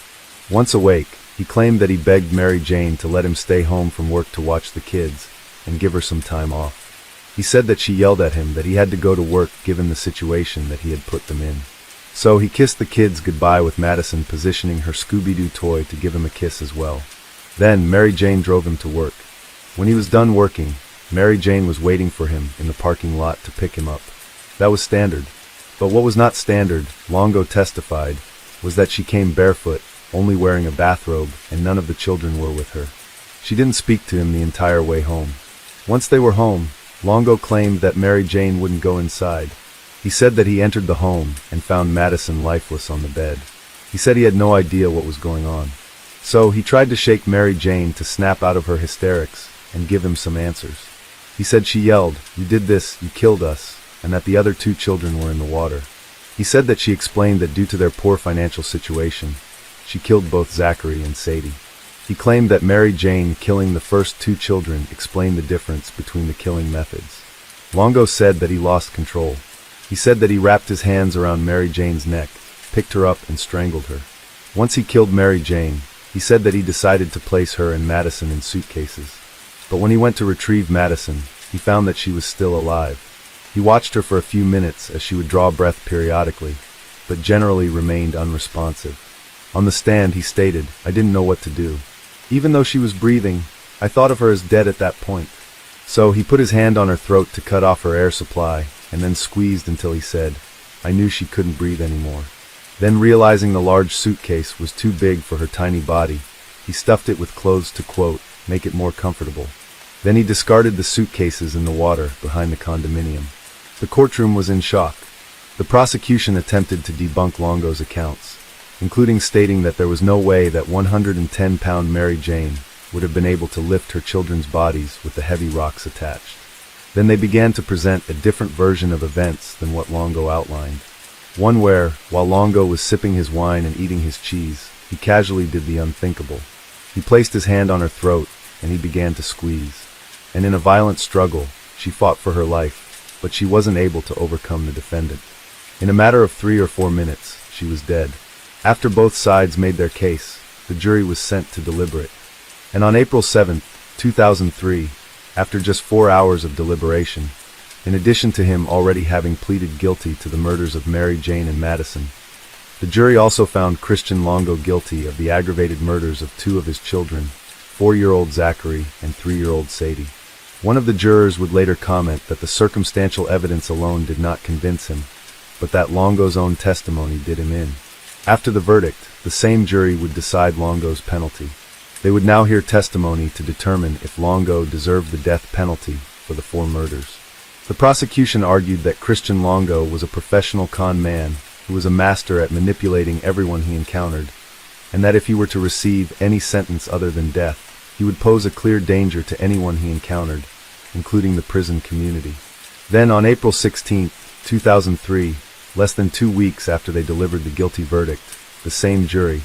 Once awake, he claimed that he begged Mary Jane to let him stay home from work to watch the kids and give her some time off. He said that she yelled at him that he had to go to work given the situation that he had put them in. So he kissed the kids goodbye with Madison positioning her Scooby-Doo toy to give him a kiss as well. Then Mary Jane drove him to work. When he was done working, Mary Jane was waiting for him in the parking lot to pick him up. That was standard. But what was not standard, Longo testified, was that she came barefoot, only wearing a bathrobe, and none of the children were with her. She didn't speak to him the entire way home. Once they were home, Longo claimed that Mary Jane wouldn't go inside. He said that he entered the home and found Madison lifeless on the bed. He said he had no idea what was going on. So he tried to shake Mary Jane to snap out of her hysterics and give him some answers. He said she yelled, "You did this, you killed us," and that the other 2 children were in the water. He said that she explained that due to their poor financial situation, she killed both Zachary and Sadie. He claimed that Mary Jane killing the first 2 children explained the difference between the killing methods. Longo said that he lost control. He said that he wrapped his hands around Mary Jane's neck, picked her up and strangled her. Once he killed Mary Jane, he said that he decided to place her and Madison in suitcases. But when he went to retrieve Madison, he found that she was still alive. He watched her for a few minutes as she would draw breath periodically, but generally remained unresponsive. On the stand, he stated, "I didn't know what to do. Even though she was breathing, I thought of her as dead at that point." So he put his hand on her throat to cut off her air supply, and then squeezed until he said, "I knew she couldn't breathe anymore." Then realizing the large suitcase was too big for her tiny body, he stuffed it with clothes to, quote, "make it more comfortable." Then he discarded the suitcases in the water behind the condominium. The courtroom was in shock. The prosecution attempted to debunk Longo's accounts, including stating that there was no way that 110-pound Mary Jane would have been able to lift her children's bodies with the heavy rocks attached. Then they began to present a different version of events than what Longo outlined. One where, while Longo was sipping his wine and eating his cheese, he casually did the unthinkable. He placed his hand on her throat, and he began to squeeze. And in a violent struggle, she fought for her life, but she wasn't able to overcome the defendant. In a matter of 3 or 4 minutes, she was dead. After both sides made their case, the jury was sent to deliberate. And on April 7, 2003, after just 4 hours of deliberation, in addition to him already having pleaded guilty to the murders of Mary Jane and Madison, the jury also found Christian Longo guilty of the aggravated murders of 2 of his children, 4-year-old Zachary and 3-year-old Sadie. One of the jurors would later comment that the circumstantial evidence alone did not convince him, but that Longo's own testimony did him in. After the verdict, the same jury would decide Longo's penalty. They would now hear testimony to determine if Longo deserved the death penalty for the 4 murders. The prosecution argued that Christian Longo was a professional con man who was a master at manipulating everyone he encountered, and that if he were to receive any sentence other than death, he would pose a clear danger to anyone he encountered, including the prison community. Then on April 16, 2003, less than 2 weeks after they delivered the guilty verdict, the same jury,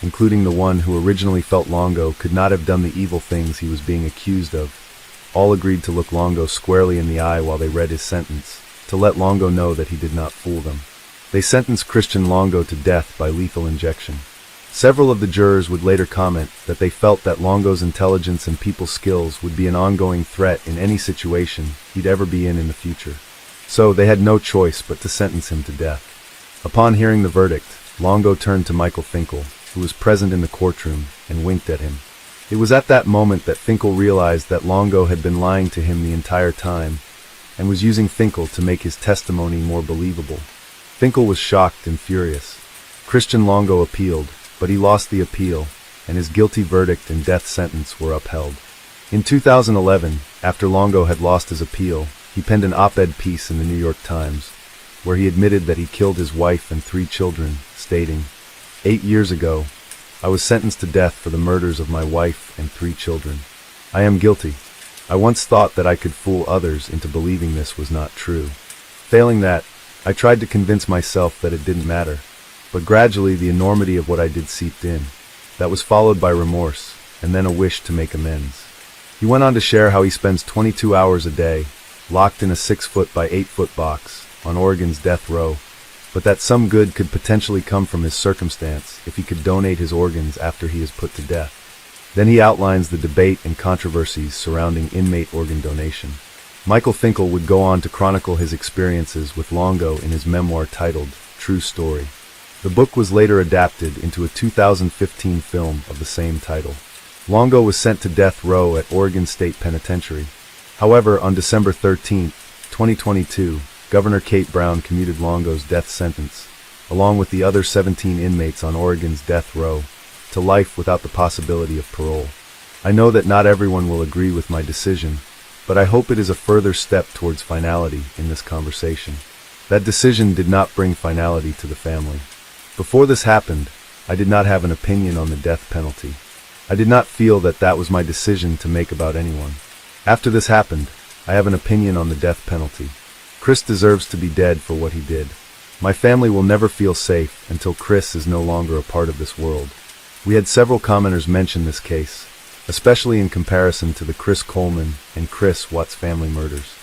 including the one who originally felt Longo could not have done the evil things he was being accused of, all agreed to look Longo squarely in the eye while they read his sentence, to let Longo know that he did not fool them. They sentenced Christian Longo to death by lethal injection. Several of the jurors would later comment that they felt that Longo's intelligence and people skills would be an ongoing threat in any situation he'd ever be in the future. So they had no choice but to sentence him to death. Upon hearing the verdict, Longo turned to Michael Finkel, who was present in the courtroom, and winked at him. It was at that moment that Finkel realized that Longo had been lying to him the entire time, and was using Finkel to make his testimony more believable. Finkel was shocked and furious. Christian Longo appealed, but he lost the appeal, and his guilty verdict and death sentence were upheld. In 2011, after Longo had lost his appeal, he penned an op-ed piece in the New York Times, where he admitted that he killed his wife and 3 children, stating, "8 years ago, I was sentenced to death for the murders of my wife and 3 children. I am guilty. I once thought that I could fool others into believing this was not true. Failing that, I tried to convince myself that it didn't matter, but gradually the enormity of what I did seeped in. That was followed by remorse, and then a wish to make amends." He went on to share how he spends 22 hours a day, locked in a 6-foot by 8-foot box, on Oregon's death row, but that some good could potentially come from his circumstance if he could donate his organs after he is put to death. Then he outlines the debate and controversies surrounding inmate organ donation. Michael Finkel would go on to chronicle his experiences with Longo in his memoir titled True Story. The book was later adapted into a 2015 film of the same title. Longo was sent to death row at Oregon State Penitentiary. However, on December 13, 2022, Governor Kate Brown commuted Longo's death sentence, along with the other 17 inmates on Oregon's death row, to life without the possibility of parole. I know that not everyone will agree with my decision, but I hope it is a further step towards finality in this conversation. That decision did not bring finality to the family. Before this happened, I did not have an opinion on the death penalty. I did not feel that that was my decision to make about anyone. After this happened, I have an opinion on the death penalty. Chris deserves to be dead for what he did. My family will never feel safe until Chris is no longer a part of this world. We had several commenters mention this case, especially in comparison to the Chris Coleman and Chris Watts family murders.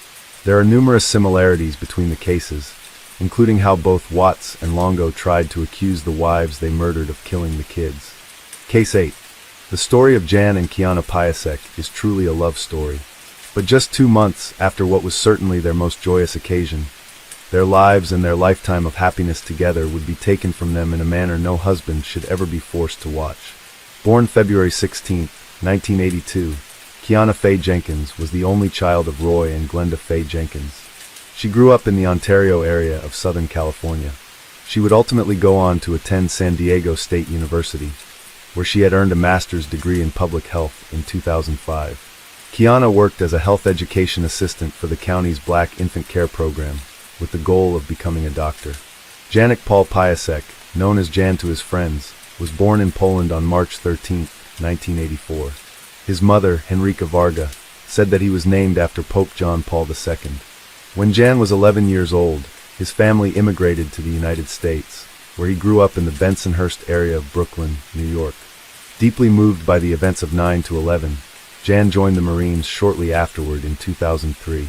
There are numerous similarities between the cases, including how both Watts and Longo tried to accuse the wives they murdered of killing the kids. Case 8. The story of Jan and Kiana Piasek is truly a love story. But just 2 months after what was certainly their most joyous occasion, their lives and their lifetime of happiness together would be taken from them in a manner no husband should ever be forced to watch. Born February 16, 1982, Kiana Faye Jenkins was the only child of Roy and Glenda Faye Jenkins. She grew up in the Ontario area of Southern California. She would ultimately go on to attend San Diego State University, where she had earned a master's degree in public health in 2005. Kiana worked as a health education assistant for the county's Black Infant Care Program, with the goal of becoming a doctor. Janek Paul Piasek, known as Jan to his friends, was born in Poland on March 13, 1984. His mother, Henryka Varga, said that he was named after Pope John Paul II. When Jan was 11 years old, his family immigrated to the United States, where he grew up in the Bensonhurst area of Brooklyn, New York. Deeply moved by the events of 9/11, Jan joined the Marines shortly afterward in 2003.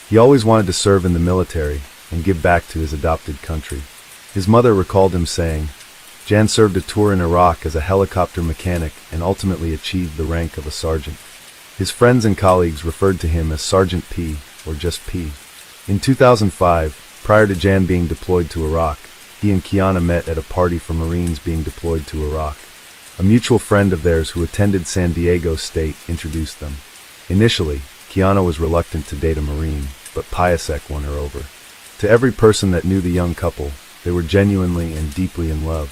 He always wanted to serve in the military and give back to his adopted country. His mother recalled him saying, "Jan served a tour in Iraq as a helicopter mechanic and ultimately achieved the rank of a sergeant." His friends and colleagues referred to him as Sergeant P, or just P. In 2005, prior to Jan being deployed to Iraq, he and Kiana met at a party for Marines being deployed to Iraq. A mutual friend of theirs who attended San Diego State introduced them. Initially, Kiana was reluctant to date a Marine, but Piasek won her over. To every person that knew the young couple, they were genuinely and deeply in love.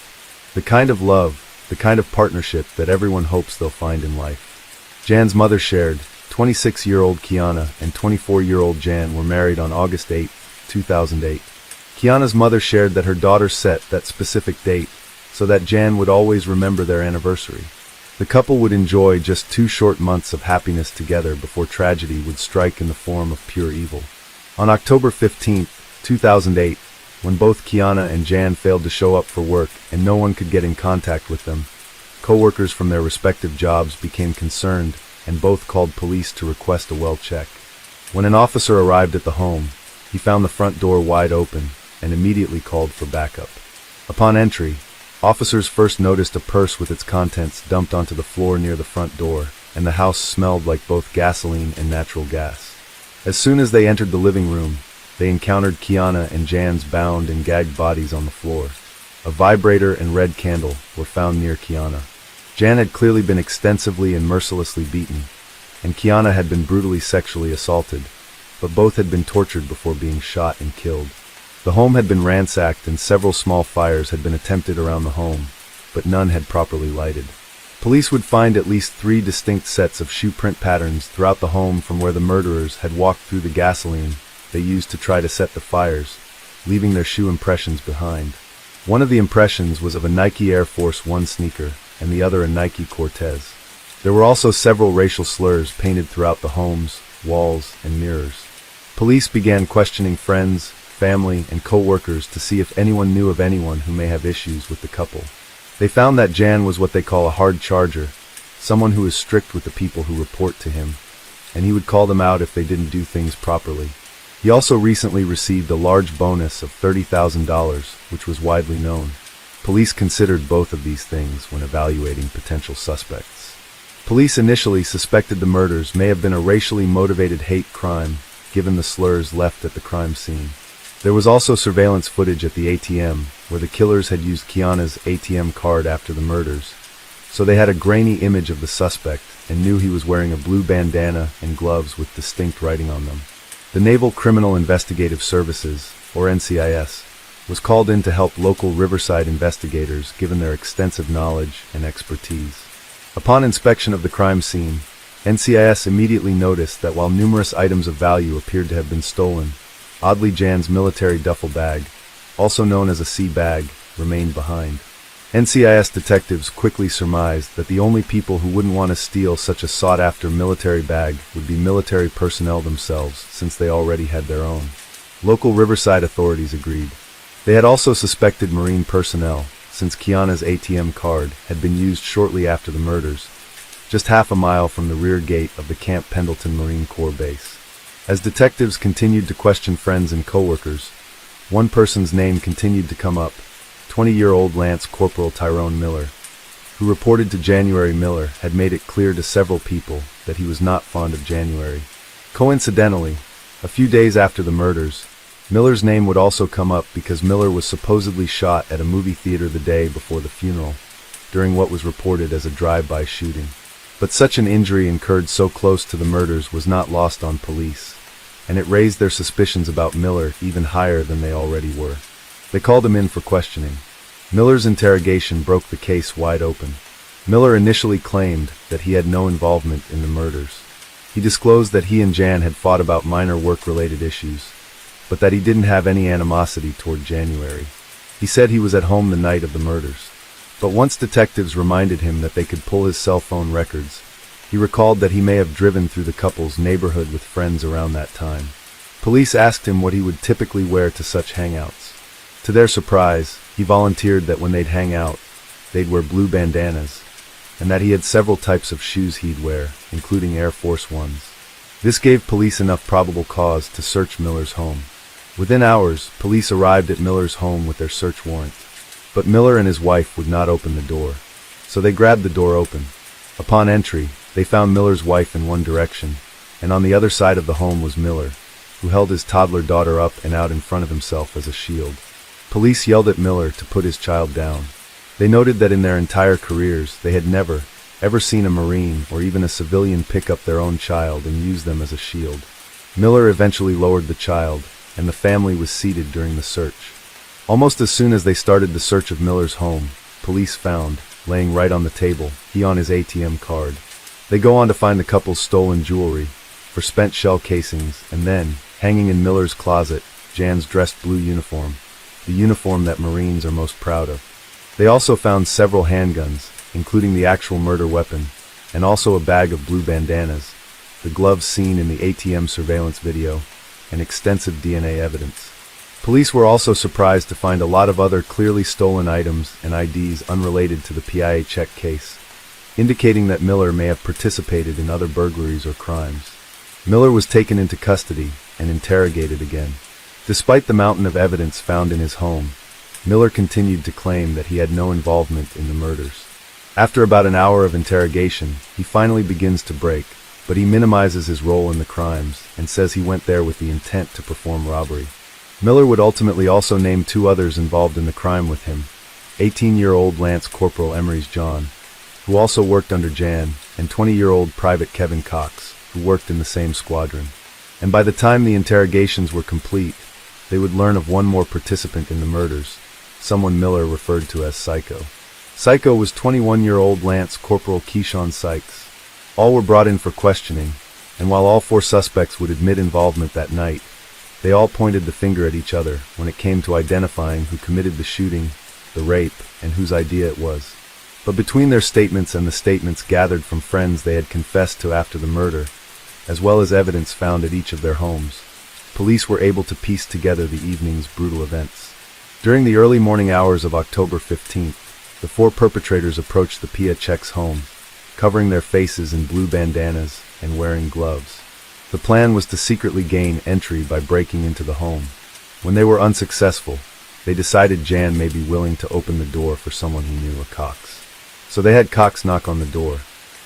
The kind of love, the kind of partnership that everyone hopes they'll find in life. Jan's mother shared, 26-year-old Kiana and 24-year-old Jan were married on August 8, 2008. Kiana's mother shared that her daughter set that specific date so that Jan would always remember their anniversary. The couple would enjoy just 2 short months of happiness together before tragedy would strike in the form of pure evil. On October 15, 2008, when both Kiana and Jan failed to show up for work and no one could get in contact with them, co-workers from their respective jobs became concerned and both called police to request a well check. When an officer arrived at the home, he found the front door wide open and immediately called for backup. Upon entry, officers first noticed a purse with its contents dumped onto the floor near the front door, and the house smelled like both gasoline and natural gas. As soon as they entered the living room, they encountered Kiana and Jan's bound and gagged bodies on the floor. a vibrator and red candle were found near Kiana. Jan had clearly been extensively and mercilessly beaten, and Kiana had been brutally sexually assaulted, but both had been tortured before being shot and killed. The home had been ransacked and several small fires had been attempted around the home, but none had properly lighted. Police would find at least 3 distinct sets of shoe print patterns throughout the home from where the murderers had walked through the gasoline they used to try to set the fires, leaving their shoe impressions behind. One of the impressions was of a Nike Air Force One sneaker, and the other a Nike Cortez. There were also several racial slurs painted throughout the homes, walls, and mirrors. Police began questioning friends, family, and co-workers to see if anyone knew of anyone who may have issues with the couple. They found that Jan was what they call a hard charger, someone who is strict with the people who report to him, and he would call them out if they didn't do things properly. He also recently received a large bonus of $30,000, which was widely known. Police considered both of these things when evaluating potential suspects. Police initially suspected the murders may have been a racially motivated hate crime, given the slurs left at the crime scene. There was also surveillance footage at the ATM, where the killers had used Kiana's ATM card after the murders, so they had a grainy image of the suspect and knew he was wearing a blue bandana and gloves with distinct writing on them. The Naval Criminal Investigative Services, or NCIS, was called in to help local Riverside investigators given their extensive knowledge and expertise. Upon inspection of the crime scene, NCIS immediately noticed that while numerous items of value appeared to have been stolen, oddly Jan's military duffel bag, also known as a C bag, remained behind. NCIS detectives quickly surmised that the only people who wouldn't want to steal such a sought-after military bag would be military personnel themselves, since they already had their own. Local Riverside authorities agreed. They had also suspected Marine personnel, since Kiana's ATM card had been used shortly after the murders, just half a mile from the rear gate of the Camp Pendleton Marine Corps base. As detectives continued to question friends and coworkers, one person's name continued to come up, 20-year-old Lance Corporal Tyrone Miller, who reported to January Miller had made it clear to several people that he was not fond of January. Coincidentally, a few days after the murders, Miller's name would also come up because Miller was supposedly shot at a movie theater the day before the funeral, during what was reported as a drive-by shooting. But such an injury incurred so close to the murders was not lost on police, and it raised their suspicions about Miller even higher than they already were. They called him in for questioning. Miller's interrogation broke the case wide open. Miller initially claimed that he had no involvement in the murders. He disclosed that he and Jan had fought about minor work-related issues, but that he didn't have any animosity toward January. He said he was at home the night of the murders. But once detectives reminded him that they could pull his cell phone records, he recalled that he may have driven through the couple's neighborhood with friends around that time. Police asked him what he would typically wear to such hangouts. To their surprise, he volunteered that when they'd hang out, they'd wear blue bandanas, and that he had several types of shoes he'd wear, including Air Force Ones. This gave police enough probable cause to search Miller's home. Within hours, police arrived at Miller's home with their search warrant. But Miller and his wife would not open the door, so they grabbed the door open. Upon entry, they found Miller's wife in one direction, and on the other side of the home was Miller, who held his toddler daughter up and out in front of himself as a shield. Police yelled at Miller to put his child down. They noted that in their entire careers, they had never, ever seen a Marine or even a civilian pick up their own child and use them as a shield. Miller eventually lowered the child, and the family was seated during the search. Almost as soon as they started the search of Miller's home, police found, laying right on the table, he on his ATM card. They go on to find the couple's stolen jewelry, for spent shell casings, and then, hanging in Miller's closet, Jan's dressed blue uniform, the uniform that Marines are most proud of. They also found several handguns, including the actual murder weapon, and also a bag of blue bandanas, the gloves seen in the ATM surveillance video, and extensive DNA evidence. Police were also surprised to find a lot of other clearly stolen items and IDs unrelated to the PIA check case, indicating that Miller may have participated in other burglaries or crimes. Miller was taken into custody and interrogated again. Despite the mountain of evidence found in his home, Miller continued to claim that he had no involvement in the murders. After about an hour of interrogation, he finally begins to break, but he minimizes his role in the crimes and says he went there with the intent to perform robbery. Miller would ultimately also name 2 others involved in the crime with him, 18-year-old Lance Corporal Emery's John, who also worked under Jan, and 20-year-old Private Kevin Cox, who worked in the same squadron. And by the time the interrogations were complete, they would learn of one more participant in the murders, someone Miller referred to as Psycho. Psycho was 21-year-old Lance Corporal Keyshawn Sykes. All were brought in for questioning, and while all 4 suspects would admit involvement that night, they all pointed the finger at each other when it came to identifying who committed the shooting, the rape, and whose idea it was. But between their statements and the statements gathered from friends they had confessed to after the murder, as well as evidence found at each of their homes, police were able to piece together the evening's brutal events. During the early morning hours of October 15th, the 4 perpetrators approached the Piaczek's home, covering their faces in blue bandanas and wearing gloves. The plan was to secretly gain entry by breaking into the home. When they were unsuccessful, they decided Jan may be willing to open the door for someone he knew, a Cox. So they had Cox knock on the door.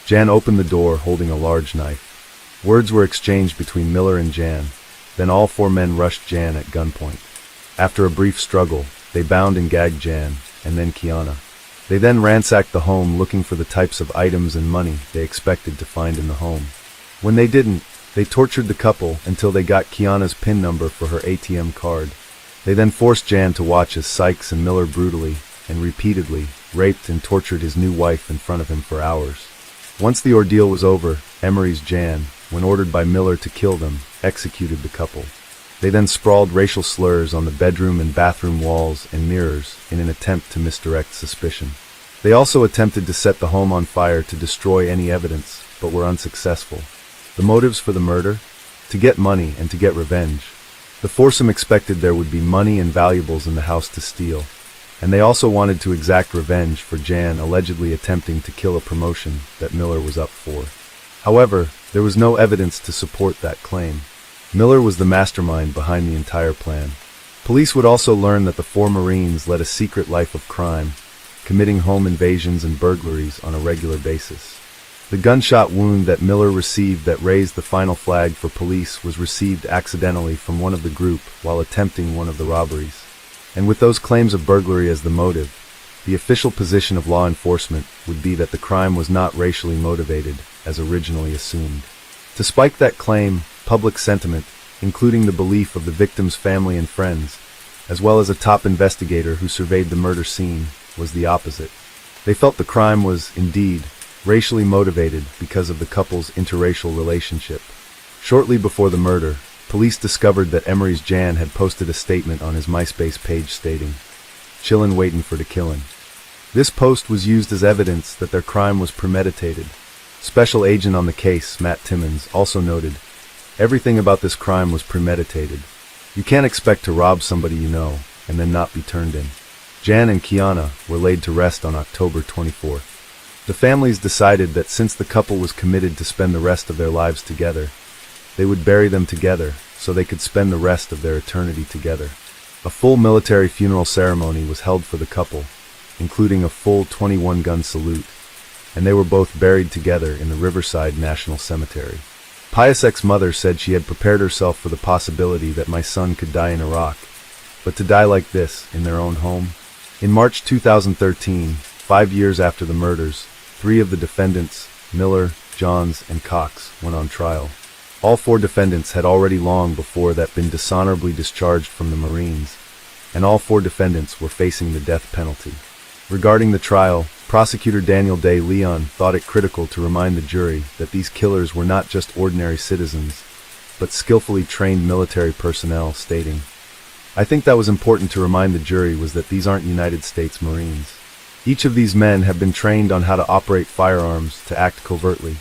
Jan opened the door holding a large knife. Words were exchanged between Miller and Jan. Then all 4 men rushed Jan at gunpoint. After a brief struggle, they bound and gagged Jan, and then Kiana. They then ransacked the home looking for the types of items and money they expected to find in the home. When they didn't, they tortured the couple until they got Kiana's PIN number for her ATM card. They then forced Jan to watch as Sykes and Miller brutally and repeatedly raped and tortured his new wife in front of him for hours. Once the ordeal was over, Emery's Jan, when ordered by Miller to kill them, executed the couple. They then sprawled racial slurs on the bedroom and bathroom walls and mirrors in an attempt to misdirect suspicion. They also attempted to set the home on fire to destroy any evidence, but were unsuccessful. The motives for the murder? To get money and to get revenge. The foursome expected there would be money and valuables in the house to steal, and they also wanted to exact revenge for Jan allegedly attempting to kill a promotion that Miller was up for. However, there was no evidence to support that claim. Miller was the mastermind behind the entire plan. Police would also learn that the 4 Marines led a secret life of crime, committing home invasions and burglaries on a regular basis. The gunshot wound that Miller received that raised the final flag for police was received accidentally from one of the group while attempting one of the robberies. And with those claims of burglary as the motive, the official position of law enforcement would be that the crime was not racially motivated, as originally assumed. To spike that claim, public sentiment, including the belief of the victim's family and friends, as well as a top investigator who surveyed the murder scene, was the opposite. They felt the crime was, indeed, racially motivated because of the couple's interracial relationship. Shortly before the murder, police discovered that Emery's Jan had posted a statement on his MySpace page stating, "Chillin' waitin' for the killin'." This post was used as evidence that their crime was premeditated. Special agent on the case, Matt Timmons, also noted, "Everything about this crime was premeditated. You can't expect to rob somebody you know and then not be turned in." Jan and Kiana were laid to rest on October 24th. The families decided that since the couple was committed to spend the rest of their lives together, they would bury them together so they could spend the rest of their eternity together. A full military funeral ceremony was held for the couple, including a full 21-gun salute, and they were both buried together in the Riverside National Cemetery. Piaczek's mother said she had prepared herself for the possibility that my son could die in Iraq, but to die like this, in their own home? In March 2013, 5 years after the murders, 3 of the defendants, Miller, Johns, and Cox, went on trial. All 4 defendants had already long before that been dishonorably discharged from the Marines, and all 4 defendants were facing the death penalty. Regarding the trial, prosecutor Daniel De Leon thought it critical to remind the jury that these killers were not just ordinary citizens, but skillfully trained military personnel, stating, "I think that was important to remind the jury was that these aren't United States Marines. Each of these men have been trained on how to operate firearms to act covertly.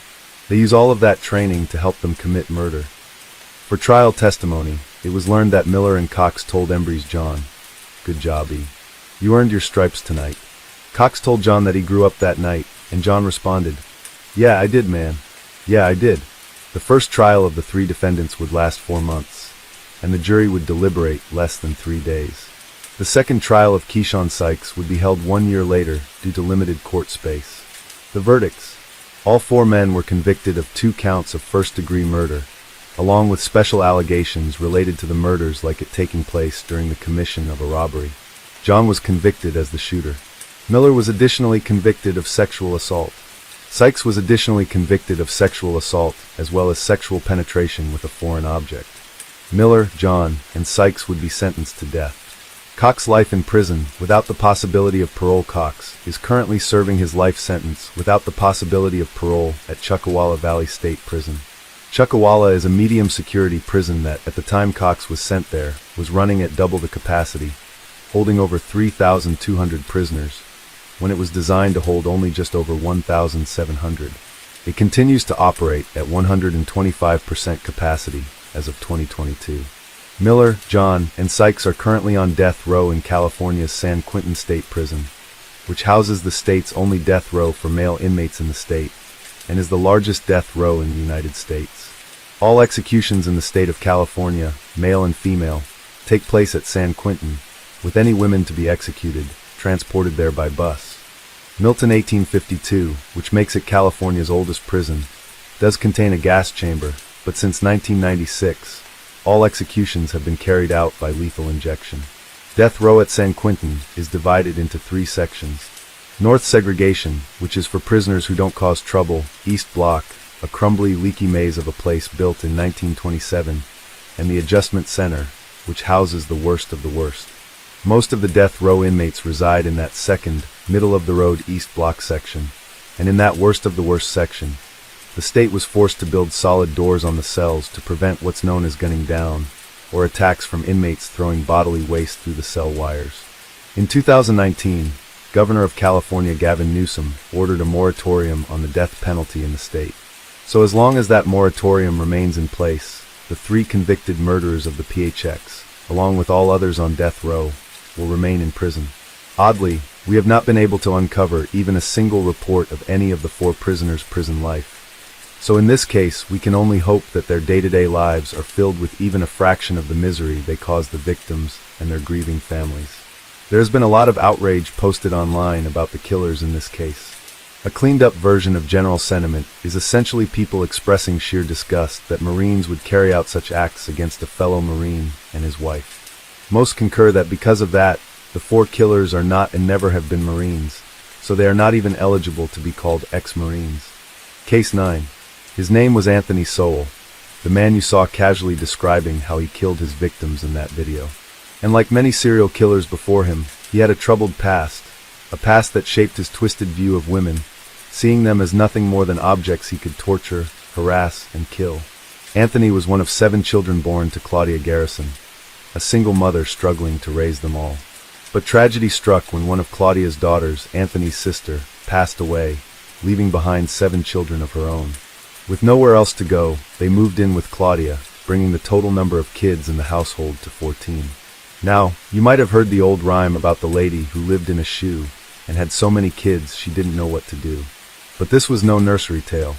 They use all of that training to help them commit murder." For trial testimony, it was learned that Miller and Cox told Emery's John, "Good job, E. You earned your stripes tonight." Cox told John that he grew up that night, and John responded, "Yeah, I did, man. Yeah, I did." The first trial of the 3 defendants would last 4 months, and the jury would deliberate less than 3 days. The second trial of Keyshawn Sykes would be held 1 year later due to limited court space. The verdicts. All 4 men were convicted of 2 counts of first-degree murder, along with special allegations related to the murders like it taking place during the commission of a robbery. John was convicted as the shooter. Miller was additionally convicted of sexual assault. Sykes was additionally convicted of sexual assault as well as sexual penetration with a foreign object. Miller, John, and Sykes would be sentenced to death. Cox's life in prison, without the possibility of parole. Cox is currently serving his life sentence without the possibility of parole at Chuckawalla Valley State Prison. Chuckawalla is a medium-security prison that, at the time Cox was sent there, was running at double the capacity, holding over 3,200 prisoners, when it was designed to hold only just over 1,700. It continues to operate at 125% capacity as of 2022. Miller, John, and Sykes are currently on death row in California's San Quentin State Prison, which houses the state's only death row for male inmates in the state, and is the largest death row in the United States. All executions in the state of California, male and female, take place at San Quentin, with any women to be executed, transported there by bus. Milton 1852, which makes it California's oldest prison, does contain a gas chamber, but since 1996, all executions have been carried out by lethal injection. Death row at San Quentin is divided into 3 sections. North segregation, which is for prisoners who don't cause trouble. East block, a crumbly, leaky maze of a place built in 1927. And the adjustment center, which houses the worst of the worst. Most of the death row inmates reside in that second, middle-of-the-road East block section. And in that worst of the worst section, the state was forced to build solid doors on the cells to prevent what's known as gunning down, or attacks from inmates throwing bodily waste through the cell wires. In 2019, Governor of California Gavin Newsom ordered a moratorium on the death penalty in the state. So as long as that moratorium remains in place, the 3 convicted murderers of the PHX, along with all others on death row, will remain in prison. Oddly, we have not been able to uncover even a single report of any of the 4 prisoners' prison life. So in this case, we can only hope that their day-to-day lives are filled with even a fraction of the misery they cause the victims and their grieving families. There has been a lot of outrage posted online about the killers in this case. A cleaned-up version of general sentiment is essentially people expressing sheer disgust that Marines would carry out such acts against a fellow Marine and his wife. Most concur that because of that, the 4 killers are not and never have been Marines, so they are not even eligible to be called ex-Marines. Case 9. His name was Anthony Sowell, the man you saw casually describing how he killed his victims in that video. And like many serial killers before him, he had a troubled past, a past that shaped his twisted view of women, seeing them as nothing more than objects he could torture, harass, and kill. Anthony was one of 7 children born to Claudia Garrison, a single mother struggling to raise them all. But tragedy struck when one of Claudia's daughters, Anthony's sister, passed away, leaving behind 7 children of her own. With nowhere else to go, they moved in with Claudia, bringing the total number of kids in the household to 14. Now, you might have heard the old rhyme about the lady who lived in a shoe and had so many kids she didn't know what to do. But this was no nursery tale.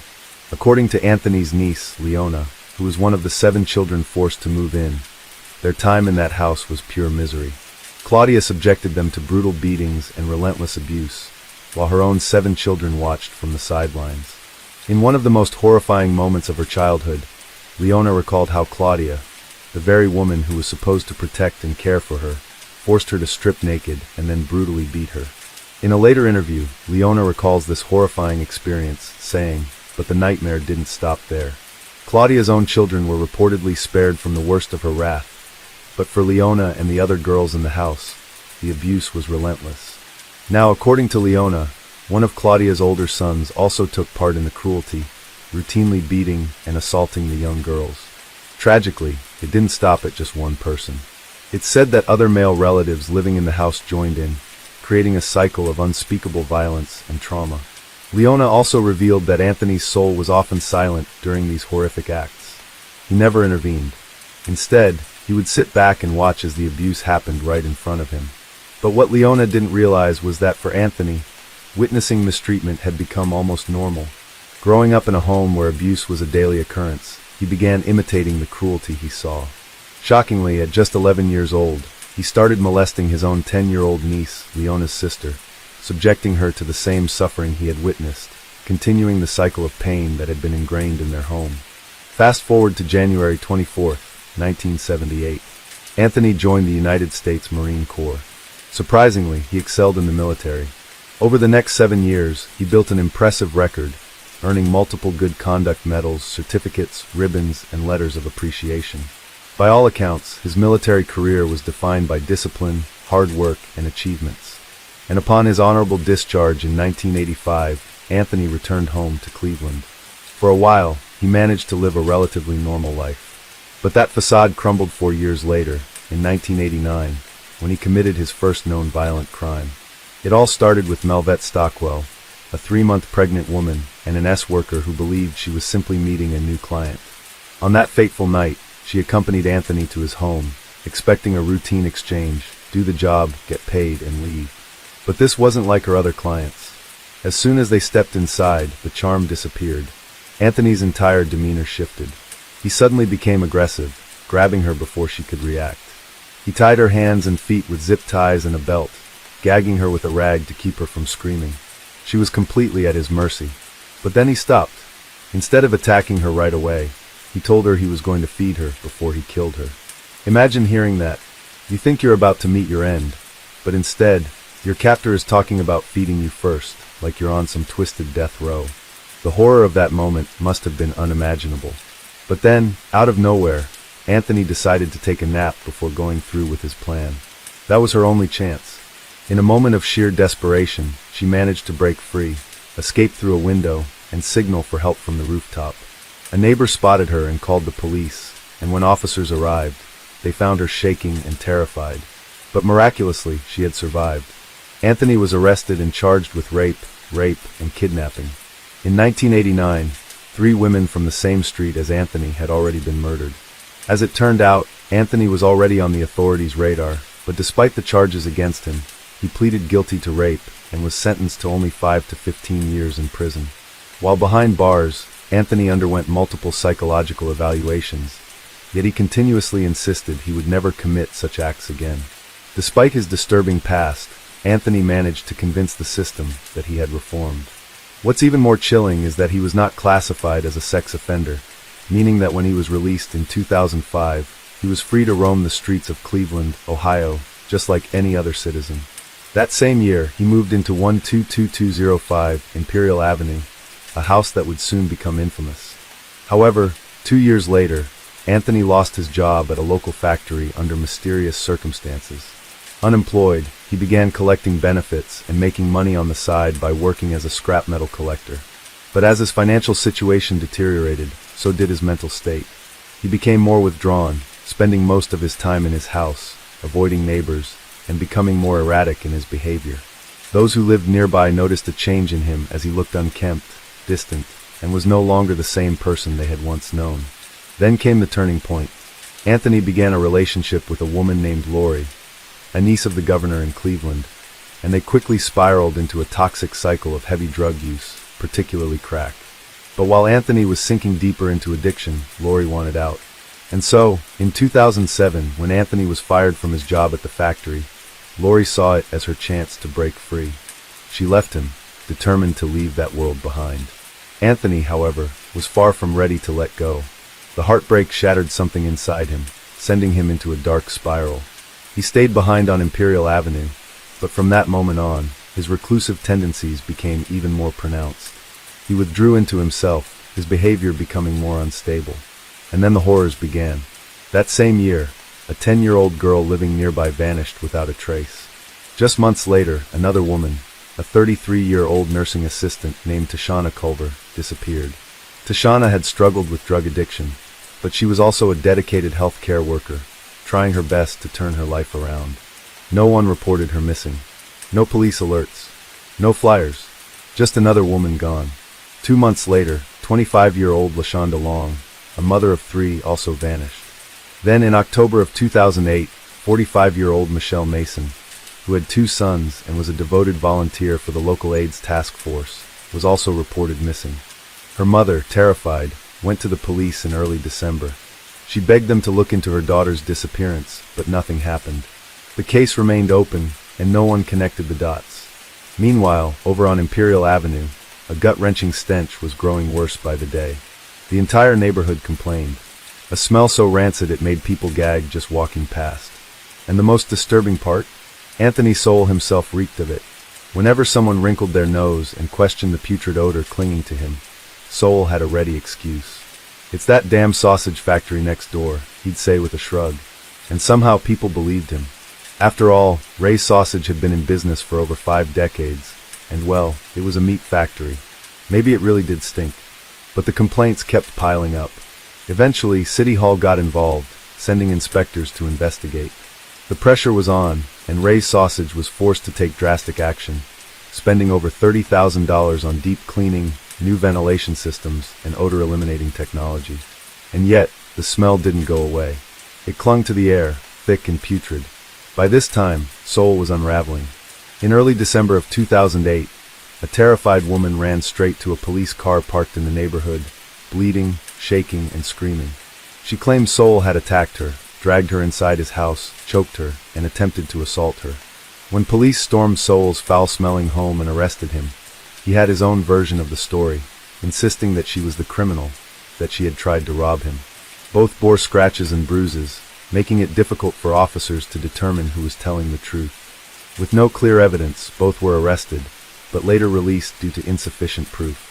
According to Anthony's niece, Leona, who was one of the 7 children forced to move in, their time in that house was pure misery. Claudia subjected them to brutal beatings and relentless abuse, while her own 7 children watched from the sidelines. In one of the most horrifying moments of her childhood, Leona recalled how Claudia, the very woman who was supposed to protect and care for her, forced her to strip naked and then brutally beat her. In a later interview, Leona recalls this horrifying experience, saying, "But the nightmare didn't stop there." Claudia's own children were reportedly spared from the worst of her wrath, but for Leona and the other girls in the house, the abuse was relentless. Now, according to Leona, one of Claudia's older sons also took part in the cruelty, routinely beating and assaulting the young girls. Tragically, it didn't stop at just one person. It's said that other male relatives living in the house joined in, creating a cycle of unspeakable violence and trauma. Leona also revealed that Anthony's soul was often silent during these horrific acts. He never intervened. Instead, he would sit back and watch as the abuse happened right in front of him. But what Leona didn't realize was that for Anthony, witnessing mistreatment had become almost normal. Growing up in a home where abuse was a daily occurrence, he began imitating the cruelty he saw. Shockingly, at just 11 years old, he started molesting his own 10-year-old niece, Leona's sister, subjecting her to the same suffering he had witnessed, continuing the cycle of pain that had been ingrained in their home. Fast forward to January 24, 1978. Anthony joined the United States Marine Corps. Surprisingly, he excelled in the military, Over the next 7 years, he built an impressive record, earning multiple good conduct medals, certificates, ribbons, and letters of appreciation. By all accounts, his military career was defined by discipline, hard work, and achievements. And upon his honorable discharge in 1985, Anthony returned home to Cleveland. For a while, he managed to live a relatively normal life. But that facade crumbled 4 years later, in 1989, when he committed his first known violent crime. It all started with Melvette Stockwell, a 3-month pregnant woman and an S-worker who believed she was simply meeting a new client. On that fateful night, she accompanied Anthony to his home, expecting a routine exchange, do the job, get paid, and leave. But this wasn't like her other clients. As soon as they stepped inside, the charm disappeared. Anthony's entire demeanor shifted. He suddenly became aggressive, grabbing her before she could react. He tied her hands and feet with zip ties and a belt, gagging her with a rag to keep her from screaming. She was completely at his mercy. But then he stopped. Instead of attacking her right away, he told her he was going to feed her before he killed her. Imagine hearing that. You think you're about to meet your end, but instead, your captor is talking about feeding you first, like you're on some twisted death row. The horror of that moment must have been unimaginable. But then, out of nowhere, Anthony decided to take a nap before going through with his plan. That was her only chance. In a moment of sheer desperation, she managed to break free, escape through a window, and signal for help from the rooftop. A neighbor spotted her and called the police, and when officers arrived, they found her shaking and terrified. But miraculously, she had survived. Anthony was arrested and charged with rape, and kidnapping. In 1989, 3 women from the same street as Anthony had already been murdered. As it turned out, Anthony was already on the authorities' radar, but despite the charges against him, he pleaded guilty to rape and was sentenced to only 5 to 15 years in prison. While behind bars, Anthony underwent multiple psychological evaluations, yet he continuously insisted he would never commit such acts again. Despite his disturbing past, Anthony managed to convince the system that he had reformed. What's even more chilling is that he was not classified as a sex offender, meaning that when he was released in 2005, he was free to roam the streets of Cleveland, Ohio, just like any other citizen. That same year, he moved into 122205 Imperial Avenue, a house that would soon become infamous. However, 2 years later, Anthony lost his job at a local factory under mysterious circumstances. Unemployed, he began collecting benefits and making money on the side by working as a scrap metal collector. But as his financial situation deteriorated, so did his mental state. He became more withdrawn, spending most of his time in his house, avoiding neighbors, and becoming more erratic in his behavior. Those who lived nearby noticed a change in him as he looked unkempt, distant, and was no longer the same person they had once known. Then came the turning point. Anthony began a relationship with a woman named Lori, a niece of the governor in Cleveland, and they quickly spiraled into a toxic cycle of heavy drug use, particularly crack. But while Anthony was sinking deeper into addiction, Lori wanted out. And so, in 2007, when Anthony was fired from his job at the factory, Lori saw it as her chance to break free. She left him, determined to leave that world behind. Anthony, however, was far from ready to let go. The heartbreak shattered something inside him, sending him into a dark spiral. He stayed behind on Imperial Avenue, but from that moment on, his reclusive tendencies became even more pronounced. He withdrew into himself, his behavior becoming more unstable. And then the horrors began. That same year, a 10-year-old girl living nearby vanished without a trace. Just months later, another woman, a 33-year-old nursing assistant named Tashana Culver, disappeared. Tashana had struggled with drug addiction, but she was also a dedicated healthcare worker, trying her best to turn her life around. No one reported her missing. No police alerts. No flyers. Just another woman gone. 2 months later, 25-year-old LaShonda Long, a mother of 3, also vanished. Then in October of 2008, 45-year-old Michelle Mason, who had 2 sons and was a devoted volunteer for the local AIDS task force, was also reported missing. Her mother, terrified, went to the police in early December. She begged them to look into her daughter's disappearance, but nothing happened. The case remained open, and no one connected the dots. Meanwhile, over on Imperial Avenue, a gut-wrenching stench was growing worse by the day. The entire neighborhood complained. A smell so rancid it made people gag just walking past. And the most disturbing part? Anthony Soul himself reeked of it. Whenever someone wrinkled their nose and questioned the putrid odor clinging to him, Soul had a ready excuse. "It's that damn sausage factory next door," he'd say with a shrug. And somehow people believed him. After all, Ray's Sausage had been in business for over 5 decades, and well, it was a meat factory. Maybe it really did stink. But the complaints kept piling up. Eventually, City Hall got involved, sending inspectors to investigate. The pressure was on, and Ray's Sausage was forced to take drastic action, spending over $30,000 on deep cleaning, new ventilation systems, and odor-eliminating technology. And yet, the smell didn't go away. It clung to the air, thick and putrid. By this time, Soul was unraveling. In early December of 2008, a terrified woman ran straight to a police car parked in the neighborhood, bleeding, shaking, and screaming. She claimed Soul had attacked her, dragged her inside his house, choked her, and attempted to assault her. When police stormed Soul's foul-smelling home and arrested him, he had his own version of the story, insisting that she was the criminal, that she had tried to rob him. Both bore scratches and bruises, making it difficult for officers to determine who was telling the truth. With no clear evidence, both were arrested, but later released due to insufficient proof.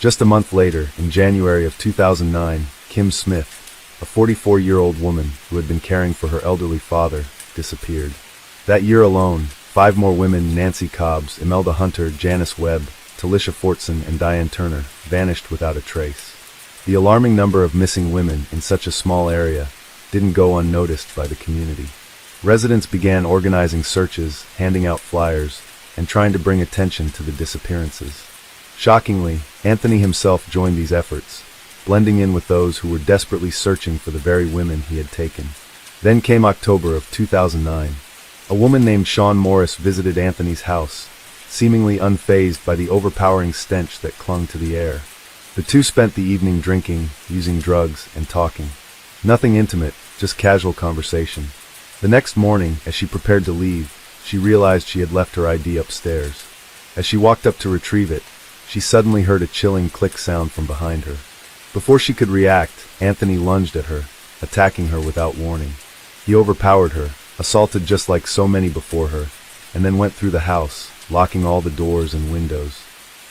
Just a month later, in January of 2009, Kim Smith, a 44-year-old woman who had been caring for her elderly father, disappeared. That year alone, 5 more women, Nancy Cobbs, Imelda Hunter, Janice Webb, Talisha Fortson, and Diane Turner, vanished without a trace. The alarming number of missing women in such a small area didn't go unnoticed by the community. Residents began organizing searches, handing out flyers, and trying to bring attention to the disappearances. Shockingly, Anthony himself joined these efforts, blending in with those who were desperately searching for the very women he had taken. Then came October of 2009. A woman named Shawn Morris visited Anthony's house, seemingly unfazed by the overpowering stench that clung to the air. The two spent the evening drinking, using drugs, and talking. Nothing intimate, just casual conversation. The next morning, as she prepared to leave, she realized she had left her ID upstairs. As she walked up to retrieve it, she suddenly heard a chilling click sound from behind her. Before she could react, Anthony lunged at her, attacking her without warning. He overpowered her, assaulted just like so many before her, and then went through the house, locking all the doors and windows.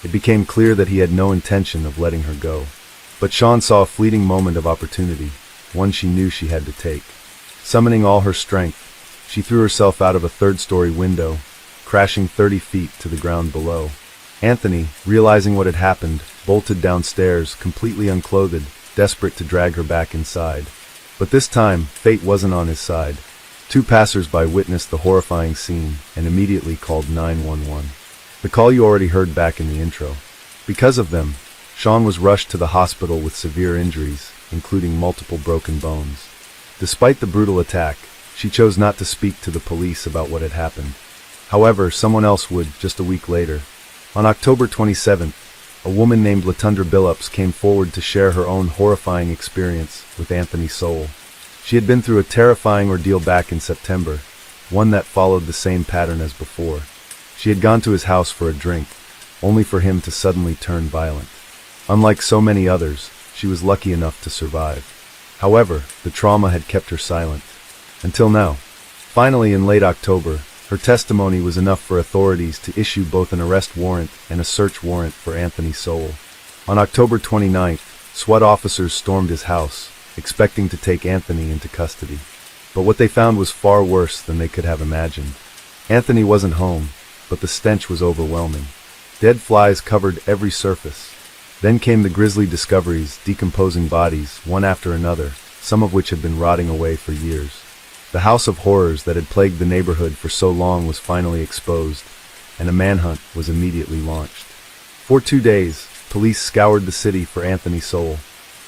It became clear that he had no intention of letting her go. But Shawn saw a fleeting moment of opportunity, one she knew she had to take. Summoning all her strength, she threw herself out of a 3rd-story window, crashing 30 feet to the ground below. Anthony, realizing what had happened, bolted downstairs, completely unclothed, desperate to drag her back inside. But this time, fate wasn't on his side. 2 passers-by witnessed the horrifying scene and immediately called 911. The call you already heard back in the intro. Because of them, Shawn was rushed to the hospital with severe injuries, including multiple broken bones. Despite the brutal attack, she chose not to speak to the police about what had happened. However, someone else would, just a week later. On October 27th, a woman named Latundra Billups came forward to share her own horrifying experience with Anthony Soul. She had been through a terrifying ordeal back in September, one that followed the same pattern as before. She had gone to his house for a drink, only for him to suddenly turn violent. Unlike so many others, she was lucky enough to survive. However, the trauma had kept her silent. Until now. Finally, in late October, her testimony was enough for authorities to issue both an arrest warrant and a search warrant for Anthony Soul. On October 29th, SWAT officers stormed his house, expecting to take Anthony into custody. But what they found was far worse than they could have imagined. Anthony wasn't home, but the stench was overwhelming. Dead flies covered every surface. Then came the grisly discoveries, decomposing bodies, one after another, some of which had been rotting away for years. The house of horrors that had plagued the neighborhood for so long was finally exposed, and a manhunt was immediately launched. For 2 days, police scoured the city for Anthony Soul.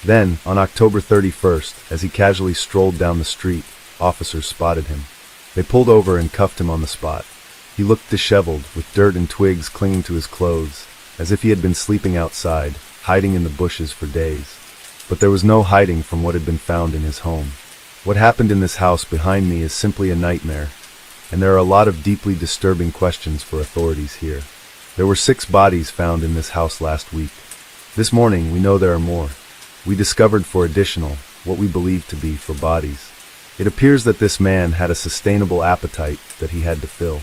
Then, on October 31st, as he casually strolled down the street, officers spotted him. They pulled over and cuffed him on the spot. He looked disheveled, with dirt and twigs clinging to his clothes, as if he had been sleeping outside, hiding in the bushes for days. But there was no hiding from what had been found in his home. What happened in this house behind me is simply a nightmare, and there are a lot of deeply disturbing questions for authorities here. There were 6 bodies found in this house last week. This morning, we know there are more. We discovered for additional, what we believe to be for bodies. It appears that this man had a sustainable appetite that he had to fill.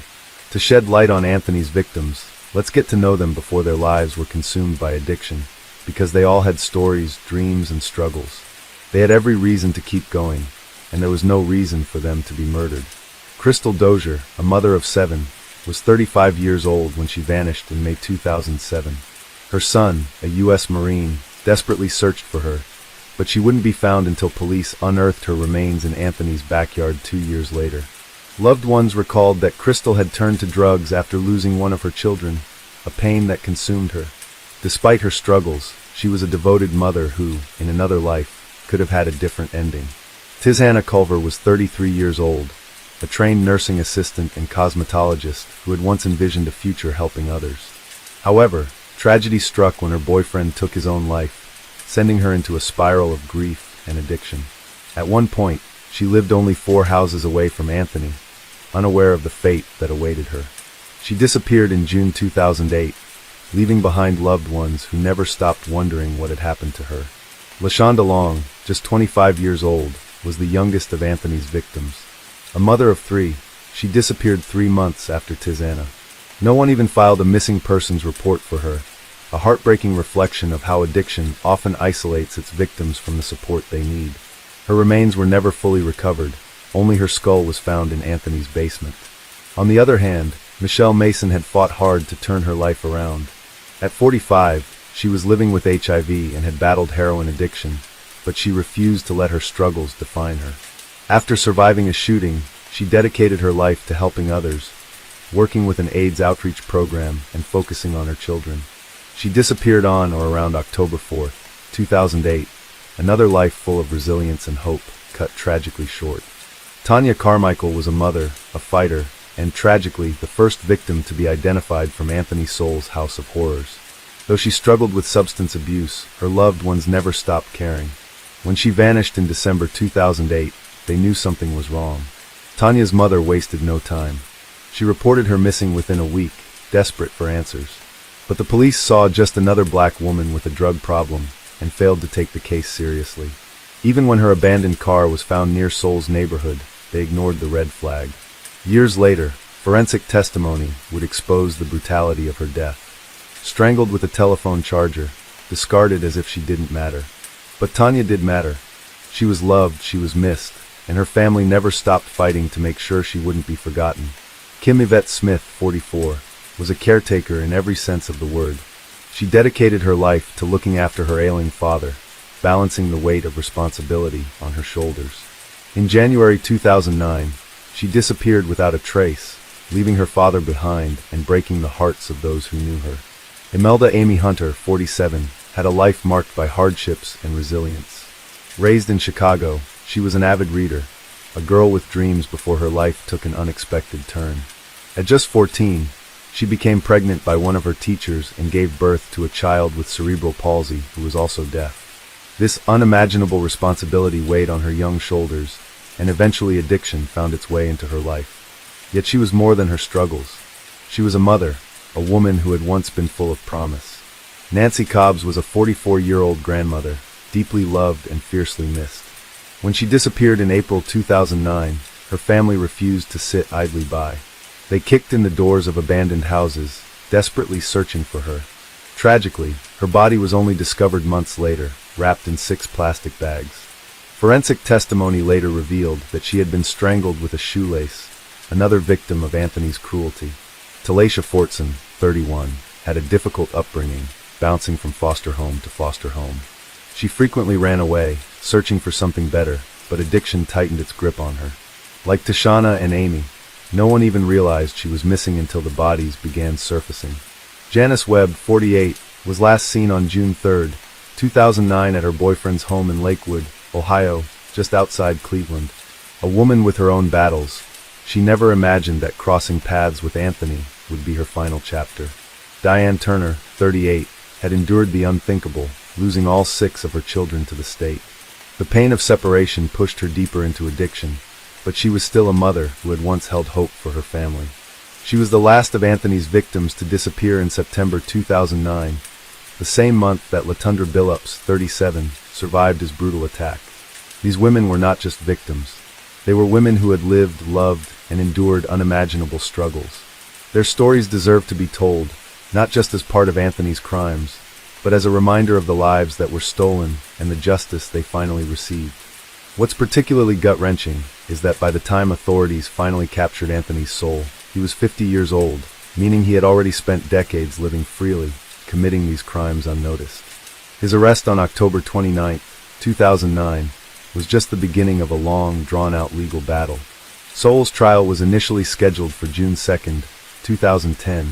To shed light on Anthony's victims, let's get to know them before their lives were consumed by addiction, because they all had stories, dreams, and struggles. They had every reason to keep going, and there was no reason for them to be murdered. Crystal Dozier, a mother of 7, was 35 years old when she vanished in May 2007. Her son, a U.S. Marine, desperately searched for her, but she wouldn't be found until police unearthed her remains in Anthony's backyard 2 years later. Loved ones recalled that Crystal had turned to drugs after losing one of her children, a pain that consumed her. Despite her struggles, she was a devoted mother who, in another life, could have had a different ending. Tizhana Culver was 33 years old, a trained nursing assistant and cosmetologist who had once envisioned a future helping others. However, tragedy struck when her boyfriend took his own life, sending her into a spiral of grief and addiction. At one point, she lived only 4 houses away from Anthony, unaware of the fate that awaited her. She disappeared in June 2008, leaving behind loved ones who never stopped wondering what had happened to her. LaShonda Long, just 25 years old, was the youngest of Anthony's victims. A mother of 3, she disappeared 3 months after Tizhana. No one even filed a missing persons report for her, a heartbreaking reflection of how addiction often isolates its victims from the support they need. Her remains were never fully recovered, only her skull was found in Anthony's basement. On the other hand, Michelle Mason had fought hard to turn her life around. At 45, she was living with HIV and had battled heroin addiction, but she refused to let her struggles define her. After surviving a shooting, she dedicated her life to helping others, working with an AIDS outreach program and focusing on her children. She disappeared on or around October 4, 2008, another life full of resilience and hope, cut tragically short. Tanya Carmichael was a mother, a fighter, and tragically the first victim to be identified from Anthony Soule's House of Horrors. Though she struggled with substance abuse, her loved ones never stopped caring. When she vanished in December 2008, they knew something was wrong. Tanya's mother wasted no time. She reported her missing within a week, desperate for answers. But the police saw just another black woman with a drug problem and failed to take the case seriously. Even when her abandoned car was found near Soule's neighborhood, they ignored the red flag. Years later, forensic testimony would expose the brutality of her death. Strangled with a telephone charger, discarded as if she didn't matter. But Tanya did matter. She was loved, she was missed, and her family never stopped fighting to make sure she wouldn't be forgotten. Kim Yvette Smith, 44, was a caretaker in every sense of the word. She dedicated her life to looking after her ailing father, balancing the weight of responsibility on her shoulders. In January 2009, she disappeared without a trace, leaving her father behind and breaking the hearts of those who knew her. Imelda Amy Hunter, 47, had a life marked by hardships and resilience. Raised in Chicago, she was an avid reader, a girl with dreams before her life took an unexpected turn. At just 14, she became pregnant by one of her teachers and gave birth to a child with cerebral palsy who was also deaf. This unimaginable responsibility weighed on her young shoulders, and eventually addiction found its way into her life. Yet she was more than her struggles. She was a mother, a woman who had once been full of promise. Nancy Cobbs was a 44-year-old grandmother, deeply loved and fiercely missed. When she disappeared in April 2009, her family refused to sit idly by. They kicked in the doors of abandoned houses, desperately searching for her. Tragically, her body was only discovered months later, wrapped in 6 plastic bags. Forensic testimony later revealed that she had been strangled with a shoelace, another victim of Anthony's cruelty. Talacia Fortson, 31, had a difficult upbringing, bouncing from foster home to foster home. She frequently ran away, searching for something better, but addiction tightened its grip on her. Like Tishana and Amy, no one even realized she was missing until the bodies began surfacing. Janice Webb, 48, was last seen on June 3, 2009 at her boyfriend's home in Lakewood, Ohio, just outside Cleveland. A woman with her own battles, she never imagined that crossing paths with Anthony would be her final chapter. Diane Turner, 38, had endured the unthinkable, losing all 6 of her children to the state. The pain of separation pushed her deeper into addiction, but she was still a mother who had once held hope for her family. She was the last of Anthony's victims to disappear in September 2009, the same month that Latundra Billups, 37, survived his brutal attack. These women were not just victims. They were women who had lived, loved, and endured unimaginable struggles. Their stories deserve to be told, not just as part of Anthony's crimes, but as a reminder of the lives that were stolen and the justice they finally received. What's particularly gut-wrenching is that by the time authorities finally captured Anthony's soul, he was 50 years old, meaning he had already spent decades living freely, committing these crimes unnoticed. His arrest on October 29, 2009, was just the beginning of a long, drawn-out legal battle. Soul's trial was initially scheduled for June 2, 2010,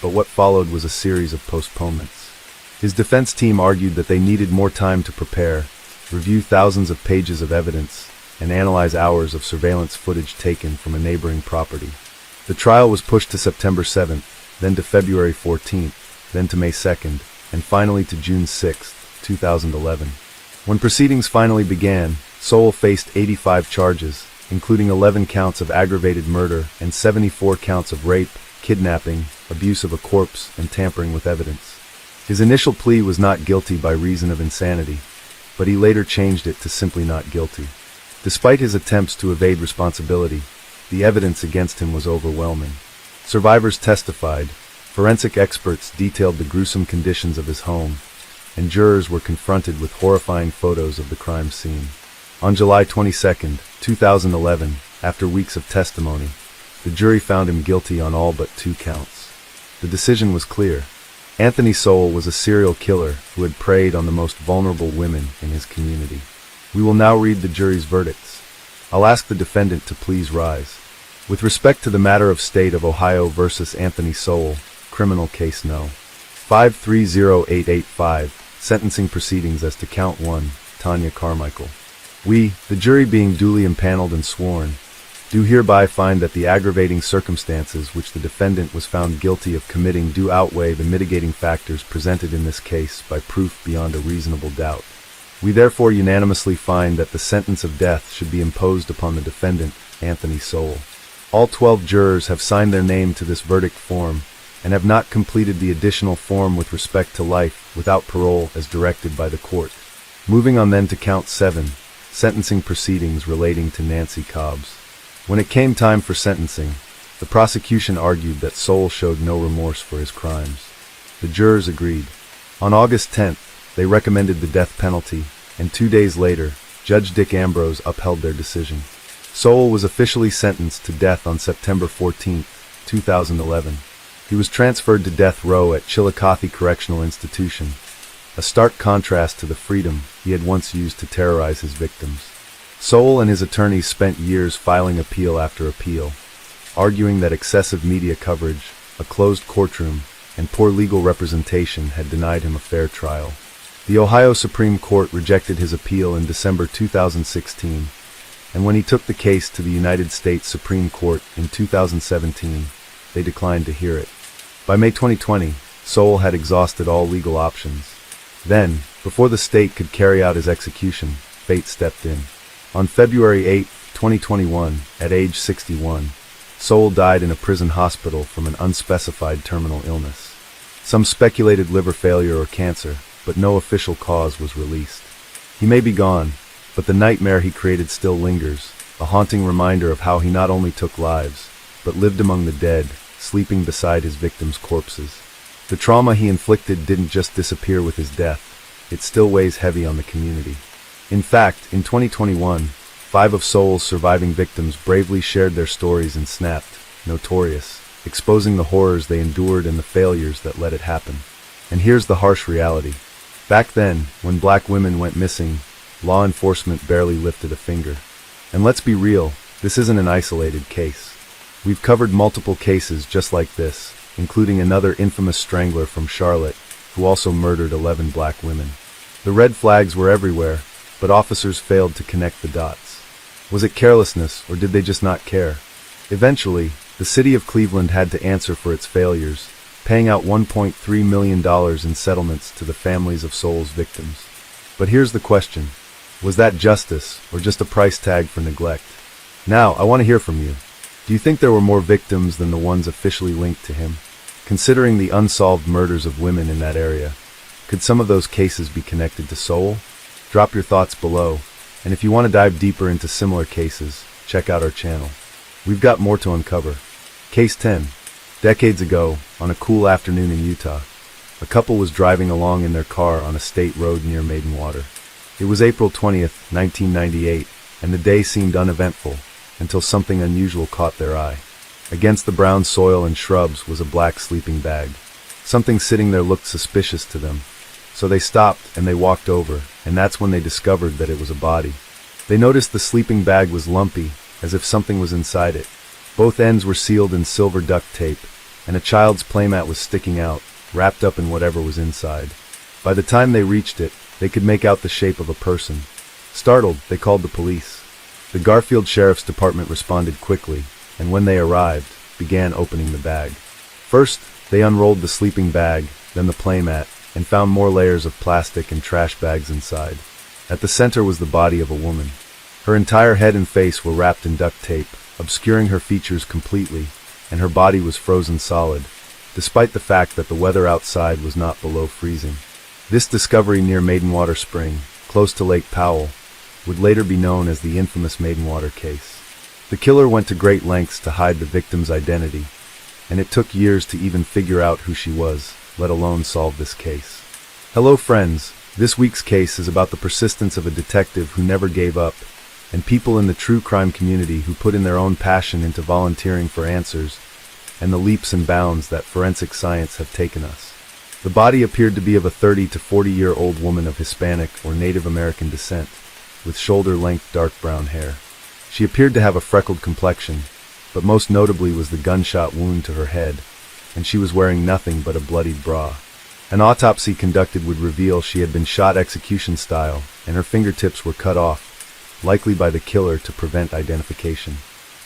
but what followed was a series of postponements. His defense team argued that they needed more time to prepare, review thousands of pages of evidence, and analyze hours of surveillance footage taken from a neighboring property. The trial was pushed to September 7th, then to February 14th, then to May 2nd, and finally to June 6, 2011. When proceedings finally began, Soul faced 85 charges, including 11 counts of aggravated murder and 74 counts of rape, kidnapping, abuse of a corpse, and tampering with evidence. His initial plea was not guilty by reason of insanity, but he later changed it to simply not guilty. Despite his attempts to evade responsibility, the evidence against him was overwhelming. Survivors testified, forensic experts detailed the gruesome conditions of his home, and jurors were confronted with horrifying photos of the crime scene. On July 22, 2011, after weeks of testimony, the jury found him guilty on all but 2 counts. The decision was clear. Anthony Soul was a serial killer who had preyed on the most vulnerable women in his community. We will now read the jury's verdicts. I'll ask the defendant to please rise. With respect to the matter of State of Ohio versus Anthony Soul, criminal case No. 530885, sentencing proceedings as to count 1, Tanya Carmichael. We, the jury being duly impaneled and sworn, do hereby find that the aggravating circumstances which the defendant was found guilty of committing do outweigh the mitigating factors presented in this case by proof beyond a reasonable doubt. We therefore unanimously find that the sentence of death should be imposed upon the defendant, Anthony Soul. All 12 jurors have signed their name to this verdict form and have not completed the additional form with respect to life without parole as directed by the court. Moving on then to count 7, sentencing proceedings relating to Nancy Cobbs. When it came time for sentencing, the prosecution argued that Soul showed no remorse for his crimes. The jurors agreed. On August 10th, they recommended the death penalty, and 2 days later, Judge Dick Ambrose upheld their decision. Soul was officially sentenced to death on September 14, 2011. He was transferred to death row at Chillicothe Correctional Institution, a stark contrast to the freedom he had once used to terrorize his victims. Soul and his attorneys spent years filing appeal after appeal, arguing that excessive media coverage, a closed courtroom, and poor legal representation had denied him a fair trial. The Ohio Supreme Court rejected his appeal in December 2016, and when he took the case to the United States Supreme Court in 2017, they declined to hear it. By May 2020, Soul had exhausted all legal options. Then, before the state could carry out his execution, fate stepped in. On February 8, 2021, at age 61, Soul died in a prison hospital from an unspecified terminal illness. Some speculated liver failure or cancer, but no official cause was released. He may be gone, but the nightmare he created still lingers, a haunting reminder of how he not only took lives, but lived among the dead, sleeping beside his victims' corpses. The trauma he inflicted didn't just disappear with his death, it still weighs heavy on the community. In fact, in 2021, 5 of Soul's surviving victims bravely shared their stories and snapped, notorious, exposing the horrors they endured and the failures that let it happen. And here's the harsh reality. Back then, when black women went missing, law enforcement barely lifted a finger. And let's be real, this isn't an isolated case. We've covered multiple cases just like this, including another infamous strangler from Charlotte, who also murdered 11 black women. The red flags were everywhere, but officers failed to connect the dots. Was it carelessness, or did they just not care? Eventually, the city of Cleveland had to answer for its failures, paying out $1.3 million in settlements to the families of Soul's victims. But here's the question. Was that justice, or just a price tag for neglect? Now, I want to hear from you. Do you think there were more victims than the ones officially linked to him? Considering the unsolved murders of women in that area, could some of those cases be connected to Soul? Drop your thoughts below, and if you want to dive deeper into similar cases, check out our channel. We've got more to uncover. Case 10. Decades ago, on a cool afternoon in Utah, a couple was driving along in their car on a state road near Maidenwater. It was April 20th, 1998, and the day seemed uneventful until something unusual caught their eye. Against the brown soil and shrubs was a black sleeping bag. Something sitting there looked suspicious to them, so they stopped and they walked over, and that's when they discovered that it was a body. They noticed the sleeping bag was lumpy, as if something was inside it. Both ends were sealed in silver duct tape, and a child's playmat was sticking out, wrapped up in whatever was inside. By the time they reached it, they could make out the shape of a person. Startled, they called the police. The Garfield Sheriff's Department responded quickly, and when they arrived, began opening the bag. First, they unrolled the sleeping bag, then the playmat, and found more layers of plastic and trash bags inside. At the center was the body of a woman. Her entire head and face were wrapped in duct tape, obscuring her features completely, and her body was frozen solid, despite the fact that the weather outside was not below freezing. This discovery near Maidenwater Spring, close to Lake Powell, would later be known as the infamous Maidenwater case. The killer went to great lengths to hide the victim's identity, and it took years to even figure out who she was, let alone solve this case. Hello friends, this week's case is about the persistence of a detective who never gave up, and people in the true crime community who put in their own passion into volunteering for answers, and the leaps and bounds that forensic science have taken us. The body appeared to be of a 30 to 40-year-old woman of Hispanic or Native American descent, with shoulder-length dark brown hair. She appeared to have a freckled complexion, but most notably was the gunshot wound to her head, and she was wearing nothing but a bloodied bra. An autopsy conducted would reveal she had been shot execution style, and her fingertips were cut off, likely by the killer to prevent identification.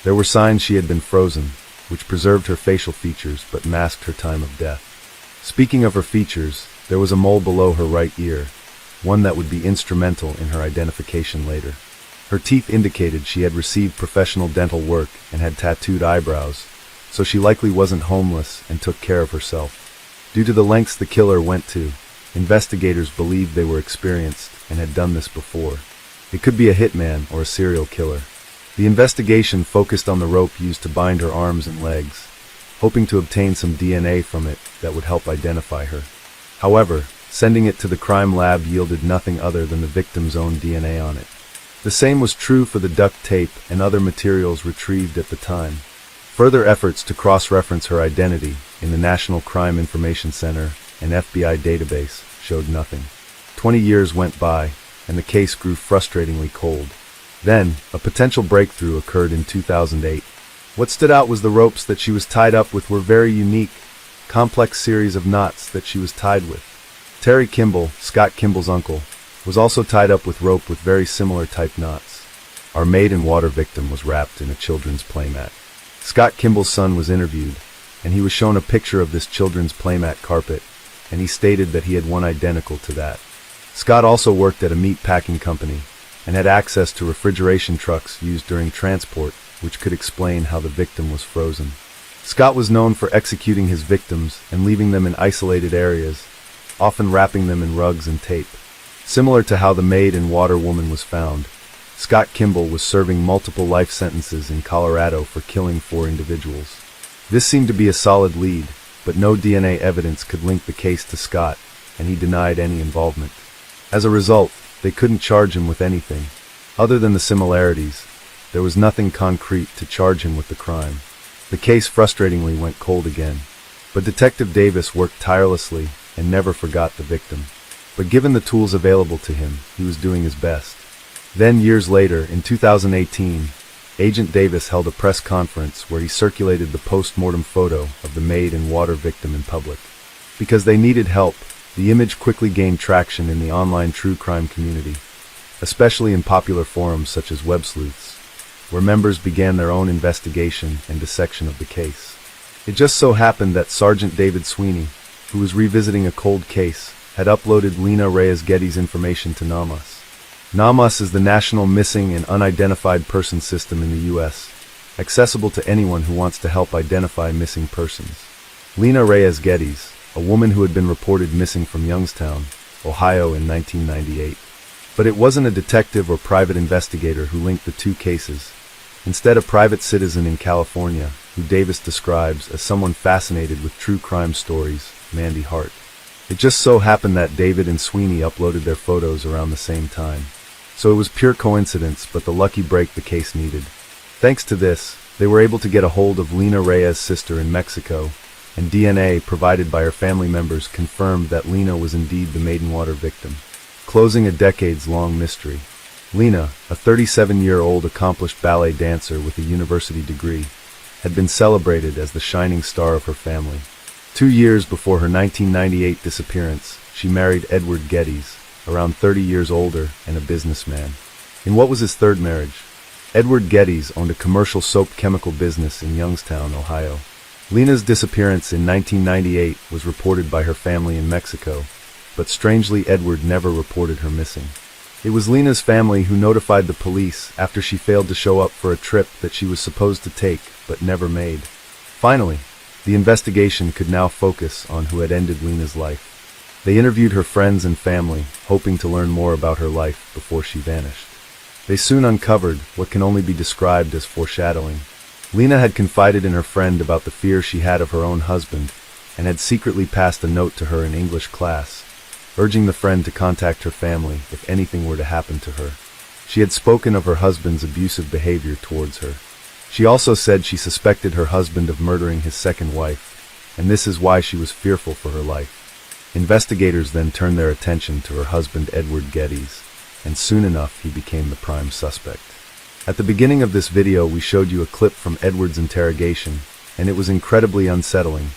There were signs she had been frozen, which preserved her facial features but masked her time of death. Speaking of her features, there was a mole below her right ear, one that would be instrumental in her identification later. Her teeth indicated she had received professional dental work and had tattooed eyebrows, so she likely wasn't homeless and took care of herself. Due to the lengths the killer went to, investigators believed they were experienced and had done this before. It could be a hitman or a serial killer. The investigation focused on the rope used to bind her arms and legs, hoping to obtain some DNA from it that would help identify her. However, sending it to the crime lab yielded nothing other than the victim's own DNA on it. The same was true for the duct tape and other materials retrieved at the time. Further efforts to cross-reference her identity in the National Crime Information Center and FBI database showed nothing. 20 years went by, and the case grew frustratingly cold. Then, a potential breakthrough occurred in 2008. What stood out was the ropes that she was tied up with were very unique, complex series of knots that she was tied with. Terry Kimball, Scott Kimball's uncle, was also tied up with rope with very similar type knots. Our Maidenwater victim was wrapped in a children's playmat. Scott Kimball's son was interviewed, and he was shown a picture of this children's playmat carpet, and he stated that he had one identical to that. Scott also worked at a meat packing company and had access to refrigeration trucks used during transport, which could explain how the victim was frozen. Scott was known for executing his victims and leaving them in isolated areas, often wrapping them in rugs and tape. Similar to how the Maidenwater woman was found, Scott Kimball was serving multiple life sentences in Colorado for killing 4 individuals. This seemed to be a solid lead, but no DNA evidence could link the case to Scott, and he denied any involvement. As a result, they couldn't charge him with anything. Other than the similarities, there was nothing concrete to charge him with the crime. The case frustratingly went cold again, but Detective Davis worked tirelessly and never forgot the victim. But given the tools available to him, he was doing his best. Then, years later, in 2018, Agent Davis held a press conference where he circulated the post-mortem photo of the Maidenwater victim in public. Because they needed help, the image quickly gained traction in the online true crime community, especially in popular forums such as Web Sleuths, where members began their own investigation and dissection of the case. It just so happened that Sergeant David Sweeney, who was revisiting a cold case, had uploaded Lena Reyes Getty's information to NAMUS. NAMUS is the National Missing and Unidentified Person System in the U.S., accessible to anyone who wants to help identify missing persons. Lena Reyes Getty's, a woman who had been reported missing from Youngstown, Ohio in 1998. But it wasn't a detective or private investigator who linked the two cases. Instead, a private citizen in California, who Davis describes as someone fascinated with true crime stories, Mandy Hart. It just so happened that David and Sweeney uploaded their photos around the same time. So it was pure coincidence, but the lucky break the case needed. Thanks to this, they were able to get a hold of Lena Reyes' sister in Mexico, and DNA provided by her family members confirmed that Lena was indeed the Maidenwater victim, closing a decades-long mystery. Lena, a 37-year-old accomplished ballet dancer with a university degree, had been celebrated as the shining star of her family. 2 years before her 1998 disappearance, she married Edward Geddes, around 30 years older and a businessman. In what was his third marriage, Edward Geddes owned a commercial soap chemical business in Youngstown, Ohio. Lena's disappearance in 1998 was reported by her family in Mexico, but strangely Edward never reported her missing. It was Lena's family who notified the police after she failed to show up for a trip that she was supposed to take but never made. Finally, the investigation could now focus on who had ended Lena's life. They interviewed her friends and family, hoping to learn more about her life before she vanished. They soon uncovered what can only be described as foreshadowing. Lena had confided in her friend about the fear she had of her own husband and had secretly passed a note to her in English class, urging the friend to contact her family if anything were to happen to her. She had spoken of her husband's abusive behavior towards her. She also said she suspected her husband of murdering his second wife, and this is why she was fearful for her life. Investigators then turned their attention to her husband Edward Geddes, and soon enough he became the prime suspect. At the beginning of this video we showed you a clip from Edward's interrogation, and it was incredibly unsettling,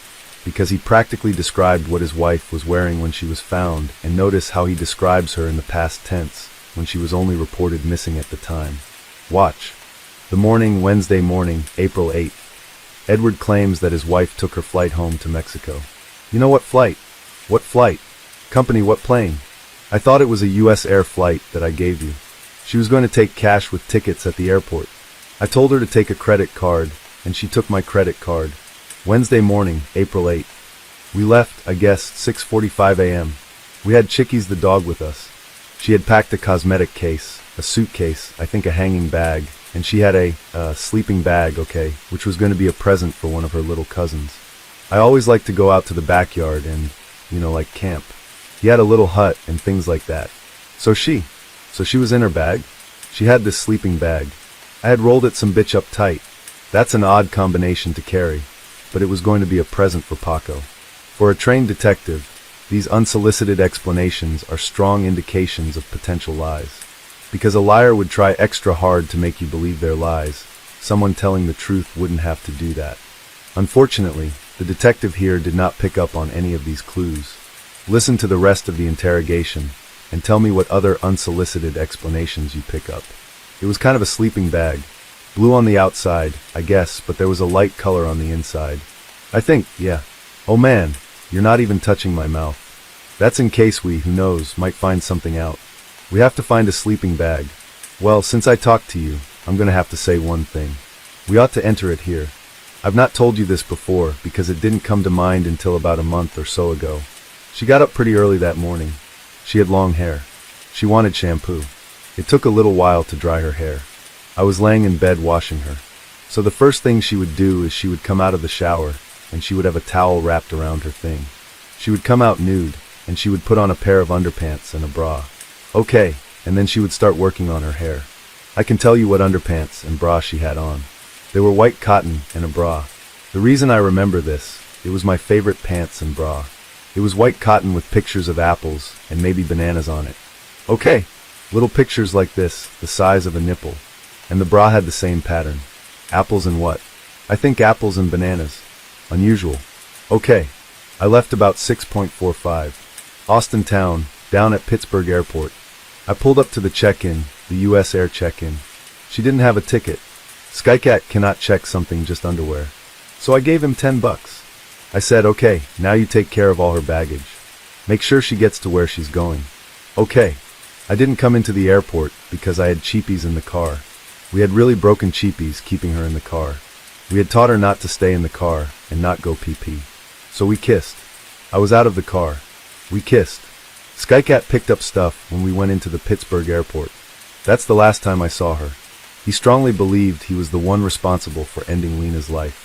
because he practically described what his wife was wearing when she was found, and notice how he describes her in the past tense, when she was only reported missing at the time. Watch. The morning, Wednesday morning, April 8th. Edward claims that his wife took her flight home to Mexico. You know what flight? What flight? Company, what plane? I thought it was a U.S. Air flight that I gave you. She was going to take cash with tickets at the airport. I told her to take a credit card, and she took my credit card. Wednesday morning, April 8th. We left, I guess, 6:45 a.m. We had Chickies the dog with us. She had packed a cosmetic case, a suitcase, I think a hanging bag, and she had a sleeping bag, okay, which was going to be a present for one of her little cousins. I always like to go out to the backyard and, like camp. He had a little hut and things like that. So she was in her bag. She had this sleeping bag. I had rolled it some bitch up tight. That's an odd combination to carry, but it was going to be a present for Paco. For a trained detective, these unsolicited explanations are strong indications of potential lies. Because a liar would try extra hard to make you believe their lies, someone telling the truth wouldn't have to do that. Unfortunately, the detective here did not pick up on any of these clues. Listen to the rest of the interrogation, and tell me what other unsolicited explanations you pick up. It was kind of a sleeping bag. Blue on the outside, I guess, but there was a light color on the inside. I think, yeah. Oh man, you're not even touching my mouth. That's in case we, who knows, might find something out. We have to find a sleeping bag. Well, since I talked to you, I'm gonna have to say one thing. We ought to enter it here. I've not told you this before because it didn't come to mind until about a month or so ago. She got up pretty early that morning. She had long hair. She wanted shampoo. It took a little while to dry her hair. I was laying in bed washing her. So the first thing she would do is she would come out of the shower, and she would have a towel wrapped around her thing. She would come out nude, and she would put on a pair of underpants and a bra. Okay, and then she would start working on her hair. I can tell you what underpants and bra she had on. They were white cotton and a bra. The reason I remember this, it was my favorite pants and bra. It was white cotton with pictures of apples and maybe bananas on it. Okay, little pictures like this, the size of a nipple. And the bra had the same pattern. Apples and what? I think apples and bananas. Unusual. Okay, I left about 6:45. Austin town, down at Pittsburgh Airport. I pulled up to the check-in, the U.S. Air check-in. She didn't have a ticket. Skycat cannot check something just underwear. So I gave him $10. I said, okay, now you take care of all her baggage. Make sure she gets to where she's going. Okay. I didn't come into the airport because I had cheapies in the car. We had really broken cheapies keeping her in the car. We had taught her not to stay in the car and not go pee-pee. So we kissed. I was out of the car. We kissed. Skycat picked up stuff when we went into the Pittsburgh airport. That's the last time I saw her. He strongly believed he was the one responsible for ending Lena's life.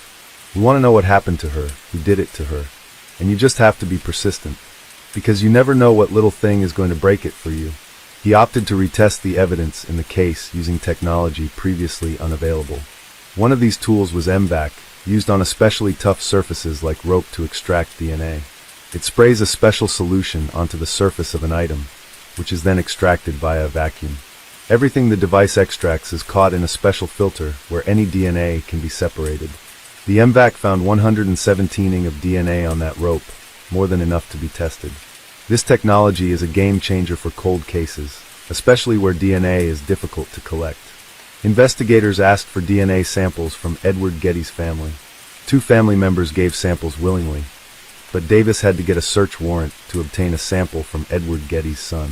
We want to know what happened to her, who did it to her. And you just have to be persistent, because you never know what little thing is going to break it for you. He opted to retest the evidence in the case using technology previously unavailable. One of these tools was MVAC, used on especially tough surfaces like rope to extract DNA. It sprays a special solution onto the surface of an item, which is then extracted via a vacuum. Everything the device extracts is caught in a special filter where any DNA can be separated. The MVAC found 117 of DNA on that rope, more than enough to be tested. This technology is a game changer for cold cases, especially where DNA is difficult to collect. Investigators asked for DNA samples from Edward Getty's family. 2 family members gave samples willingly, but Davis had to get a search warrant to obtain a sample from Edward Getty's son.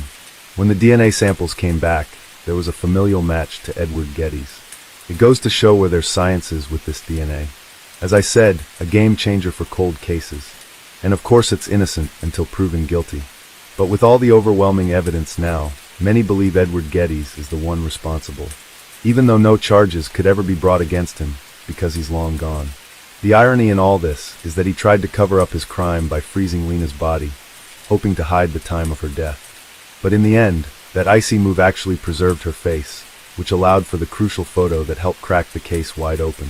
When the DNA samples came back, there was a familial match to Edward Getty's. It goes to show where their science is with this DNA. As I said, a game changer for cold cases. And of course it's innocent until proven guilty. But with all the overwhelming evidence now, many believe Edward Getty's is the one responsible, even though no charges could ever be brought against him, because he's long gone. The irony in all this is that he tried to cover up his crime by freezing Lena's body, hoping to hide the time of her death. But in the end, that icy move actually preserved her face, which allowed for the crucial photo that helped crack the case wide open.